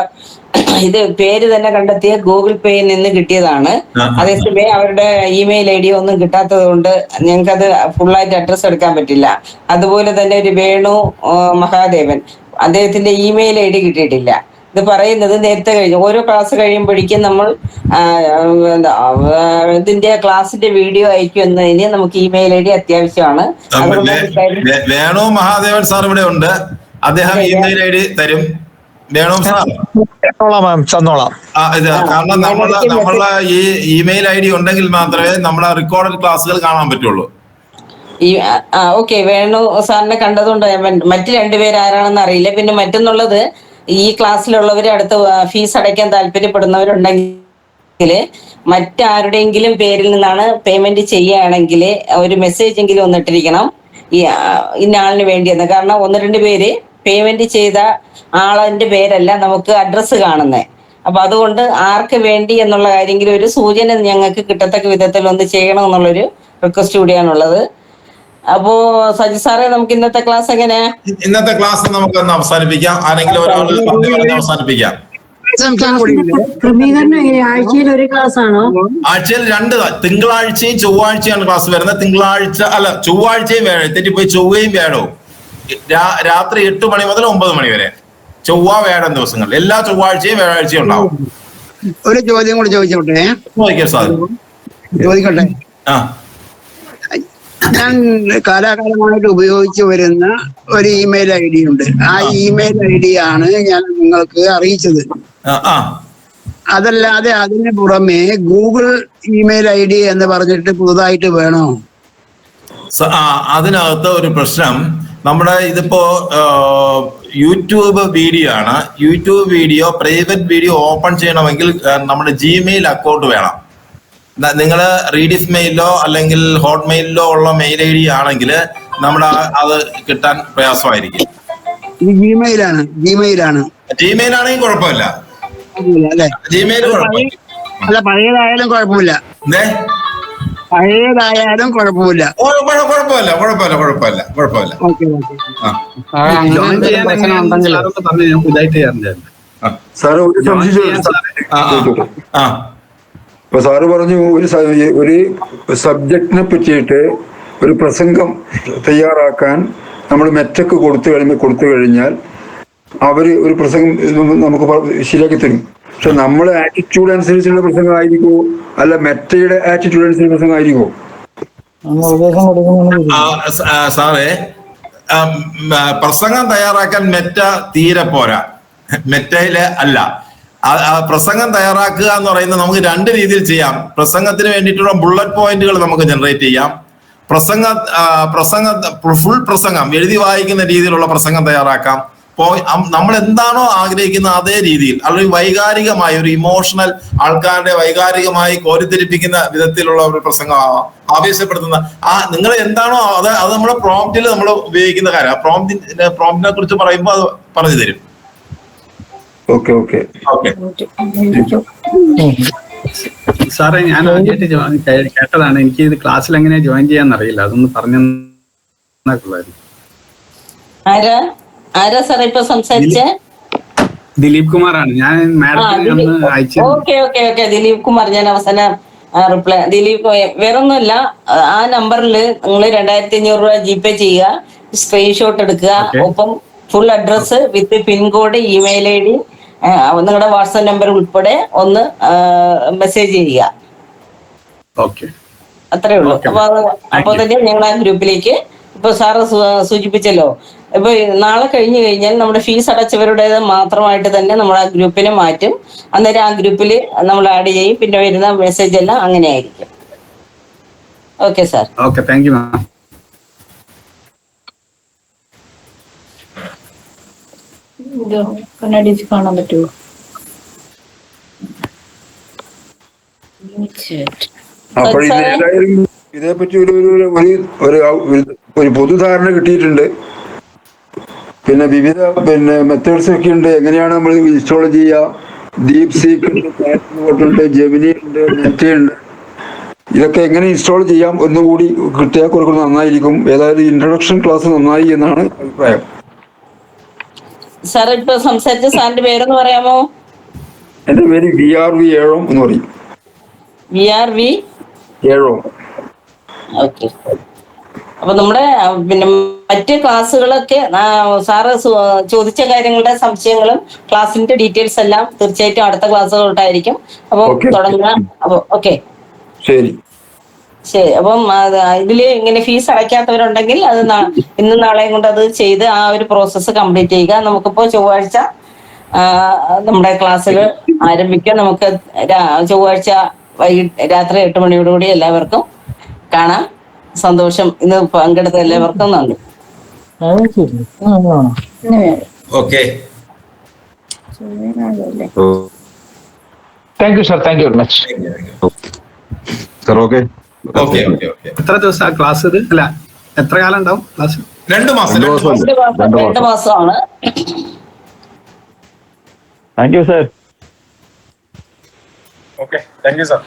ഇത് പേര് തന്നെ കണ്ടെത്തിയ ഗൂഗിൾ പേയിൽ നിന്ന് കിട്ടിയതാണ്. അതേസമയം അവരുടെ ഇമെയിൽ ID ഒന്നും കിട്ടാത്തത് കൊണ്ട് ഞങ്ങൾക്കത് ഫുള്ളായിട്ട് അഡ്രസ് എടുക്കാൻ പറ്റില്ല. അതുപോലെ തന്നെ ഒരു വേണു മഹാദേവൻ, അദ്ദേഹത്തിന്റെ ഇമെയിൽ ID കിട്ടിയിട്ടില്ല. ഇത് പറയുന്നത് നേരത്തെ കഴിഞ്ഞു. ഓരോ ക്ലാസ് കഴിയുമ്പോഴേക്കും നമ്മൾ ഇതിന്റെ ക്ലാസിന്റെ വീഡിയോ അയക്കുന്നതിന് നമുക്ക് ഇമെയിൽ ഐ ഡി അത്യാവശ്യമാണ്. അതുകൊണ്ട് വേണു മഹാദേവൻ സാർ ഇവിടെ ഉണ്ട്, അദ്ദേഹം ഇമെയിൽ ഐ ഡി തരും. വേണു സാർ തന്നോളാം. കാരണം നമ്മളെ ഈ ഇമെയിൽ ഐ ഡി ഉണ്ടെങ്കിൽ മാത്രമേ നമ്മുടെ റെക്കോർഡഡ് ക്ലാസ്സുകൾ കാണാൻ പറ്റുള്ളൂ. ഓക്കെ, വേണു സാറിനെ കണ്ടതുകൊണ്ട് മറ്റു രണ്ടുപേർ ആരാണെന്ന് അറിയില്ല. പിന്നെ മറ്റൊന്നുള്ളത്, ഈ ക്ലാസ്സിലുള്ളവർ അടുത്ത ഫീസ് അടയ്ക്കാൻ താല്പര്യപ്പെടുന്നവരുണ്ടെങ്കിൽ മറ്റാരുടെയെങ്കിലും പേരിൽ നിന്നാണ് പേയ്മെന്റ് ചെയ്യുകയാണെങ്കിൽ ഒരു മെസ്സേജ് എങ്കിലും ഒന്നിട്ടിരിക്കണം ഇന്ന ആളിന് വേണ്ടിയെന്ന്. കാരണം 1-2 പേര് പേയ്മെന്റ് ചെയ്ത ആളിന്റെ പേരല്ല നമുക്ക് അഡ്രസ്സ് കാണുന്നത്. അപ്പൊ അതുകൊണ്ട് ആർക്ക് വേണ്ടി എന്നുള്ള കാര്യമെങ്കിലും ഒരു സൂചന ഞങ്ങൾക്ക് കിട്ടത്തക്ക വിധത്തിൽ ഒന്ന് ചെയ്യണം എന്നുള്ളൊരു റിക്വസ്റ്റ് കൂടിയാണുള്ളത്. അപ്പോ സജി സാറേ, നമുക്ക് ഇന്നത്തെ ക്ലാസ് എങ്ങനെയാ? ഇന്നത്തെ ക്ലാസ് നമുക്ക് അവസാനിപ്പിക്കാം. ആരെങ്കിലും അവസാനിപ്പിക്കാം. ആഴ്ചയിൽ ഒരു ക്ലാസ് ആണോ? ആഴ്ചയിൽ 2, തിങ്കളാഴ്ചയും ചൊവ്വാഴ്ചയാണ് ക്ലാസ് വരുന്നത്. ചൊവ്വാഴ്ചയും തെറ്റിപ്പോയി, ചൊവ്വയും വ്യാഴവും രാത്രി 8 മണി മുതൽ 9 മണി വരെ, ചൊവ്വ വ്യാഴം ദിവസങ്ങളിൽ. എല്ലാ ചൊവ്വാഴ്ചയും വ്യാഴാഴ്ചയും ഉണ്ടാവും. ഒരു ചോദ്യം കൂടി ചോദിച്ചോട്ടെ? ചോദിക്കട്ടെ. ഞാൻ കാലാകാലമായിട്ട് ഉപയോഗിച്ചു വരുന്ന ഒരു ഇമെയിൽ ഐ ഡി ഉണ്ട്. ആ ഇമെയിൽ ഐ ഡി ആണ് ഞാൻ നിങ്ങൾക്ക് അറിയിച്ചത്. അതല്ലാതെ അതിന് പുറമെ ഗൂഗിൾ ഇമെയിൽ ഐ ഡി എന്ന് പറഞ്ഞിട്ട് പുതുതായിട്ട് വേണോ? അതിനകത്ത് ഒരു പ്രശ്നം, നമ്മുടെ ഇതിപ്പോ യൂട്യൂബ് വീഡിയോ ആണ്. YouTube video, private video open ചെയ്യണമെങ്കിൽ നമ്മുടെ ജിമെയിൽ അക്കൗണ്ട് വേണം. നിങ്ങൾ റീഡിഫ് മെയിലോ അല്ലെങ്കിൽ ഹോട്ട് മെയിലിലോ ഉള്ള മെയിൽ ഐ ഡി ആണെങ്കിൽ നമ്മുടെ അത് കിട്ടാൻ പ്രയാസമായിരിക്കും. ജിമെയിൽ ആണെങ്കിൽ കുഴപ്പമില്ല. ജിമെയിൽ അല്ല, പഴയതായാലും കുഴപ്പമില്ല. പഴയതായാലും കുഴപ്പമില്ല. ഇപ്പൊ സാറ് പറഞ്ഞു ഒരു സബ്ജക്റ്റിനെ പറ്റിയിട്ട് ഒരു പ്രസംഗം തയ്യാറാക്കാൻ നമ്മൾ മെറ്റക്ക് കൊടുത്തു കഴിഞ്ഞാൽ അവര് ഒരു പ്രസംഗം നമുക്ക് ശരിയാക്കി തരും. പക്ഷെ നമ്മളെ ആറ്റിറ്റ്യൂഡ് അനുസരിച്ചുള്ള പ്രസംഗം ആയിരിക്കുമോ, അല്ല മെറ്റയുടെ ആറ്റിറ്റ്യൂഡ് അനുസരിച്ചുള്ള പ്രസംഗം ആയിരിക്കുമോ? സാറേ, പ്രസംഗം തയ്യാറാക്കാൻ മെറ്റ തീരെ പോരാ. മെറ്റയില് അല്ല, പ്രസംഗം തയ്യാറാക്കുക എന്ന് പറയുന്നത് നമുക്ക് 2 രീതിയിൽ ചെയ്യാം. പ്രസംഗത്തിന് വേണ്ടിയിട്ടുള്ള ബുള്ളറ്റ് പോയിന്റുകൾ നമുക്ക് ജനറേറ്റ് ചെയ്യാം. ഫുൾ പ്രസംഗം എഴുതി വായിക്കുന്ന രീതിയിലുള്ള പ്രസംഗം തയ്യാറാക്കാം. നമ്മൾ എന്താണോ ആഗ്രഹിക്കുന്നത് അതേ രീതിയിൽ, അല്ലെങ്കിൽ വൈകാരികമായ ഒരു ഇമോഷണൽ, ആൾക്കാരുടെ വൈകാരികമായി കോരിത്തിരിപ്പിക്കുന്ന വിധത്തിലുള്ള ഒരു പ്രസംഗമാവാം, ആവേശപ്പെടുത്തുന്ന നിങ്ങൾ എന്താണോ അത് നമ്മുടെ പ്രോംപ്റ്റിൽ നമ്മൾ ഉപയോഗിക്കുന്ന കാര്യം. പ്രോംപ്റ്റിനെ കുറിച്ച് പറയുമ്പോൾ അത് പറഞ്ഞു തരും. സാറേ, ഞാൻ ആദ്യമായിട്ട് കേട്ടതാണ്. എനിക്ക് ഇത് ക്ലാസ്സിൽ എങ്ങനെ ജോയിൻ ചെയ്യാന്ന് അറിയില്ല, അതൊന്ന് പറഞ്ഞു. ആരാ സാറേ ഇപ്പൊ സംസാരിച്ചേ? ദിലീപ് കുമാറാണ്. ഞാൻ മാഡത്തിന് അയച്ചു. ഓക്കെ ദിലീപ് കുമാർ, ഞാൻ അവസാനം റിപ്ലൈ. ദിലീപ് വേറൊന്നുമില്ല, ആ നമ്പറിൽ നിങ്ങൾ 2500 രൂപ ജിപേ ചെയ്യുക, സ്ക്രീൻഷോട്ട് എടുക്കുക, ഒപ്പം full address with pincode, email I D, നിങ്ങളുടെ വാട്സാപ്പ് നമ്പർ ഉൾപ്പെടെ ഒന്ന് മെസ്സേജ് ചെയ്യുക. അത്രേ ഉള്ളൂ. അപ്പൊ തന്നെ ഞങ്ങൾ ആ ഗ്രൂപ്പിലേക്ക്, ഇപ്പൊ സാറ് സൂചിപ്പിച്ചല്ലോ, ഇപ്പൊ നാളെ കഴിഞ്ഞു കഴിഞ്ഞാൽ നമ്മുടെ ഫീസ് അടച്ചവരുടേത് മാത്രമായിട്ട് തന്നെ നമ്മൾ ആ ഗ്രൂപ്പിനെ മാറ്റും. അന്നേരം ആ ഗ്രൂപ്പിൽ നമ്മൾ ആഡ് ചെയ്യും. പിന്നെ വരുന്ന മെസ്സേജ് എല്ലാം അങ്ങനെ ആയിരിക്കും. Okay sir. Okay, thank you ma'am. കണ്ണടിച്ച് കാണാൻ പറ്റുമോ? അപ്പോൾ ഇതേപ്പറ്റി ഒരു പൊതുധാരണ കിട്ടിയിട്ടുണ്ട്. പിന്നെ വിവിധ മെത്തേഡ്സ് ഒക്കെ ഉണ്ട്. എങ്ങനെയാണ് നമ്മൾ ഇൻസ്റ്റാൾ ചെയ്യുക? ഡീപ് സീക്ക് ഉണ്ട്, ജെമിനി ഉണ്ട്, നെറ്റ് ഉണ്ട്. ഇതൊക്കെ എങ്ങനെ ഇൻസ്റ്റാൾ ചെയ്യാം ഒന്നുകൂടി കിട്ടിയാൽ കുറച്ച് നന്നായിരിക്കും. ഏതായാലും ഇൻട്രൊഡക്ഷൻ ക്ലാസ് നന്നായി എന്നാണ് അഭിപ്രായം. സാർ ഇപ്പൊ സംസാരിച്ച സാറിന്റെ പേരെന്ന് പറയാമോ? എന്റെ പേര് VRV ഏഴോം എന്ന് പറയും. VRV ഏഴോം. ഓക്കെ. അപ്പൊ നമ്മുടെ പിന്നെ മറ്റ് ക്ലാസ്സുകളൊക്കെ സാറ് ചോദിച്ച കാര്യങ്ങളുടെ സംശയങ്ങളും ക്ലാസ്സിന്റെ ഡീറ്റെയിൽസ് എല്ലാം തീർച്ചയായിട്ടും അടുത്ത ക്ലാസ്സുകളോട്ടായിരിക്കും. അപ്പൊ തുടങ്ങുക. അപ്പൊ ഓക്കെ, ശരി. അപ്പം ഇതില് ഇങ്ങനെ ഫീസ് അടയ്ക്കാത്തവരുണ്ടെങ്കിൽ അത് ഇന്നും നാളെയും കൊണ്ട് അത് ചെയ്ത് ആ ഒരു പ്രോസസ്സ് കംപ്ലീറ്റ് ചെയ്യുക. നമുക്കിപ്പോ ചൊവ്വാഴ്ച നമ്മുടെ ക്ലാസ്സിൽ ആരംഭിക്കാം. നമുക്ക് ചൊവ്വാഴ്ച വൈകിട്ട് രാത്രി 8 മണിയോടുകൂടി എല്ലാവർക്കും കാണാം. സന്തോഷം. ഇന്ന് പങ്കെടുത്ത എല്ലാവർക്കും നന്ദി. Okay, thank you sir, thank you very much. Sir okay. എത്ര ദിവസം ക്ലാസ്? ഇത് അല്ല, എത്ര കാലം ഉണ്ടാവും ക്ലാസ്? 2 മാസം. 2 മാസമാണ്. Thank you sir. Okay, thank you sir.